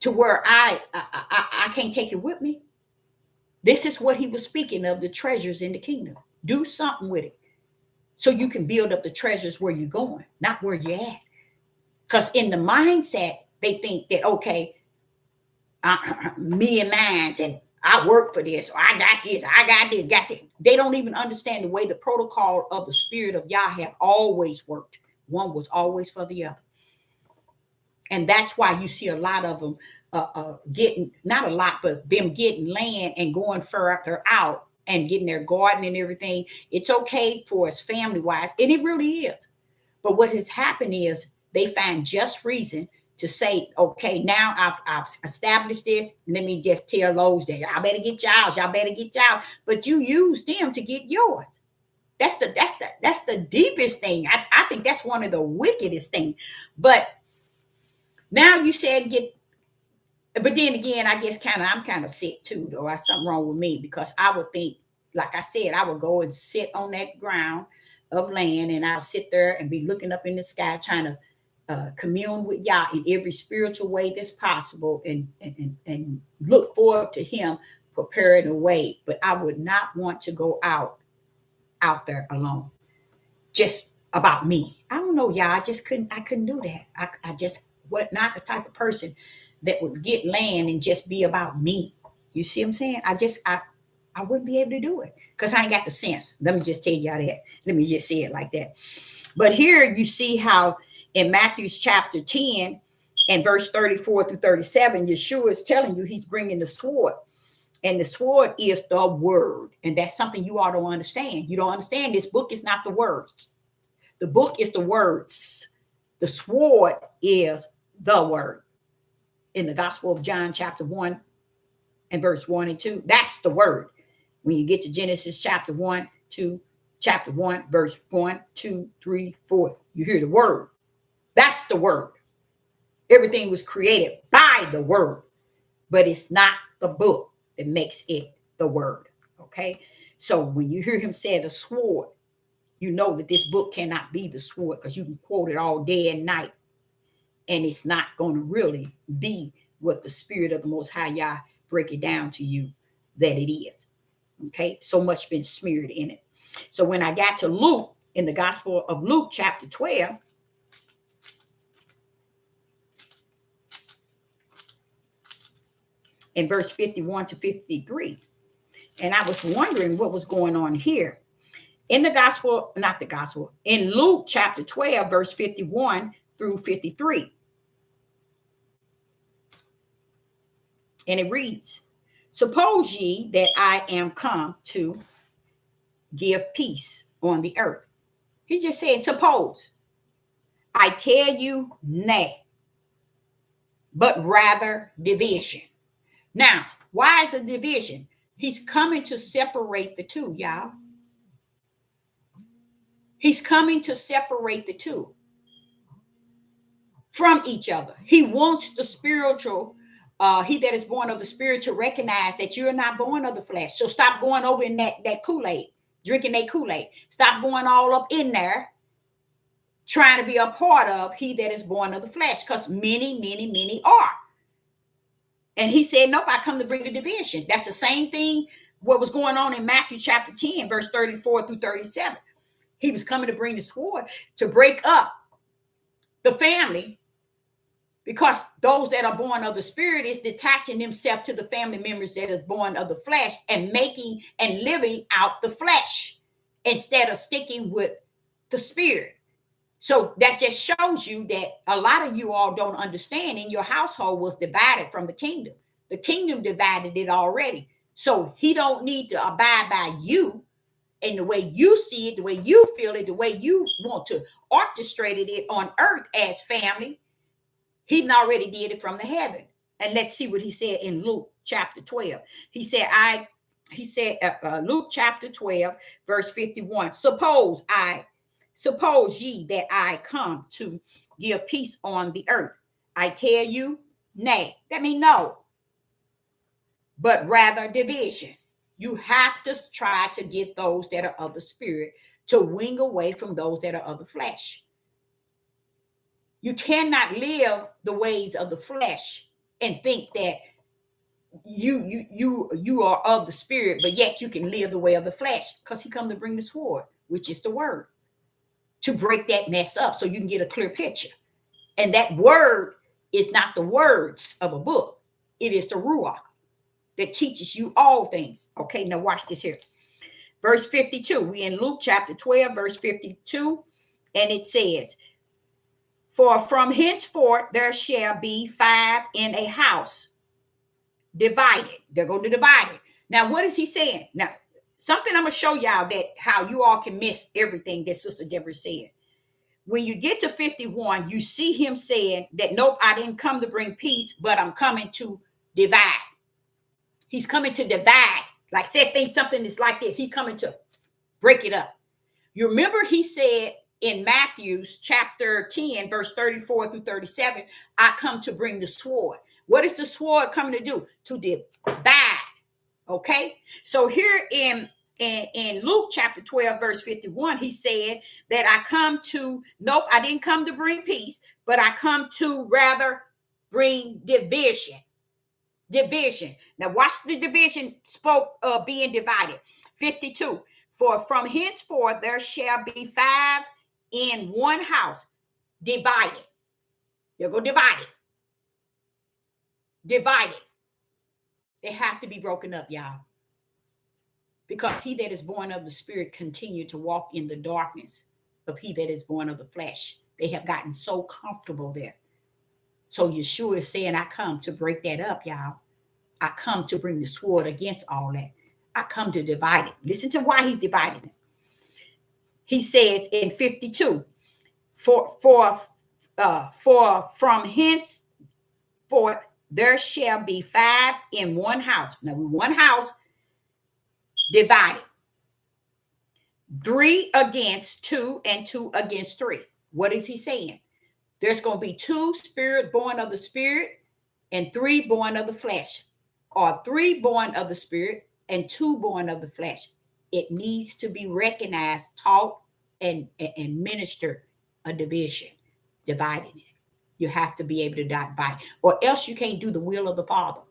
to where I can't take it with me? This is what he was speaking of, the treasures in the kingdom. Do something with it. So you can build up the treasures where you're going, not where you're at. Because in the mindset, they think that, okay, me and mine, and I work for this, or I got this, got that. They don't even understand the way the protocol of the spirit of Yah have always worked. One was always for the other. And that's why you see a lot of them getting, not a lot, but them getting land and going further out and getting their garden and everything. It's okay for us family-wise, and it really is. But what has happened is they find just reason to say, okay, now I've established this. Let me just tell those that y'all better get y'all. But you use them to get yours. That's the deepest thing. I think that's one of the wickedest things. But now you said but then again, I guess I'm kind of sick too, though. There's something wrong with me because I would think, like I said, I would go and sit on that ground of land and I'll sit there and be looking up in the sky trying to commune with Yah in every spiritual way that's possible and look forward to him preparing a way. But I would not want to go out there alone, just about me. I don't know, Yah. I couldn't do that. I just was not the type of person that would get land and just be about me. You see what I'm saying? I wouldn't be able to do it because I ain't got the sense. Let me just tell y'all that. Let me just say it like that. But here you see how in Matthew's chapter 10 and verse 34 through 37, Yeshua is telling you he's bringing the sword. And the sword is the word. And that's something you ought to understand. You don't understand this book is not the words. The book is the words. The sword is the word. In the Gospel of John, chapter 1 and verse 1 and 2, that's the word. When you get to Genesis chapter 1, 2, chapter 1, verse 1, 2, 3, 4. You hear the word. That's the word. Everything was created by the word, but it's not the book that makes it the word. Okay. So when you hear him say the sword, you know that this book cannot be the sword, because you can quote it all day and night, and it's not going to really be what the Spirit of the Most High Yah break it down to you that it is. Okay. So much been smeared in it. So when I got to Luke, in the Gospel of Luke, chapter 12, in verse 51 to 53, and I was wondering what was going on here. In the gospel, not the gospel, in Luke chapter 12, verse 51 through 53. And it reads, suppose ye that I am come to give peace on the earth. He just said, suppose. I tell you, nay, but rather division. Now, why is a division? He's coming to separate the two, y'all. He's coming to separate the two from each other. He wants the spiritual, he that is born of the Spirit, to recognize that you're not born of the flesh. So stop going over in that Kool-Aid, drinking that Kool-Aid. Stop going all up in there, trying to be a part of he that is born of the flesh, because many are. And he said, nope, I come to bring the division. That's the same thing what was going on in Matthew chapter 10, verse 34 through 37. He was coming to bring the sword to break up the family, because those that are born of the Spirit is detaching themselves to the family members that is born of the flesh and making and living out the flesh instead of sticking with the Spirit. So that just shows you that a lot of you all don't understand, and your household was divided from the kingdom. The kingdom divided it already. So he don't need to abide by you and the way you see it, the way you feel it, the way you want to orchestrate it on earth as family. He already did it from the heaven. And let's see what he said in Luke chapter 12. He said, Luke chapter 12, verse 51, suppose ye that I come to give peace on the earth. I tell you, nay. That means no, but rather division. You have to try to get those that are of the Spirit to wing away from those that are of the flesh. You cannot live the ways of the flesh and think that you are of the Spirit, but yet you can live the way of the flesh, because he come to bring the sword, which is the word, to break that mess up so you can get a clear picture. And that word is not the words of a book. It is the Ruach that teaches you all things. Okay, now watch this here. Verse 52. We in Luke chapter 12, verse 52. And it says, for from henceforth there shall be 5 in a house, divided. They're going to divide it. Now, what is he saying? Now, something I'm going to show y'all that how you all can miss everything that Sister Deborah said. When you get to 51, you see him saying that, nope, I didn't come to bring peace, but I'm coming to divide. He's coming to divide. Like said things, something is like this. He's coming to break it up. You remember he said in Matthew's chapter 10, verse 34 through 37, I come to bring the sword. What is the sword coming to do? To divide. Okay. So here in Luke chapter 12, verse 51, he said that I come to, nope, I didn't come to bring peace, but I come to rather bring division. Division. Now watch the division spoke of being divided. 52. For from henceforth there shall be 5 in one house, divided. They'll go divided. Divided. They have to be broken up, y'all. Because he that is born of the Spirit continue to walk in the darkness of he that is born of the flesh. They have gotten so comfortable there. So Yeshua is saying, I come to break that up, y'all. I come to bring the sword against all that. I come to divide it. Listen to why he's dividing it. He says in 52, for from henceforth there shall be 5 in one house. Now, one house divided. 3 against 2 and 2 against 3. What is he saying? There's going to be 2 spirit born of the spirit and 3 born of the flesh, or 3 born of the spirit and 2 born of the flesh. It needs to be recognized, taught, and ministered a division, dividing it. You have to be able to divide, or else you can't do the will of the Father,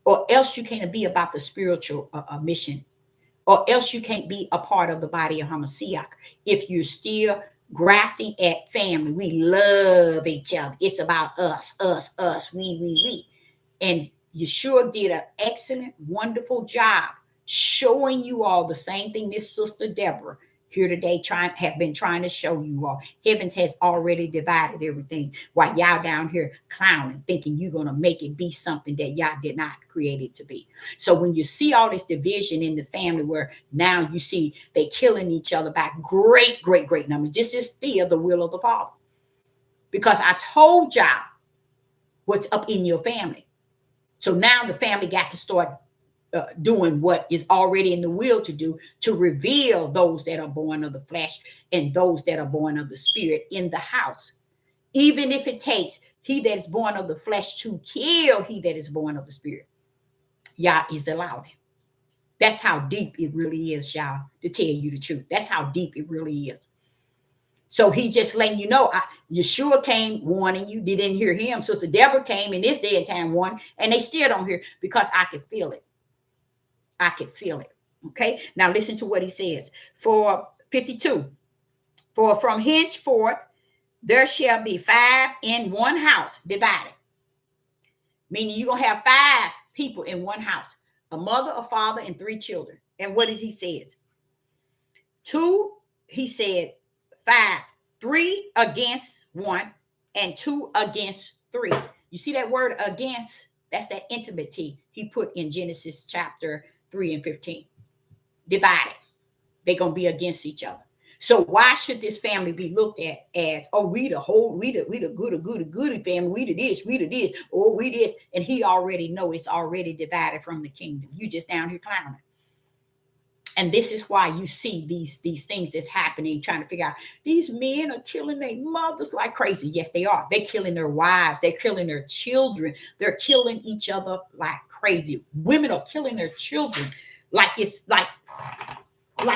or else you can't be about the spiritual mission, or else you can't be a part of the body of Hamashiach. If you're still grafting at family, we love each other. It's about us, we. And Yeshua did an excellent, wonderful job showing you all the same thing this Sister Deborah here today have been trying to show you all. Heavens has already divided everything while y'all down here clowning, thinking you're going to make it be something that y'all did not create it to be. So when you see all this division in the family, where now you see they killing each other by great numbers, this is still the will of the Father. Because I told y'all what's up in your family. So now the family got to start doing what is already in the will to do, to reveal those that are born of the flesh and those that are born of the spirit in the house. Even if it takes he that is born of the flesh to kill he that is born of the spirit, Yah is allowed it. That's how deep it really is, y'all, to tell you the truth. That's how deep it really is. So he just letting you know, Yeshua came warning you. They didn't hear him. Sister Deborah came in this day and time warning, and they still don't hear, because I could feel it. I could feel it. Okay. Now listen to what he says. For 52, for from henceforth there shall be 5 in one house divided. Meaning you're going to have 5 people in one house, a mother, a father, and 3 children. And what did he say? 2, he said 5, 3 against 1 and 2 against 3. You see that word against? That's that intimacy he put in Genesis chapter 3 and 15. Divided. They're going to be against each other. So why should this family be looked at as, oh, we the goody family, we the this, or we this, and he already know it's already divided from the kingdom. You just down here clowning. And this is why you see these things that's happening, trying to figure out, these men are killing their mothers like crazy. Yes, they are. They're killing their wives. They're killing their children. They're killing each other like crazy. Women are killing their children like it's like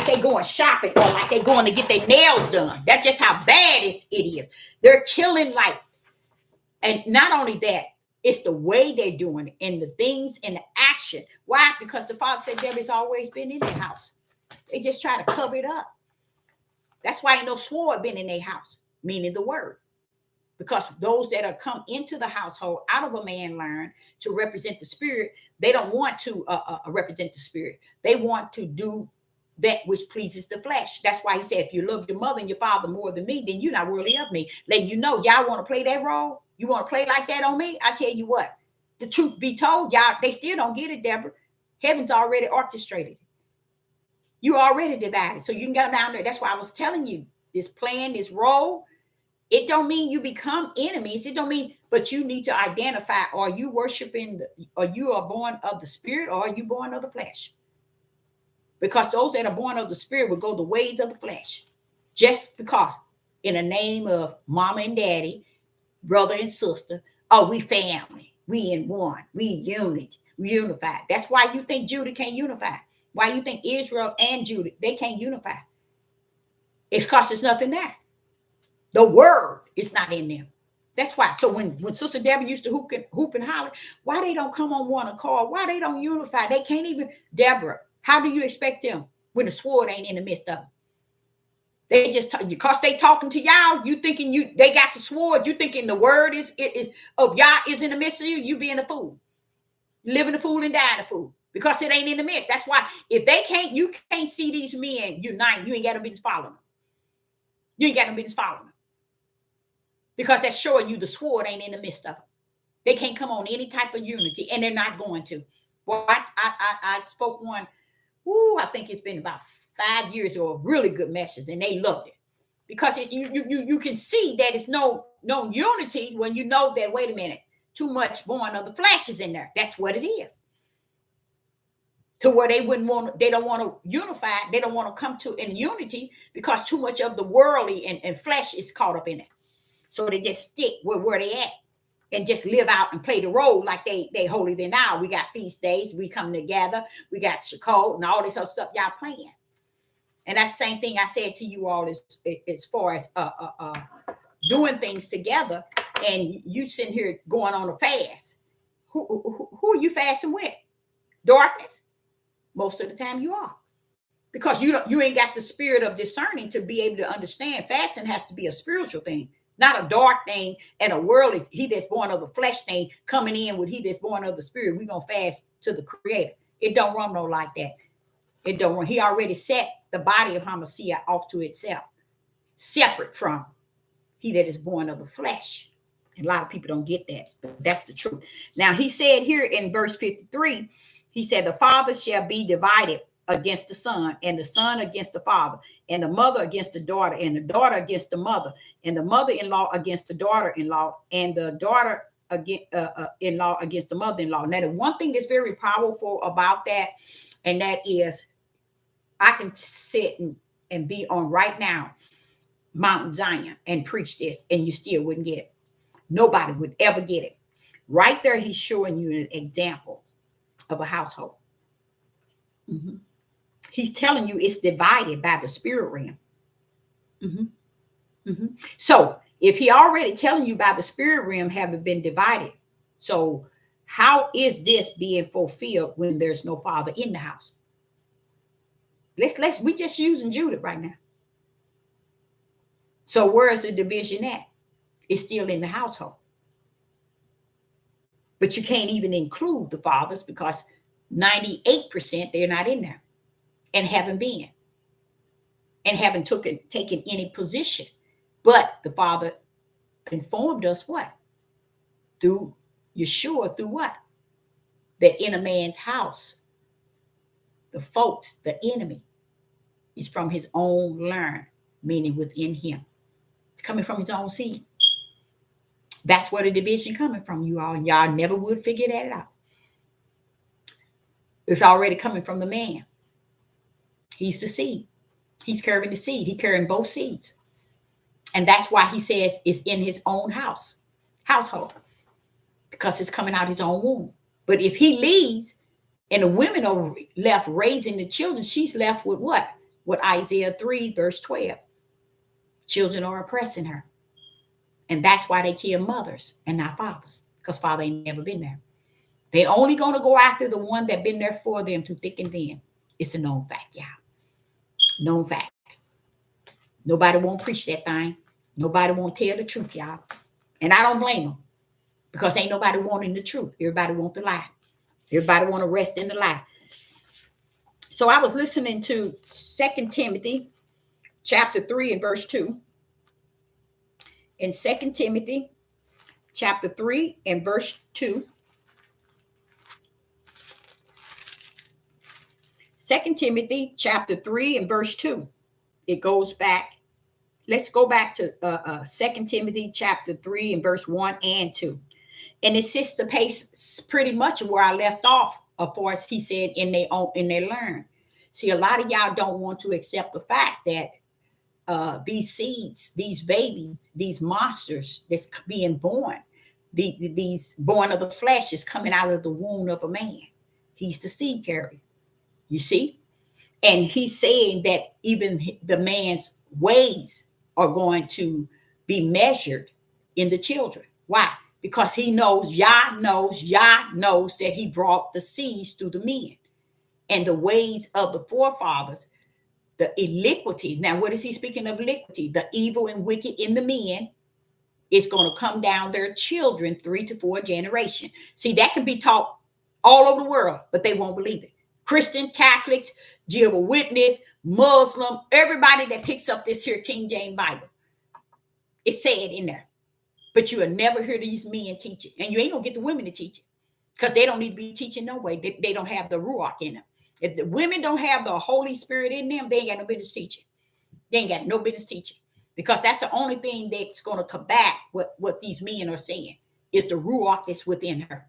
they going shopping, or like they going to get their nails done. That's just how bad it is. They're killing like, and not only that, it's the way they're doing it and the things and the action. Why? Because the Father said Debbie's always been in their house. They just try to cover it up. That's why ain't no sword been in their house, meaning the word. Because those that are come into the household out of a man learn to represent the spirit, they don't want to represent the spirit. They want to do that which pleases the flesh. That's why he said, if you love your mother and your father more than me, then you're not worthy of me. Letting you know, y'all want to play that role? You want to play like that on me? I tell you what, the truth be told, y'all, they still don't get it, Deborah. Heaven's already orchestrated. You already divided. So you can go down there. That's why I was telling you, this plan, this role, it don't mean you become enemies. It don't mean, but you need to identify, are you worshiping, or you are born of the spirit, or are you born of the flesh? Because those that are born of the spirit will go the ways of the flesh. Just because in the name of mama and daddy, brother and sister, oh, we family, we in one, we unit, we unified. That's why you think Judah can't unify. Why you think Israel and Judah, they can't unify. It's because there's nothing there. The word is not in them. That's why. So when Sister Deborah used to hoop and holler, why they don't come on one accord? Why they don't unify? They can't even. Deborah, how do you expect them when the sword ain't in the midst of them? They just, because they talking to y'all, you thinking they got the sword, you thinking the word is of Yah is in the midst of you, you being a fool. Living a fool and dying a fool. Because it ain't in the midst. That's why if they can't, you can't see these men unite, you ain't got no business following them. You ain't got no business following them. Because that's showing you the sword ain't in the midst of them. They can't come on any type of unity, and they're not going to. Well, I spoke one, I think it's been about 5 years ago, a really good message, and they loved it. Because you can see that it's no unity when you know that, wait a minute, too much born of the flesh is in there. That's what it is. to where they don't want to unify, they don't want to come to in unity because too much of the worldly and flesh is caught up in it. So they just stick where they at and just live out and play the role like they holier than thou. We got feast days, we come together, we got Sukkot and all this other stuff y'all playing. And that's the same thing I said to you all as far as doing things together, and you sitting here going on a fast. Who are you fasting with? Darkness? Most of the time you are. Because you ain't got the spirit of discerning to be able to understand. Fasting has to be a spiritual thing, not a dark thing and a worldly, he that's born of the flesh thing coming in with he that's born of the spirit. We're going to fast to the creator. It don't run no like that. It don't run. He already set the body of Hamashiach off to itself, separate from he that is born of the flesh. And a lot of people don't get that, but that's the truth. Now, he said here in verse 53, he said, the father shall be divided against the son, and the son against the father, and the mother against the daughter, and the daughter against the mother, and the mother-in-law against the daughter-in-law, and the daughter-in-law against the mother-in-law. Now, the one thing that's very powerful about that, and that is, I can sit and be on right now, Mount Zion, and preach this, and you still wouldn't get it. Nobody would ever get it. Right there, he's showing you an example of a household. Mm-hmm. He's telling you it's divided by the spirit realm. Mm-hmm. Mm-hmm. So if he already telling you by the spirit realm having been divided, so how is this being fulfilled when there's no father in the house? We just using Judah right now. So where is the division at? It's still in the household. But you can't even include the fathers because 98% they're not in there and haven't been and haven't taken any position. But the Father informed us what? Through Yeshua, through what? That in a man's house, the folks, the enemy, is from his own learn, meaning within him. It's coming from his own seed. That's where the division coming from, you all. And y'all never would figure that out. It's already coming from the man. He's the seed. He's carrying the seed. He's carrying both seeds. And that's why he says it's in his own household, because it's coming out his own womb. But if he leaves and the women are left raising the children, she's left with what? With Isaiah 3, verse 12. Children are oppressing her. And that's why they kill mothers and not fathers, because father ain't never been there. They only going to go after the one that been there for them through thick and thin. It's a known fact, y'all. Known fact. Nobody won't preach that thing. Nobody won't tell the truth, y'all. And I don't blame them, because ain't nobody wanting the truth. Everybody want the lie. Everybody want to rest in the lie. So I was listening to 2 Timothy chapter 3 and verse 2. In 2 Timothy chapter 3 and verse 2. 2 Timothy chapter 3 and verse 2. It goes back. Let's go back to 2 Timothy chapter 3 and verse 1 and 2. And it sits the pace pretty much where I left off, of course, he said, in their learn. See, a lot of y'all don't want to accept the fact that these seeds, these babies, these monsters that's being born, these born of the flesh is coming out of the womb of a man. He's the seed carrier. You see? And he's saying that even the man's ways are going to be measured in the children. Why? Because he knows, Yah knows that he brought the seeds through the men. And the ways of the forefathers, the iniquity. Now, what is he speaking of iniquity? The evil and wicked in the men is going to come down their children 3 to 4 generations. See, that can be taught all over the world, but they won't believe it. Christian, Catholics, Jehovah's Witness, Muslim, everybody that picks up this here King James Bible, it's said in there. But you will never hear these men teach it. And you ain't going to get the women to teach it, because they don't need to be teaching no way. They don't have the Ruach in them. If the women don't have the Holy Spirit in them, they ain't got no business teaching. They ain't got no business teaching, because that's the only thing that's going to combat what these men are saying is the Ruach that's within her.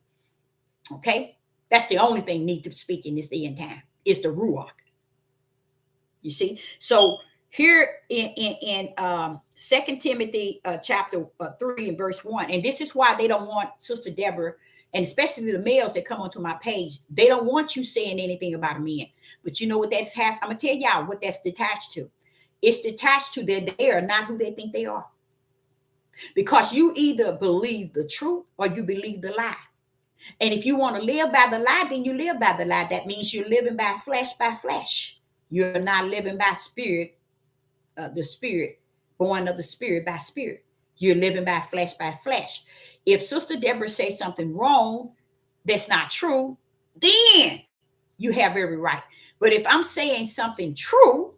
Okay? That's the only thing need to speak in this day and time is the Ruach. You see? So here in 2 Timothy chapter 3 and verse 1, and this is why they don't want Sister Deborah, and especially the males that come onto my page, they don't want you saying anything about a man. But you know what that's I'm going to tell y'all what that's detached to. It's detached to that they are not who they think they are. Because you either believe the truth or you believe the lie. And if you want to live by the lie, then you live by the lie. That means you're living by flesh. You're not living by spirit, the spirit, born of the spirit by spirit. You're living by flesh. If Sister Deborah says something wrong that's not true, then you have every right. But if I'm saying something true,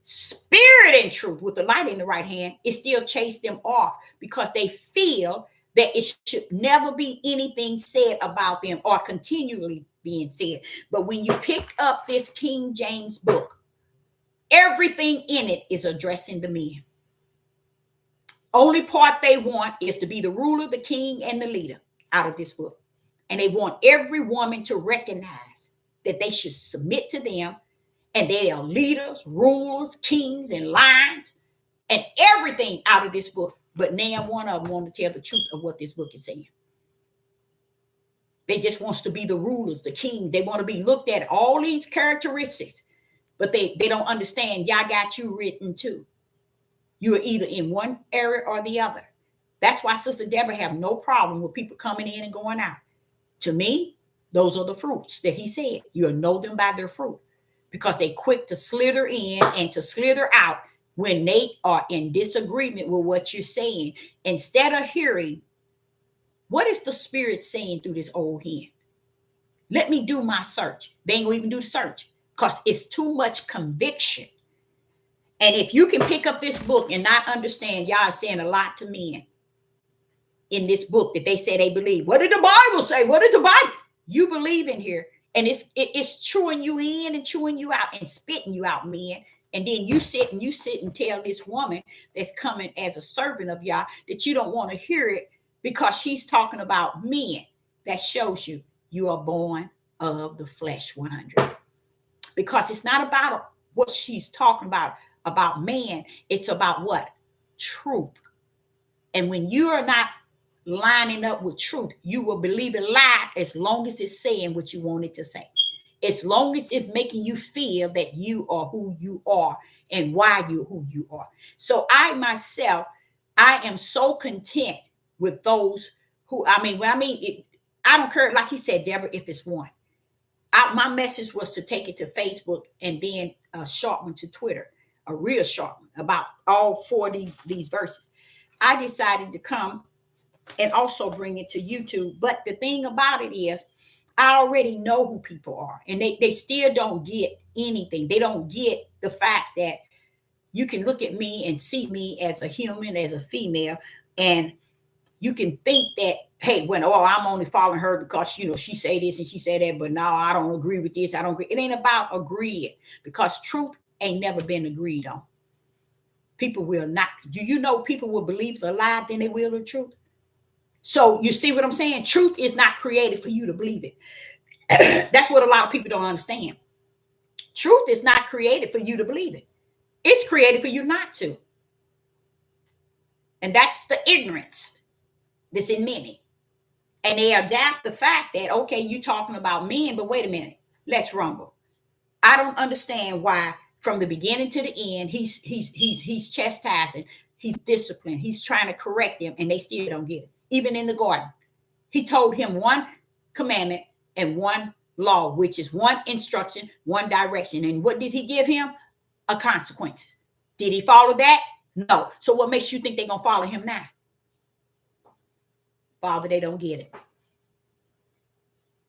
spirit and truth with the light in the right hand, it still chase them off because they feel that it should never be anything said about them or continually being said. But when you pick up this King James book, everything in it is addressing the men. Only part they want is to be the ruler, the king, and the leader out of this book. And they want every woman to recognize that they should submit to them, and they are leaders, rulers, kings, and lions, and everything out of this book. But now one of them want to tell the truth of what this book is saying. They just wants to be the rulers, the king. They want to be looked at, all these characteristics, but they don't understand Yah got you written too. You are either in one area or the other. That's why Sister Deborah have no problem with people coming in and going out. To me, those are the fruits that he said. You'll know them by their fruit, because they quick to slither in and to slither out when they are in disagreement with what you're saying, instead of hearing, what is the Spirit saying through this old hen? Let me do my search. They ain't gonna even do the search because it's too much conviction. And if you can pick up this book and not understand, Yah is saying a lot to men in this book that they say they believe. What did the Bible say? What did the Bible? You believe in here. And it's chewing you in and chewing you out and spitting you out, men. And then you sit and tell this woman that's coming as a servant of Yah that you don't want to hear it because she's talking about men. That shows you are born of the flesh 100. Because it's not about what she's talking about man. It's about what? Truth. And when you are not lining up with truth, you will believe a lie as long as it's saying what you want it to say. As long as it's making you feel that you are who you are and why you're who you are. So I myself, I am so content with those who, I don't care, like he said, Deborah, if it's one. My message was to take it to Facebook and then a short one to Twitter, a real short one about all 40 these verses. I decided to come and also bring it to YouTube. But the thing about it is, I already know who people are, and they still don't get anything. They don't get the fact that you can look at me and see me as a human, as a female, and you can think that, hey, I'm only following her because, she say this and she say that, but no, I don't agree with this. I don't agree. It ain't about agreeing, because truth ain't never been agreed on. People will not. Do you know people will believe the lie than they will the truth? So you see what I'm saying? Truth is not created for you to believe it. That's what a lot of people don't understand. Truth is not created for you to believe it. It's created for you not to. And that's the ignorance that's in many. And they adapt the fact that, okay, you're talking about men, but wait a minute, let's rumble. I don't understand why from the beginning to the end, he's chastising, he's disciplining, he's trying to correct them, and they still don't get it. Even in the garden, he told him one commandment and one law, which is one instruction, one direction. And what did he give him? A consequence. Did he follow that? No. So what makes you think they're going to follow him now? Father, they don't get it.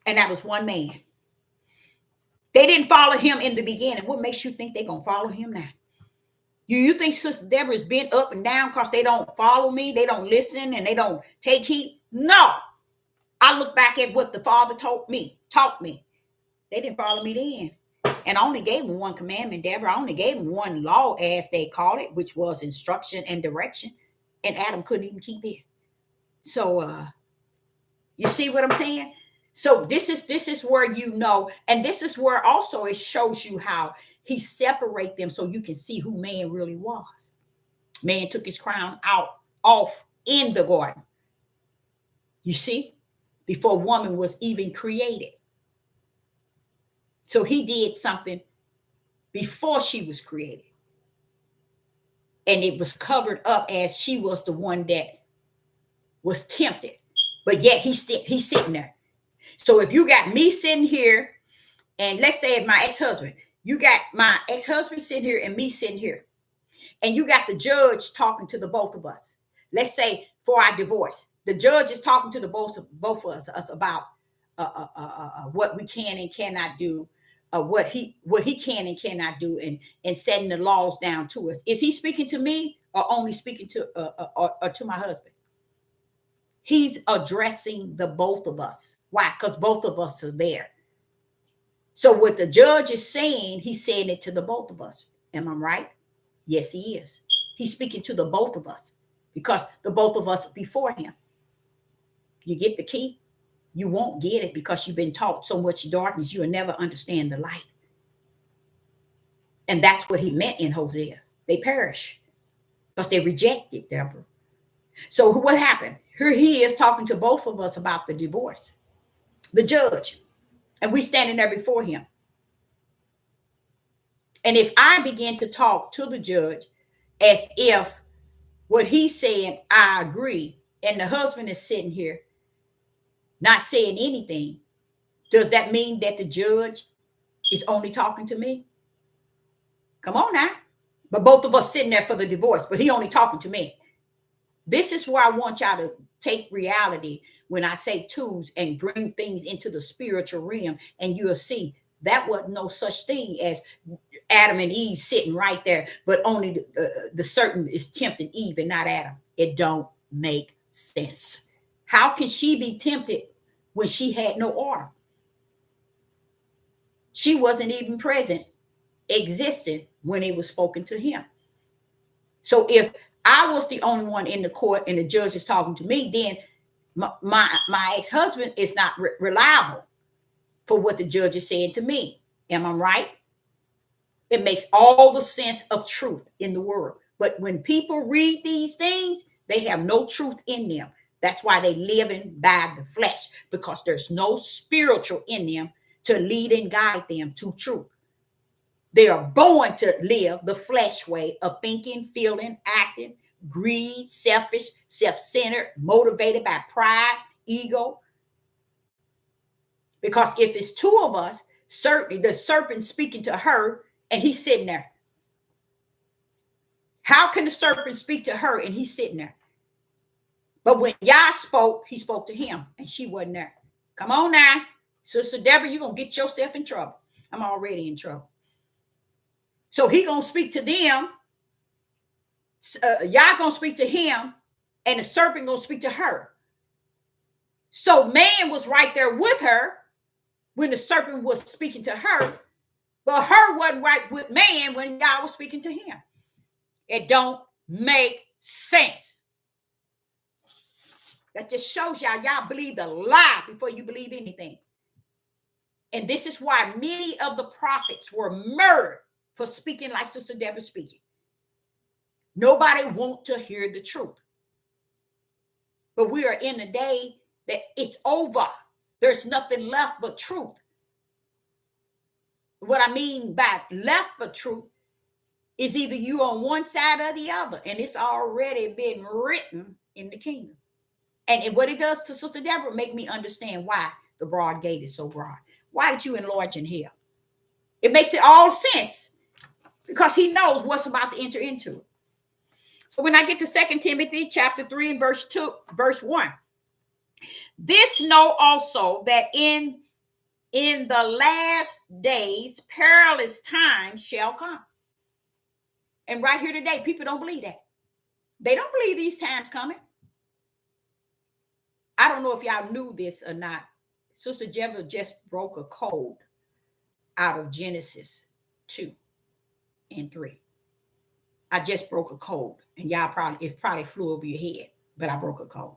And that was one man. They didn't follow him in the beginning. What makes you think they're going to follow him now? You think Sister Deborah's been up and down because they don't follow me, they don't listen, and they don't take heed? No. I look back at what the Father taught me. They didn't follow me then. And I only gave them one commandment, Deborah. I only gave them one law, as they call it, which was instruction and direction. And Adam couldn't even keep it. So, you see what I'm saying? So this is where you know, and this is where also it shows you how he separate them so you can see who man really was. Man took his crown out off in the garden. You see, before woman was even created. So he did something before she was created. And it was covered up as she was the one that was tempted. But yet he's sitting there. So if you got me sitting here, and let's say if my ex-husband, you got my ex-husband sitting here and me sitting here, and you got the judge talking to the both of us. Let's say for our divorce, the judge is talking to the both of us about what we can and cannot do, what he can and cannot do, and setting the laws down to us. Is he speaking to me or only speaking to or to my husband? He's addressing the both of us. Why? Because both of us are there. So what the judge is saying, he's saying it to the both of us. Am I right? Yes, he is. He's speaking to the both of us because the both of us before him. You get the key? You won't get it because you've been taught so much darkness, you'll never understand the light. And that's what he meant in Hosea. They perish because they rejected Deborah. So what happened? Here he is talking to both of us about the divorce, the judge, and we standing there before him. And if I begin to talk to the judge as if what he's saying, I agree, and the husband is sitting here not saying anything, does that mean that the judge is only talking to me? Come on now. But both of us sitting there for the divorce, but he only talking to me. This is where I want y'all to take reality when I say tools and bring things into the spiritual realm, and you'll see that wasn't no such thing as Adam and Eve sitting right there, but only the serpent is tempting Eve and not Adam. It don't make sense. How can she be tempted when she had no order? She wasn't even present, existed when it was spoken to him. So if I was the only one in the court and the judge is talking to me, then my ex-husband is not reliable for what the judge is saying to me. Am I right? It makes all the sense of truth in the world. But when people read these things, they have no truth in them. That's why they live in by the flesh, because there's no spiritual in them to lead and guide them to truth. They are born to live the flesh way of thinking, feeling, acting, greed, selfish, self-centered, motivated by pride, ego. Because if it's two of us, certainly the serpent speaking to her and he's sitting there. How can the serpent speak to her and he's sitting there? But when Yah spoke, he spoke to him and she wasn't there. Come on now. Sister Deborah, you're going to get yourself in trouble. I'm already in trouble. So he going to speak to them. Yah going to speak to him and the serpent going to speak to her. So man was right there with her when the serpent was speaking to her, but her wasn't right with man when God was speaking to him. It don't make sense. That just shows y'all believe the lie before you believe anything. And this is why many of the prophets were murdered for speaking like Sister Deborah speaking. Nobody wants to hear the truth. But we are in a day that it's over. There's nothing left but truth. What I mean by left but truth is either you on one side or the other, and it's already been written in the kingdom. And what it does to Sister Deborah make me understand why the broad gate is so broad. Why did you enlarge in here? It makes it all sense because he knows what's about to enter into it. So when I get to 2 Timothy chapter 3 and verse 1, this know also that in the last days, perilous times shall come. And right here today, people don't believe that. They don't believe these times coming. I don't know if y'all knew this or not. Sister Deborah just broke a code out of Genesis 2 and 3. I just broke a code, and it probably flew over your head, but I broke a code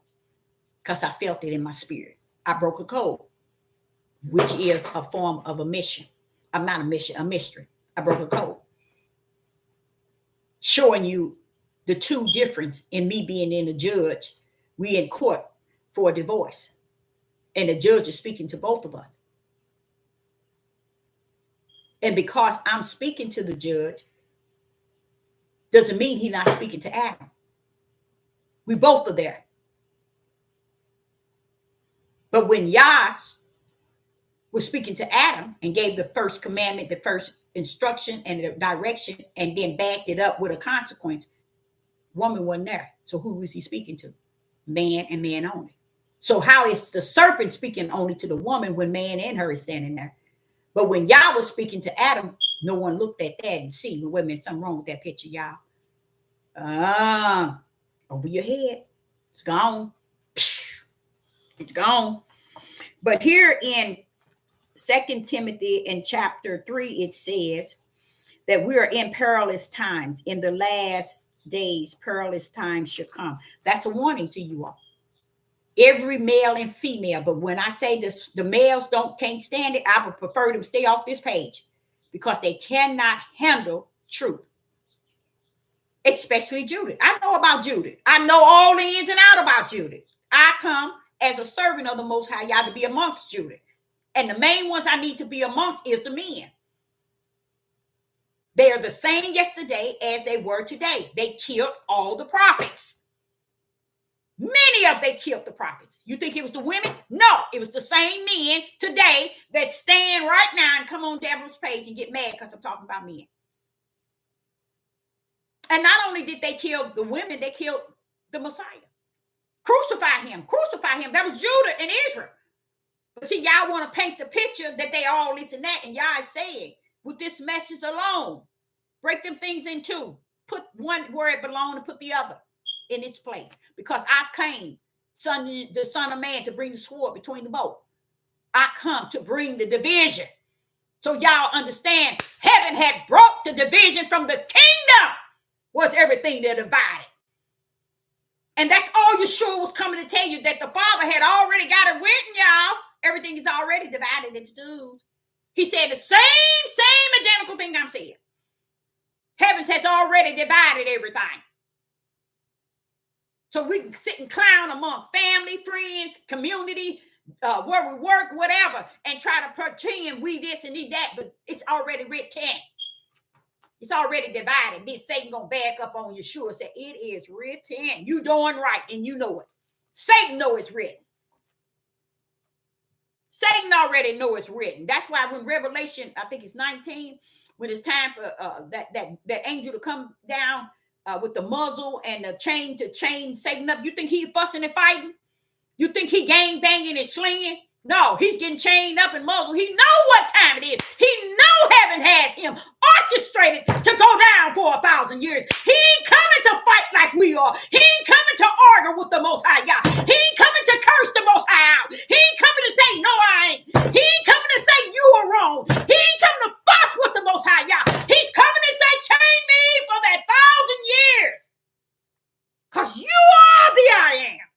because I felt it in my spirit. I broke a code. which is a form of a mission. I'm not a mission, a mystery. I broke a code. Showing you the two difference in me being in a judge. We in court for a divorce. And the judge is speaking to both of us. And because I'm speaking to the judge, doesn't mean he's not speaking to Adam. We both are there. But when Yah was speaking to Adam and gave the first commandment, the first instruction and the direction, and then backed it up with a consequence, woman wasn't there. So who was he speaking to? Man and man only. So how is the serpent speaking only to the woman when man and her is standing there? But when Yah was speaking to Adam, no one looked at that and see, well, wait a minute, something wrong with that picture, Yah. Over your head. It's gone. It's gone. But here in 2 Timothy in chapter 3, it says that we are in perilous times. In the last days, perilous times shall come. That's a warning to you all. Every male and female. But when I say this, the males can't stand it, I would prefer them stay off this page because they cannot handle truth. Especially Judith. I know about Judith. I know all the ins and outs about Judith. I come as a servant of the Most High Yah to be amongst Judith. And the main ones I need to be amongst is the men. They are the same yesterday as they were today. They killed all the prophets. Many of they killed the prophets. You think it was the women? No, it was the same men today that stand right now and come on Deborah's page and get mad because I'm talking about men. And not only did they kill the women, they killed the Messiah. Crucify him. Crucify him. That was Judah and Israel. But see, y'all want to paint the picture that they all this and that. And y'all is saying, with this message alone, break them things in two. Put one where it belongs and put the other in its place. Because I came, the Son of Man, to bring the sword between the both. I come to bring the division. So y'all understand, heaven had broke the division from the kingdom. Was everything that divided. And that's all Yeshua was coming to tell you, that the Father had already got it written, y'all. Everything is already divided into two. He said the same identical thing I'm saying. Heavens has already divided everything. So we can sit and clown among family, friends, community, where we work, whatever, and try to pretend we this and we that, but it's already written. It's already divided. Then Satan gonna back up on Yeshua and say, it is written. You doing right, and you know it. Satan know it's written. Satan already know it's written. That's why when Revelation, I think it's 19, when it's time for that angel to come down with the muzzle and the chain to chain Satan up, you think he fussing and fighting? You think he gang banging and slinging? No, he's getting chained up and muzzled. He know what time it is. He know heaven has him orchestrated to go down for 1,000 years. He ain't coming to fight like we are. He ain't coming to argue with the Most High Yah. He ain't coming to curse the Most High out. He ain't coming to say, no, I ain't. He ain't coming to say you are wrong. He ain't coming to fuss with the Most High Yah. He's coming to say, chain me for that 1,000 years. Because you are the I am.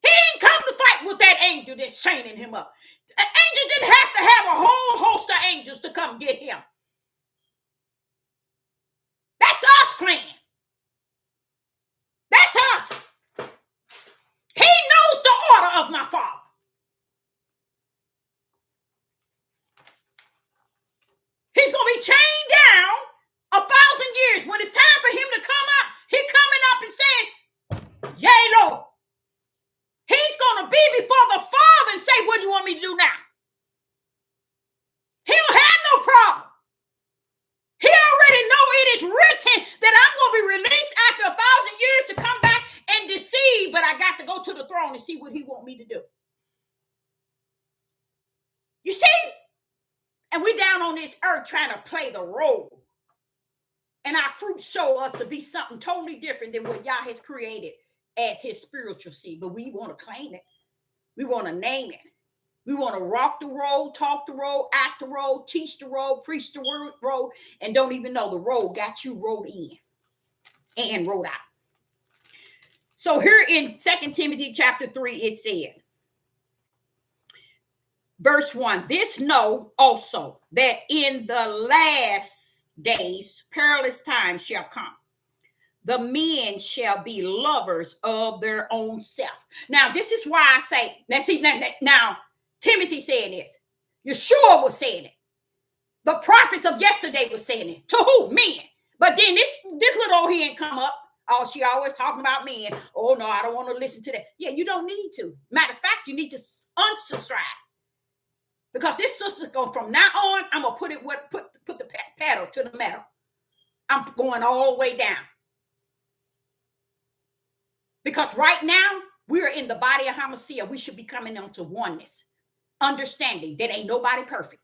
He ain't come to fight with that angel that's chaining him up. An angel didn't have to have a whole host of angels to come get him. That's us playing. That's us. He knows the order of my Father. He's going to be chained down 1,000 years. When it's time for him to come up, he coming up and says, yea, Lord. He's going to be before the Father and say, what do you want me to do now? He don't have no problem. He already know it is written that I'm going to be released after 1,000 years to come back and deceive, but I got to go to the throne and see what he want me to do. You see? And we down on this earth trying to play the role. And our fruits show us to be something totally different than what Yah has created as his spiritual seed. But we want to claim it. We want to name it. We want to rock the road, talk the road, act the road, teach the road, preach the road, and don't even know the road got you rolled in and rolled out. So here in 2 Timothy chapter 3, it says, Verse 1, this know also that in the last days perilous times shall come. The men shall be lovers of their own self. Now, this is why I say, now Timothy said this. Yeshua was saying it. The prophets of yesterday was saying it. To who? Men. But then this little old hen come up. Oh, she always talking about men. Oh, no, I don't want to listen to that. Yeah, you don't need to. Matter of fact, you need to unsubscribe. Because this sister's going, from now on, I'm going to put the pedal to the metal. I'm going all the way down. Because right now, we're in the body of Hamashiach. We should be coming on to oneness. Understanding that ain't nobody perfect.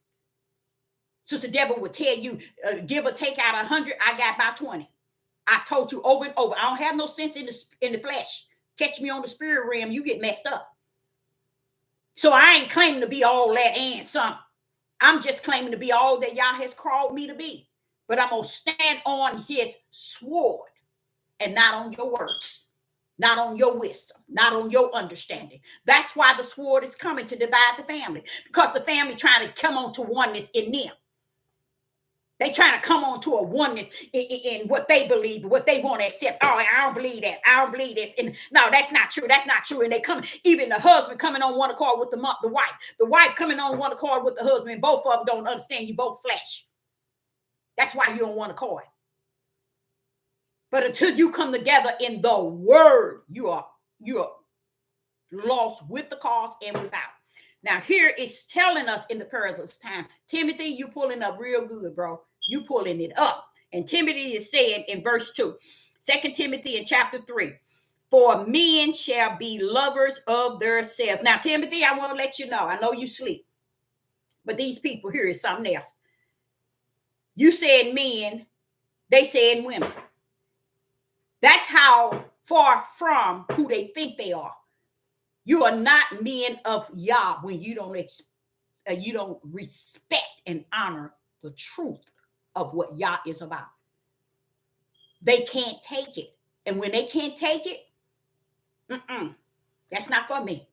Sister Deborah would tell you, give or take out 100, I got about 20. I told you over and over, I don't have no sense in the flesh. Catch me on the spirit realm, you get messed up. So I ain't claiming to be all that and some. I'm just claiming to be all that Yah has called me to be. But I'm going to stand on his sword and not on your words, not on your wisdom, not on your understanding. That's why the sword is coming, to divide the family, because the family trying to come on to oneness in them. They trying to come on to a oneness in what they believe, what they want to accept. Oh, I don't believe that. I don't believe this. And no, that's not true. That's not true. And they come, even the husband coming on one accord with the wife. The wife coming on one accord with the husband. Both of them don't understand. You both flesh. That's why you don't want accord. But until you come together in the word, you are lost with the cause and without. Now here it's telling us in the perilous time, Timothy, you pulling up real good, bro. You pulling it up. And Timothy is saying in verse 2, 2 Timothy in chapter 3, for men shall be lovers of themselves. Now, Timothy, I want to let you know, I know you sleep, but these people here is something else. You said men, they said women. That's how far from who they think they are. You are not men of Yah when you don't respect and honor the truth of what Yah is about. They can't take it. And when they can't take it, that's not for me.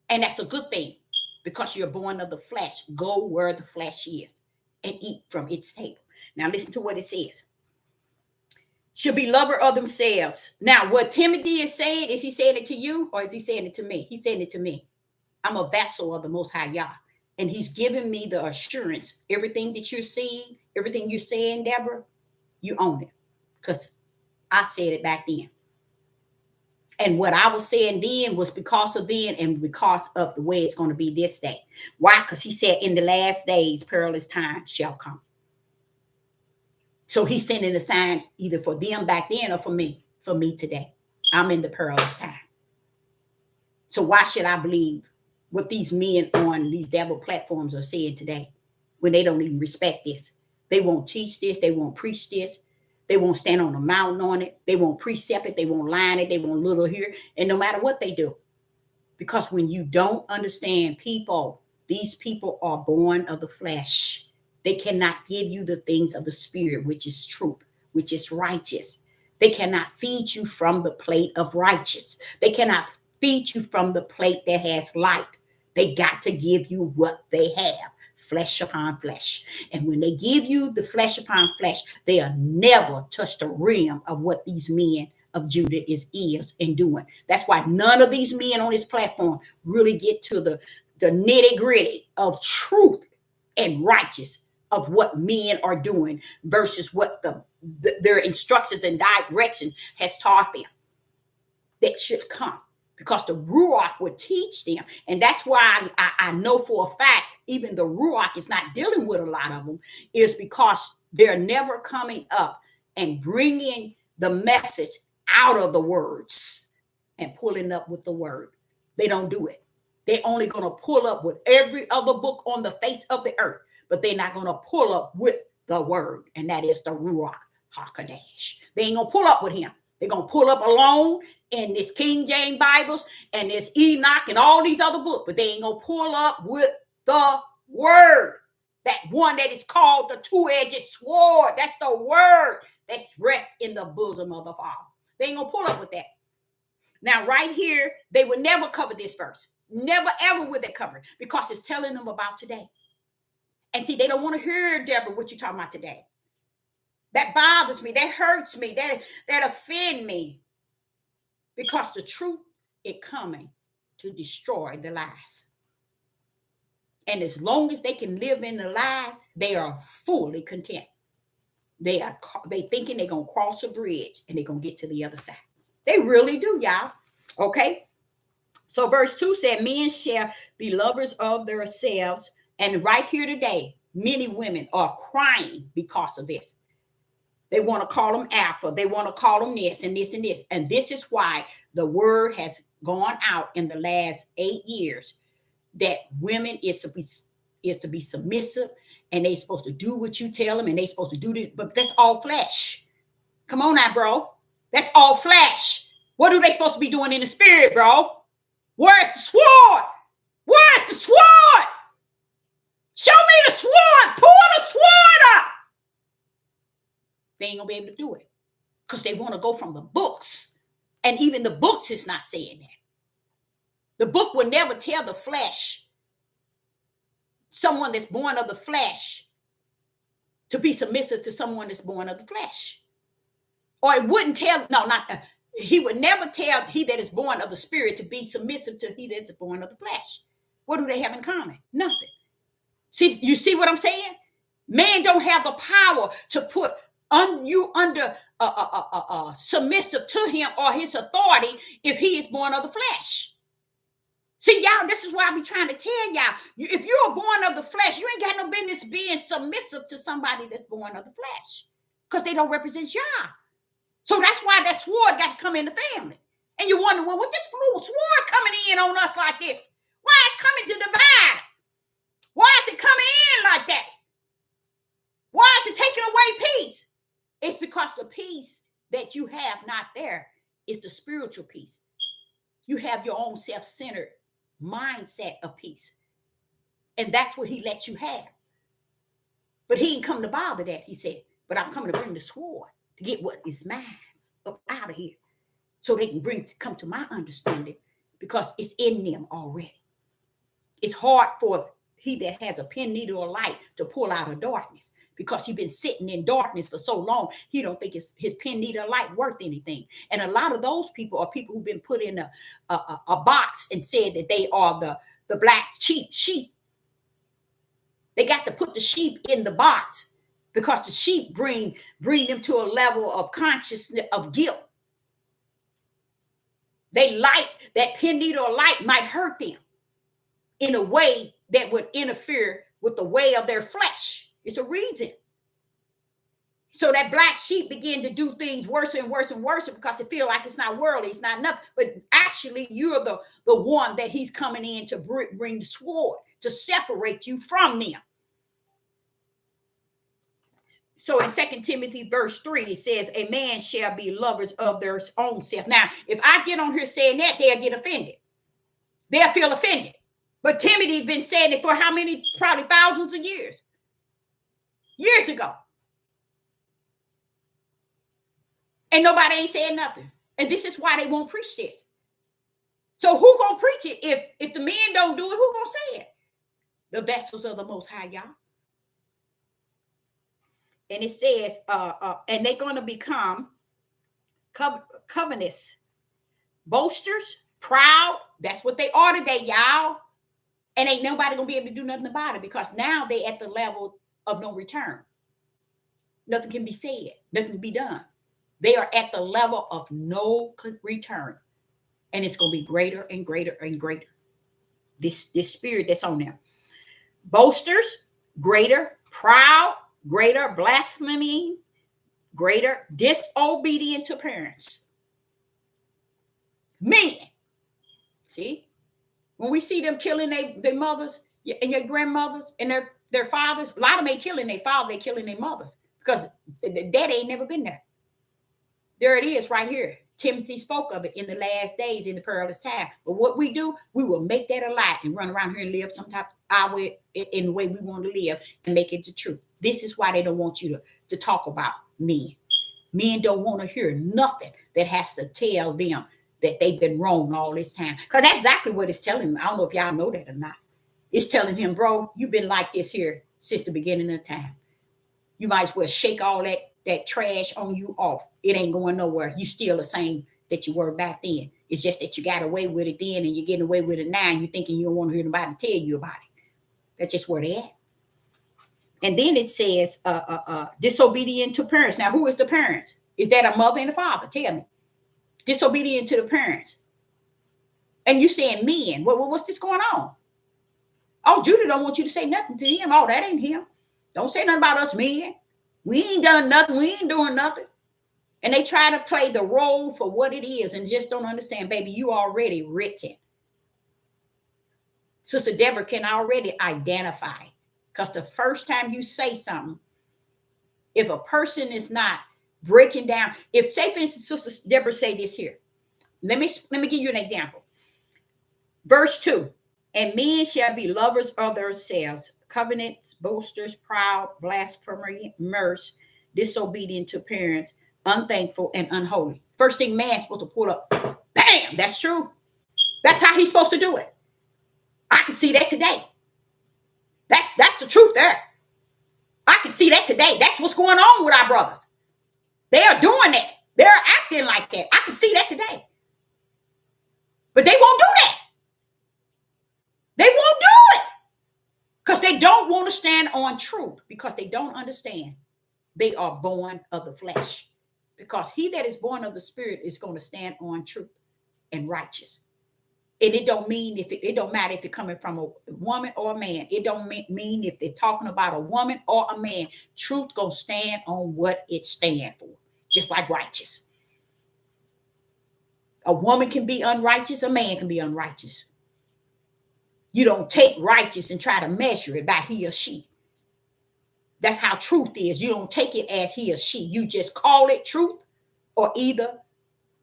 And that's a good thing, because you're born of the flesh. Go where the flesh is and eat from its table. Now listen to what it says. Should be lover of themselves. Now, what Timothy is saying, is he saying it to you or is he saying it to me? He's saying it to me. I'm a vessel of the Most High Yah. And he's giving me the assurance. Everything that you're seeing, everything you're saying, Deborah, you own it. Because I said it back then. And what I was saying then was because of then and because of the way it's going to be this day. Why? Because he said in the last days, perilous times shall come. So he's sending a sign either for them back then or for me today. I'm in the perilous time. So why should I believe what these men on these devil platforms are saying today when they don't even respect this? They won't teach this. They won't preach this. They won't stand on a mountain on it. They won't precept it. They won't line it. They won't little here. And no matter what they do. Because when you don't understand people, these people are born of the flesh. They cannot give you the things of the spirit, which is truth, which is righteous. They cannot feed you from the plate of righteous. They cannot feed you from the plate that has light. They got to give you what they have, flesh upon flesh. And when they give you the flesh upon flesh, they'll never touch the rim of what these men of Judah is and doing. That's why none of these men on this platform really get to the nitty gritty of truth and righteous of what men are doing versus what their instructions and direction has taught them that should come, because the Ruach would teach them. And that's why I know for a fact, even the Ruach is not dealing with a lot of them, is because they're never coming up and bringing the message out of the words and pulling up with the word. They don't do it. They're only going to pull up with every other book on the face of the earth, but they're not going to pull up with the word, and that is the Ruach HaKodesh. They ain't going to pull up with him. They're going to pull up alone in this King James Bibles and this Enoch and all these other books, but they ain't going to pull up with the word. That one that is called the two-edged sword. That's the word that's rests in the bosom of the Father. They ain't going to pull up with that. Now, right here, they would never cover this verse. Never ever will they cover it because it's telling them about today. And see, they don't want to hear, Deborah, what you're talking about today. That bothers me. That hurts me. That offends me. Because the truth is coming to destroy the lies. And as long as they can live in the lies, they are fully content. They thinking they're going to cross a bridge and they're going to get to the other side. They really do, y'all. Okay? So verse 2 said, men shall be lovers of themselves. And right here today, many women are crying because of this. They want to call them alpha. They want to call them this and this and this. And this is why the word has gone out in the last 8 years that women is to be submissive, and they supposed to do what you tell them, and they supposed to do this. But that's all flesh. Come on now, bro. That's all flesh. What are they supposed to be doing in the spirit, bro? Where's the sword? Where's the sword? Show me the sword. Pull the sword up. They ain't gonna be able to do it because they want to go from the books. And even the books is not saying that. The book will never tell the flesh, someone that's born of the flesh, to be submissive to someone that's born of the flesh. Or it wouldn't tell, he would never tell he that is born of the spirit to be submissive to he that is born of the flesh. What do they have in common? Nothing. See, you see what I'm saying? Man don't have the power to put you under submissive to him or his authority if he is born of the flesh. See, y'all, this is what I be trying to tell y'all. If you're born of the flesh, you ain't got no business being submissive to somebody that's born of the flesh because they don't represent y'all. So that's why that sword got to come in the family. And you wonder, well, what this sword coming in on us like this? Why is it coming to divide? Why is it coming in like that? Why is it taking away peace? It's because the peace that you have not there is the spiritual peace. You have your own self-centered mindset of peace. And that's what he let you have. But he ain't come to bother that, he said. But I'm coming to bring the sword to get what is mine up out of here. So they can come to my understanding because it's in them already. It's hard for he that has a pen, needle, or light to pull out of darkness because he's been sitting in darkness for so long. He don't think his pen, needle, or light worth anything. And a lot of those people are people who've been put in a box and said that they are the black sheep. They got to put the sheep in the box because the sheep bring them to a level of consciousness of guilt. They light that pen, needle, or light might hurt them in a way that would interfere with the way of their flesh. It's a reason. So that black sheep begin to do things worse and worse and worse because it feel like it's not worldly, it's not nothing. But actually, you're the one that he's coming in to bring the sword to separate you from them. So in 2 Timothy verse 3, it says, a man shall be lovers of their own self. Now, if I get on here saying that, they'll get offended. They'll feel offended. But Timothy's been saying it for how many? Probably thousands of years. Years ago. And nobody ain't saying nothing. And this is why they won't preach this. So who gonna preach it? If the men don't do it, who gonna say it? The vessels of the Most High, y'all. And it says, and they're gonna become covetous, boasters, proud. That's what they are today, y'all. And ain't nobody gonna be able to do nothing about it because now they at the level of no return. Nothing can be said. Nothing can be done. They are at the level of no return. And it's going to be greater and greater and greater. This spirit that's on them. Boasters, greater, proud, greater, blasphemy, greater, disobedient to parents. Men. See? When we see them killing their mothers and your grandmothers and their fathers, a lot of them ain't killing their father, they killing their mothers because the daddy ain't never been there. There it is right here. Timothy spoke of it in the last days in the perilous time. But what we do, we will make that a lie and run around here and live some type our way in the way we want to live and make it the truth. This is why they don't want you to talk about men. Men don't want to hear nothing that has to tell them that they've been wrong all this time. Because that's exactly what it's telling him. I don't know if y'all know that or not. It's telling him, bro, you've been like this here since the beginning of time. You might as well shake all that trash on you off. It ain't going nowhere. You still the same that you were back then. It's just that you got away with it then and you're getting away with it now and you're thinking you don't want to hear nobody tell you about it. That's just where they at. And then it says disobedient to parents. Now, who is the parents? Is that a mother and a father? Tell me. Disobedient to the parents. And you saying men. What's this going on? Oh, Judah don't want you to say nothing to him. Oh, that ain't him. Don't say nothing about us men. We ain't done nothing. We ain't doing nothing. And they try to play the role for what it is and just don't understand, baby, you already written. Sister Deborah can already identify. Because the first time you say something, if a person is not breaking down, if, say, for instance, Sister Deborah say this here. Let me give you an example. Verse 2. And men shall be lovers of themselves, covenants, boasters, proud, blasphemers, disobedient to parents, unthankful, and unholy. First thing man's supposed to pull up. Bam! That's true. That's how he's supposed to do it. I can see that today. That's the truth there. I can see that today. That's what's going on with our brothers. They are doing that. They're acting like that. I can see that today. But they won't do that. They won't do it. Because they don't want to stand on truth. Because they don't understand. They are born of the flesh. Because he that is born of the spirit is going to stand on truth and righteous. And it don't mean it don't matter if it's coming from a woman or a man. It don't mean if they're talking about a woman or a man. Truth gonna stand on what it stands for, just like righteous. A woman can be unrighteous, a man can be unrighteous. You don't take righteous and try to measure it by he or she. That's how truth is. You don't take it as he or she. You just call it truth, or either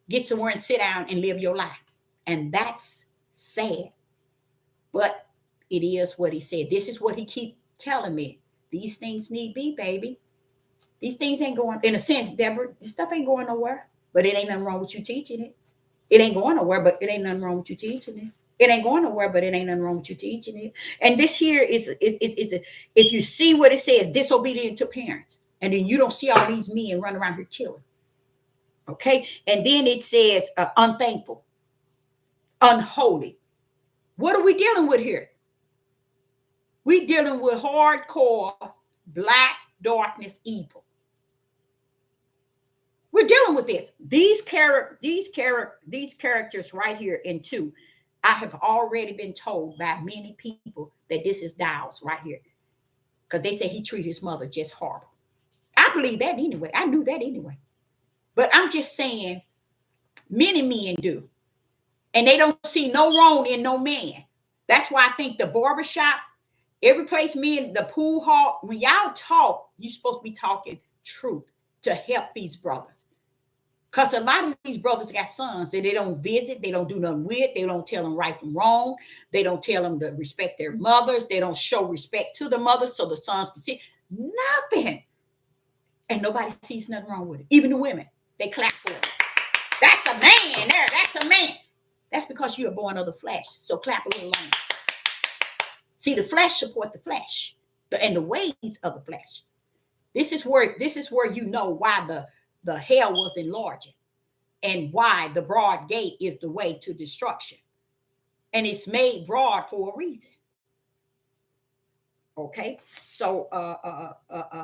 get somewhere and sit down and live your life. And that's sad. But it is what he said. This is what he keep telling me. These things need be, baby. These things ain't going, in a sense, Deborah, this stuff ain't going nowhere. But it ain't nothing wrong with you teaching it. It ain't going nowhere, but it ain't nothing wrong with you teaching it. It ain't going nowhere, but it ain't nothing wrong with you teaching it. And this here is, if you see what it says, disobedient to parents, and then you don't see all these men running around here killing. Okay? And then it says unthankful, unholy. What are we dealing with here? We're dealing with hardcore black darkness evil. We're dealing with this. These characters right here in 2, I have already been told by many people that this is Dow's right here. Because they say he treated his mother just horrible. I believe that anyway. I knew that anyway. But I'm just saying, many men do. And they don't see no wrong in no man. That's why I think the barbershop, every place, men, the pool hall, when y'all talk, you're supposed to be talking truth to help these brothers. Because a lot of these brothers got sons that they don't visit, they don't do nothing with, they don't tell them right from wrong, they don't tell them to respect their mothers, they don't show respect to the mothers so the sons can see nothing. And nobody sees nothing wrong with it. Even the women, they clap for it. That's a man there, that's a man. That's because you are born of the flesh. So clap a little longer. See, the flesh support the flesh and the ways of the flesh. This is where you know why the hell was enlarging and why the broad gate is the way to destruction. And it's made broad for a reason. Okay, so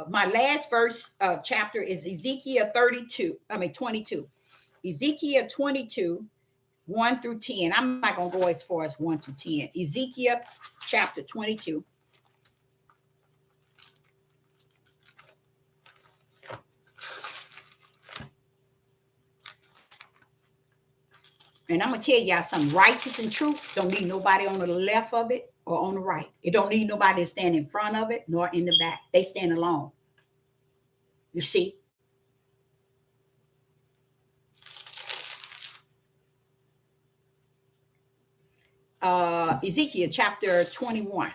my last verse chapter is Ezekiel 22. Ezekiel 22, 1 through 10. I'm not going to go as far as 1 to 10. Ezekiel chapter 22. And I'm going to tell y'all something. Righteous and truth don't need nobody on the left of it or on the right. It don't need nobody to stand in front of it nor in the back. They stand alone. You see? Ezekiel chapter 21.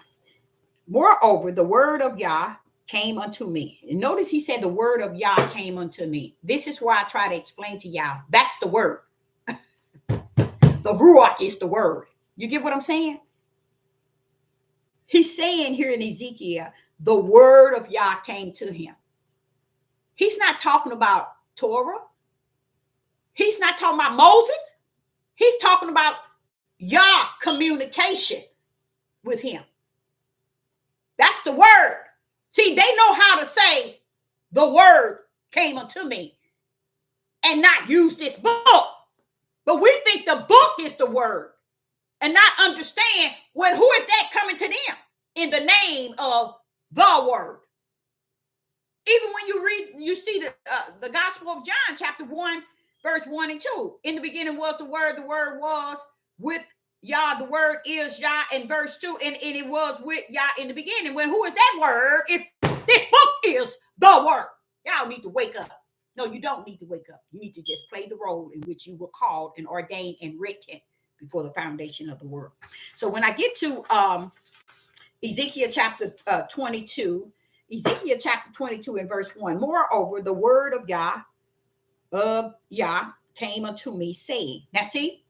Moreover, the word of Yah came unto me. And notice he said the word of Yah came unto me. This is where I try to explain to y'all. That's the word. The Ruach is the word. You get what I'm saying? He's saying here in Ezekiel, the word of Yah came to him. He's not talking about Torah. He's not talking about Moses. He's talking about Yah communication with him. That's the word. See, they know how to say the word came unto me and not use this book. But we think the book is the word and not understand, well, who is that coming to them in the name of the word? Even when you read, you see the Gospel of John, chapter 1, verse 1 and 2. In the beginning was the word was with Yah, the word is Yah, and verse 2, and it was with Yah in the beginning. When who is that word if this book is the word? Y'all need to wake up. No, you don't need to wake up. You need to just play the role in which you were called and ordained and written before the foundation of the world. So when I get to Ezekiel chapter 22, Ezekiel chapter 22 and verse 1, moreover, the word of Yah came unto me, saying, now see,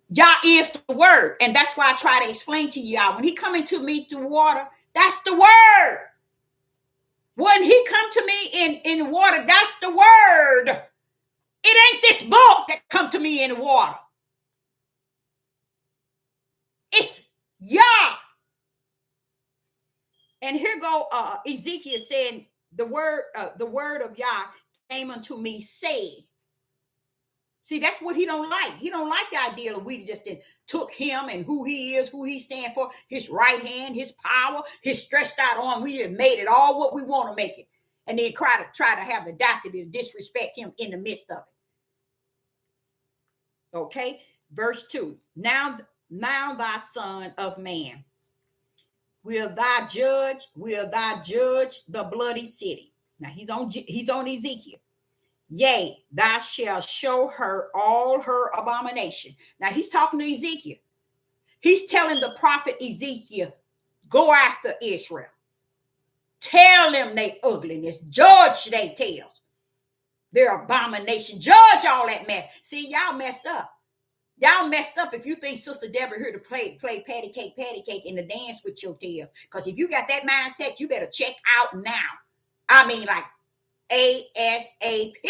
Yah is the word. And that's why I try to explain to y'all, when he coming to me through water, that's the word. When he come to me in water, that's the word. It ain't this book that come to me in water. It's Yah. And here go Ezekiel saying, the word of Yah came unto me, saying. See, that's what he don't like. He don't like the idea that we just took him and who he is, who he stand for, his right hand, his power, his stretched out arm. We have made it all what we want to make it. And then try to have the audacity to disrespect him in the midst of it. Okay, verse 2. Now thy son of man, will thou judge the bloody city? Now he's on Ezekiel. Yea, thou shalt show her all her abomination. Now he's talking to Ezekiel. He's telling the prophet Ezekiel, go after Israel. Tell them they ugliness. Judge they tails. Their abomination. Judge all that mess. See, y'all messed up. Y'all messed up if you think Sister Deborah here to play patty cake and to dance with your tails. Because if you got that mindset, you better check out now. I mean, like ASAP.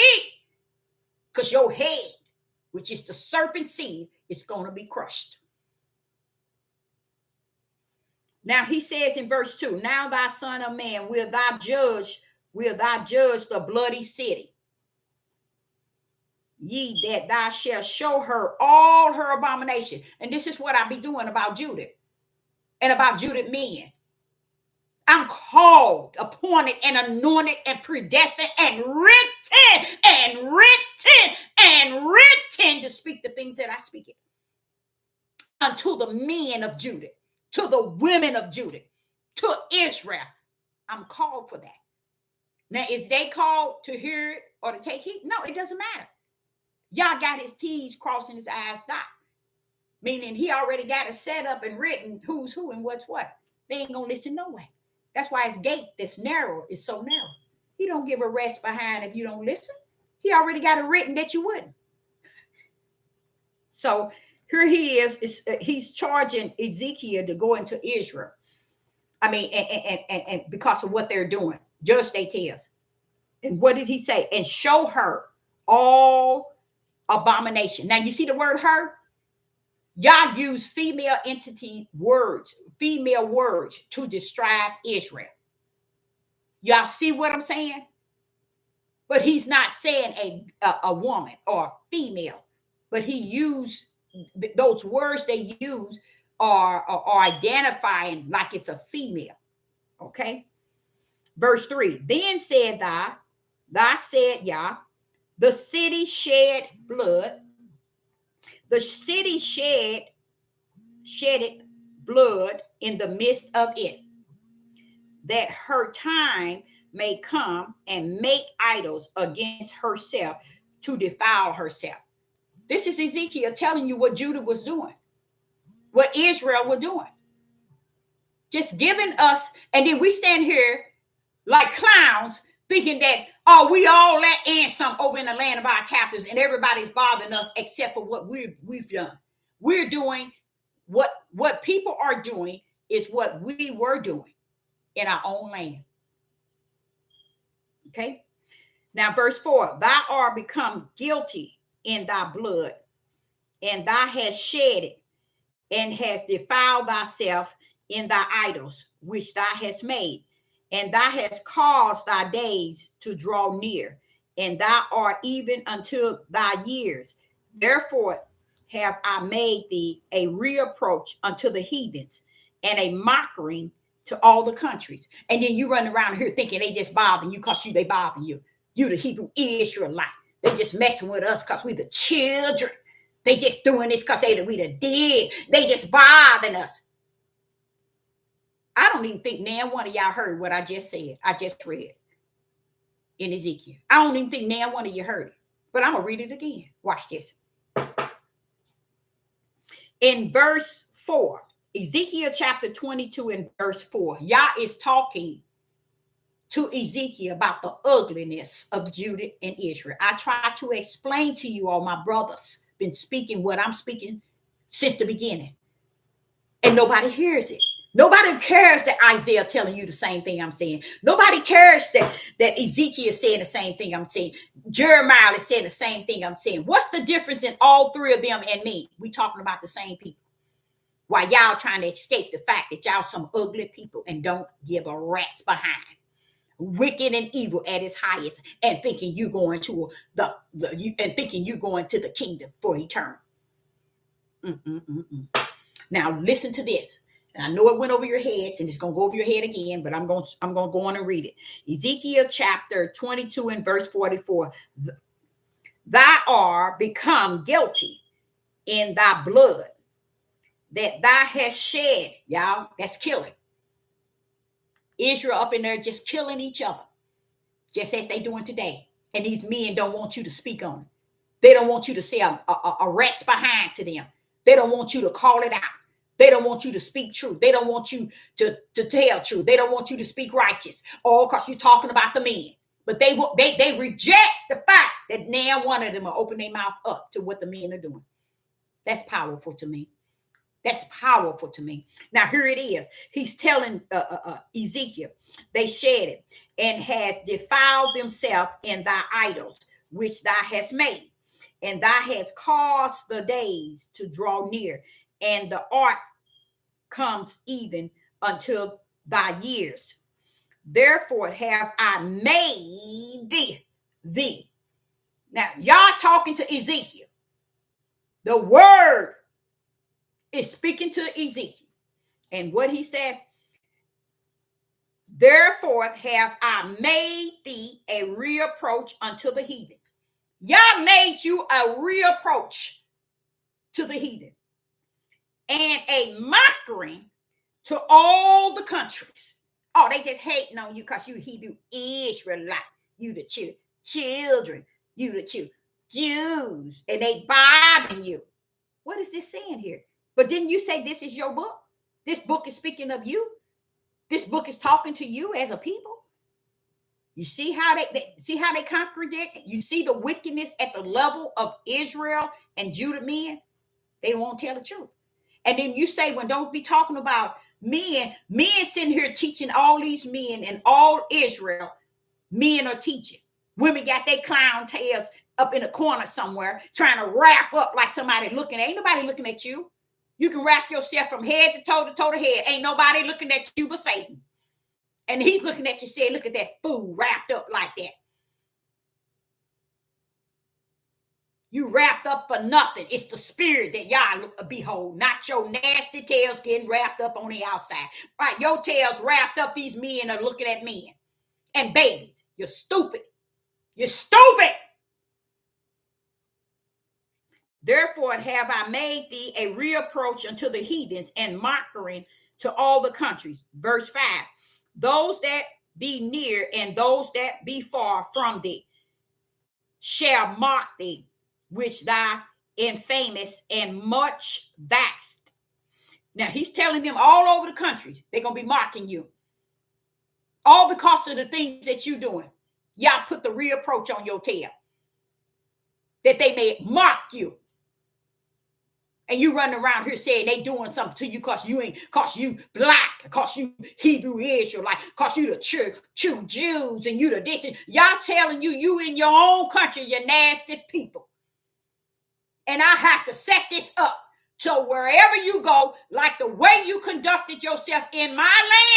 Because your head, which is the serpent seed, is going to be crushed. Now he says in verse 2, now thy son of man, will thou judge the bloody city? Ye that thou shalt show her all her abomination. And this is what I be doing about Judith and about Judith men. I'm called, appointed, and anointed, and predestined, and written to speak the things that I speak it unto the men of Judah, to the women of Judah, to Israel. I'm called for that. Now, is they called to hear it or to take heed? No, it doesn't matter. Y'all got his T's crossing his I's dot, meaning he already got it set up and written who's who and what's what. They ain't gonna listen no way. That's why his gate that's narrow is so narrow. He don't give a rest behind if you don't listen. He already got it written that you wouldn't. So here he is. He's charging Ezekiel to go into Israel. I mean, and because of what they're doing, judge they tails. And what did he say? And show her all abomination. Now you see the word her. Y'all use female words to describe Israel. Y'all see what I'm saying? But he's not saying a woman or a female, but he used those words they use are identifying like it's a female. Okay. Verse 3. Then said thou said Yah, the city shed blood. The city shedded blood in the midst of it, that her time may come and make idols against herself to defile herself. This is Ezekiel telling you what Judah was doing, what Israel was doing. Just giving us, and then we stand here like clowns thinking that, oh, we all let in some over in the land of our captives and everybody's bothering us except for what we've done. We're doing what people are doing is what we were doing in our own land. Okay. Now, verse 4, thou art become guilty in thy blood, and thou hast shed it, and hast defiled thyself in thy idols, which thou hast made, and thou hast caused thy days to draw near, and thou art even unto thy years. Therefore have I made thee a reproach unto the heathens, and a mockery to all the countries. And then you run around here thinking they just bothering you because they bothering you. You the Hebrew Israelite. They just messing with us because we the children. They just doing this because we the dead. They just bothering us. I don't even think now one of y'all heard what I just said. I just read in Ezekiel. I don't even think now one of you heard it. But I'm going to read it again. Watch this. In verse 4, Ezekiel chapter 22 and verse 4, Yah is talking to Ezekiel about the ugliness of Judah and Israel. I try to explain to you all, my brothers, been speaking what I'm speaking since the beginning. And nobody hears it. Nobody cares that Isaiah telling you the same thing I'm saying. Nobody cares that Ezekiel is saying the same thing I'm saying. Jeremiah is saying the same thing I'm saying. What's the difference in all three of them and me? We talking about the same people. While y'all trying to escape the fact that y'all some ugly people and don't give a rat's behind. Wicked and evil at its highest, and thinking you going to the kingdom for eternal. Now listen to this. And I know it went over your heads, and it's going to go over your head again, but I'm going to go on and read it. Ezekiel chapter 22 and verse 44. Thou art become guilty in thy blood that thou hast shed. Y'all, that's killing. Israel up in there just killing each other, just as they doing today. And these men don't want you to speak on it. They don't want you to say a rat's behind to them. They don't want you to call it out. They don't want you to speak truth. They don't want you to tell truth. They don't want you to speak righteous. All because you're talking about the men. But they reject the fact that now one of them will open their mouth up to what the men are doing. That's powerful to me. That's powerful to me. Now, here it is. He's telling Ezekiel, they shed it and has defiled themselves in thy idols, which thou hast made. And thou hast caused the days to draw near, and the art comes even until thy years. Therefore have I made thee. Now, y'all talking to Ezekiel. The word is speaking to Ezekiel. And what he said, therefore have I made thee a reproach unto the heathens. Yah made you a reproach to the heathen and a mockery to all the countries. Oh, they just hating on you because you Hebrew Israelite. You the children. You the Jews. And they bothering you. What is this saying here? But didn't you say this is your book? This book is speaking of you. This book is talking to you as a people. You see how they contradict? You see the wickedness at the level of Israel and Judah men? They won't tell the truth. And then you say, well, don't be talking about men sitting here teaching all these men and all Israel, men are teaching. Women got their clown tails up in a corner somewhere, trying to wrap up like somebody looking. Ain't nobody looking at you. You can wrap yourself from head to toe to head. Ain't nobody looking at you but Satan. And he's looking at you saying, look at that fool wrapped up like that. You wrapped up for nothing. It's the spirit that y'all behold, not your nasty tails getting wrapped up on the outside. Right, your tails wrapped up, these men are looking at men and babies. You're stupid. You're stupid. Therefore have I made thee a reproach unto the heathens and mockery to all the countries. Verse 5. Those that be near and those that be far from thee shall mock thee, which thou infamous and much vast. Now he's telling them all over the country, they're going to be mocking you. All because of the things that you're doing. Y'all put the reproach on your tail. That they may mock you. And you running around here saying they doing something to you because you ain't, because you black, because you Hebrew Israelite, because you the true Jews and you the this. Y'all telling you in your own country, you nasty people. And I have to set this up. So wherever you go, like the way you conducted yourself in my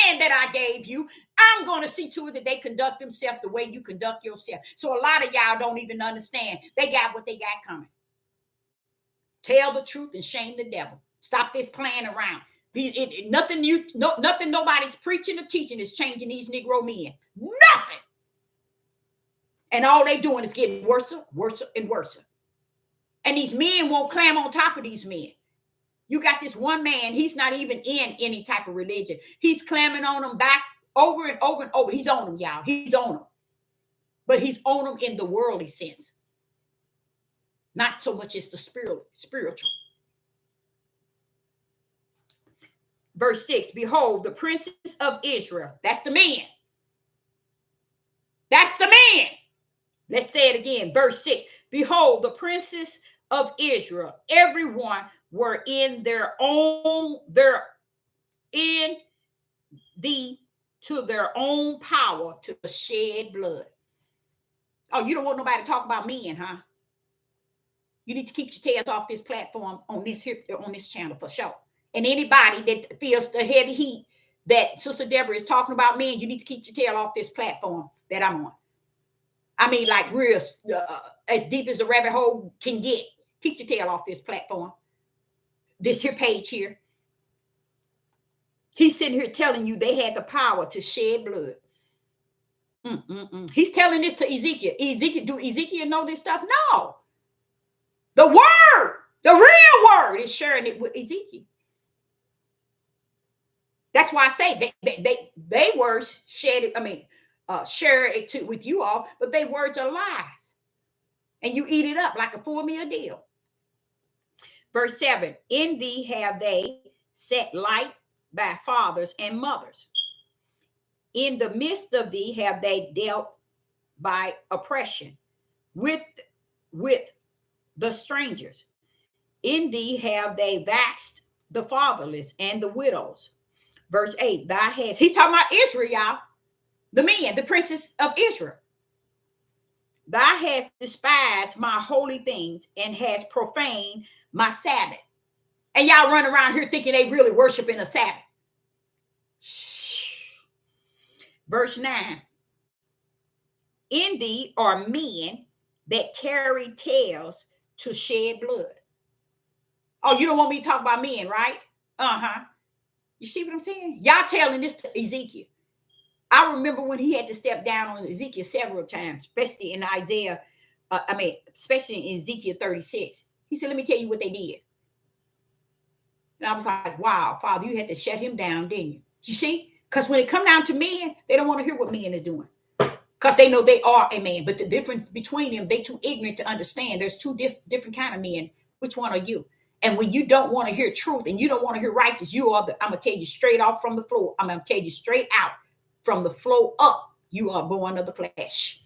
land that I gave you, I'm going to see to it that they conduct themselves the way you conduct yourself. So a lot of y'all don't even understand. They got what they got coming. Tell the truth and shame the devil. Stop this playing around. Nothing nobody's preaching or teaching is changing these Negro men. Nothing. And all they doing is getting worse, worse, and worse. And these men won't climb on top of these men. You got this one man, he's not even in any type of religion. He's climbing on them back over and over and over. He's on them, y'all. He's on them. But he's on them in the worldly sense. Not so much as the spiritual. Verse 6, behold, the princes of Israel. That's the man. That's the man. Let's say it again. Verse 6, behold, the princes of Israel, everyone were in their own power to shed blood. Oh, you don't want nobody to talk about men, huh? You need to keep your tails off this platform on this channel for sure. And anybody that feels the heavy heat that Sister Deborah is talking about men, you need to keep your tail off this platform that I'm on. I mean, like real, as deep as the rabbit hole can get. Keep your tail off this platform. This here page here. He's sitting here telling you they had the power to shed blood. He's telling this to Ezekiel. Do Ezekiel know this stuff? No. The word, the real word, is sharing it with Ezekiel. That's why I say they words shared it. I mean, share it with you all, but they words are lies, and you eat it up like a full meal deal. Verse 7: in thee have they set light by fathers and mothers. In the midst of thee have they dealt by oppression with the strangers. In thee have they vexed the fatherless and the widows. Verse 8, thou hast, he's talking about Israel, y'all. The men, the princes of Israel. Thou hast despised my holy things and has profaned my Sabbath. And y'all run around here thinking they really worshiping a Sabbath. Verse 9. In thee are men that carry tails to shed blood. Oh, you don't want me to talk about men, right? Uh-huh. You see what I'm saying? Y'all telling this to Ezekiel. I remember when he had to step down on Ezekiel several times, especially in Isaiah, especially in Ezekiel 36. He said, let me tell you what they did. And I was like, wow, Father, you had to shut him down, didn't you? You see? Because when it come down to men, they don't want to hear what men is doing. Because they know they are a man. But the difference between them, they too ignorant to understand. There's two different kind of men. Which one are you? And when you don't want to hear truth and you don't want to hear righteous, I'm going to tell you straight off from the floor. I'm going to tell you straight out from the floor up. You are born of the flesh.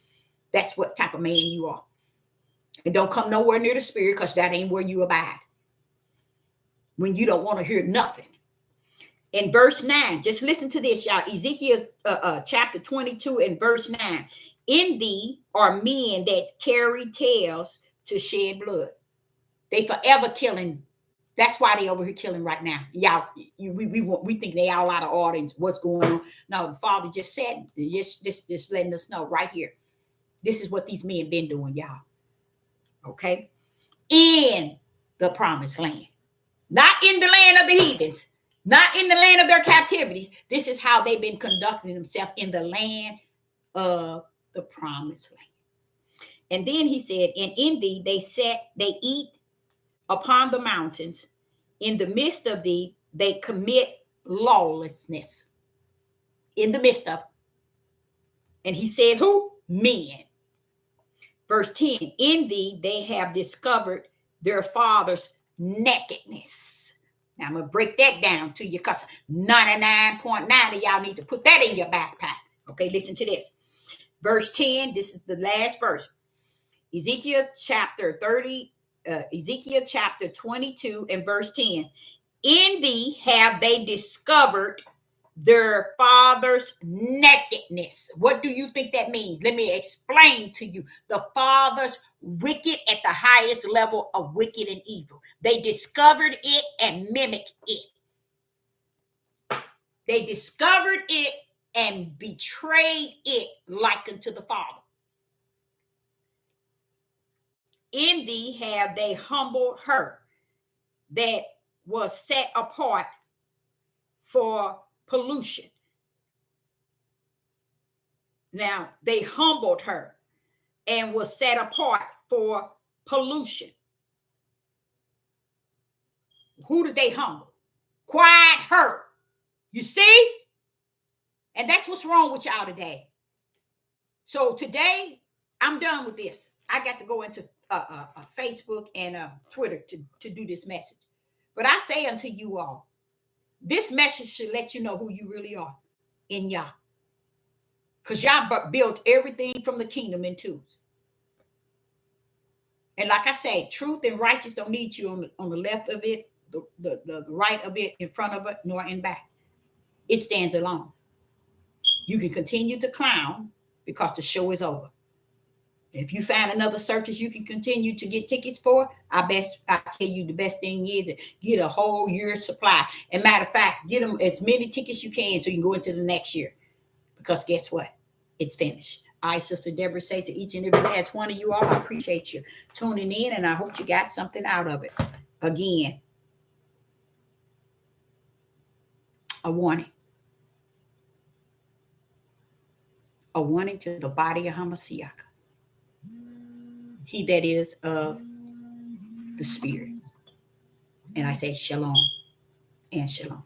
That's what type of man you are. And don't come nowhere near the spirit, because that ain't where you abide. When you don't want to hear nothing. In verse 9, just listen to this, y'all. Ezekiel chapter 22 and verse 9. In thee are men that carry tails to shed blood. They forever killing. That's why they over here killing right now. Y'all, we think they all out of audience. What's going on? No, the Father just said, just letting us know right here. This is what these men been doing, y'all. Okay? In the promised land. Not in the land of the heathens. Not in the land of their captivities. This is how they've been conducting themselves in the land of the promised land. And then he said, and in thee they eat upon the mountains. In the midst of thee, they commit lawlessness. In the midst of. And he said, who? Men. Verse 10, in thee they have discovered their father's nakedness. Now I'm going to break that down to you, because 99.9 of y'all need to put that in your backpack. Okay, listen to this. Verse 10, this is the last verse. Ezekiel chapter 30, Ezekiel chapter 22 and verse 10. In thee have they discovered their father's nakedness. What do you think that means? Let me explain to you. The father's wicked at the highest level of wicked and evil. They discovered it and mimicked it. They discovered it and betrayed it like unto the Father. In thee have they humbled her that was set apart for pollution. Now, they humbled her and was set apart for pollution. Who did they humble? Quiet her. You see? And that's what's wrong with y'all today. So today, I'm done with this. I got to go into Facebook and Twitter to do this message. But I say unto you all, this message should let you know who you really are in Yah. Because Yah built everything from the kingdom in twos. And like I say, truth and righteous don't need you on the left of it, the right of it, in front of it, nor in back. It stands alone. You can continue to clown because the show is over. If you find another circus you can continue to get tickets for, I tell you the best thing is to get a whole year's supply. And matter of fact, get them as many tickets you can so you can go into the next year. Because guess what? It's finished. I, Sister Deborah, say to each and every last one of you all, I appreciate you tuning in, and I hope you got something out of it. Again, a warning. A warning to the body of Hamashiach. He that is of the Spirit. And I say shalom and shalom.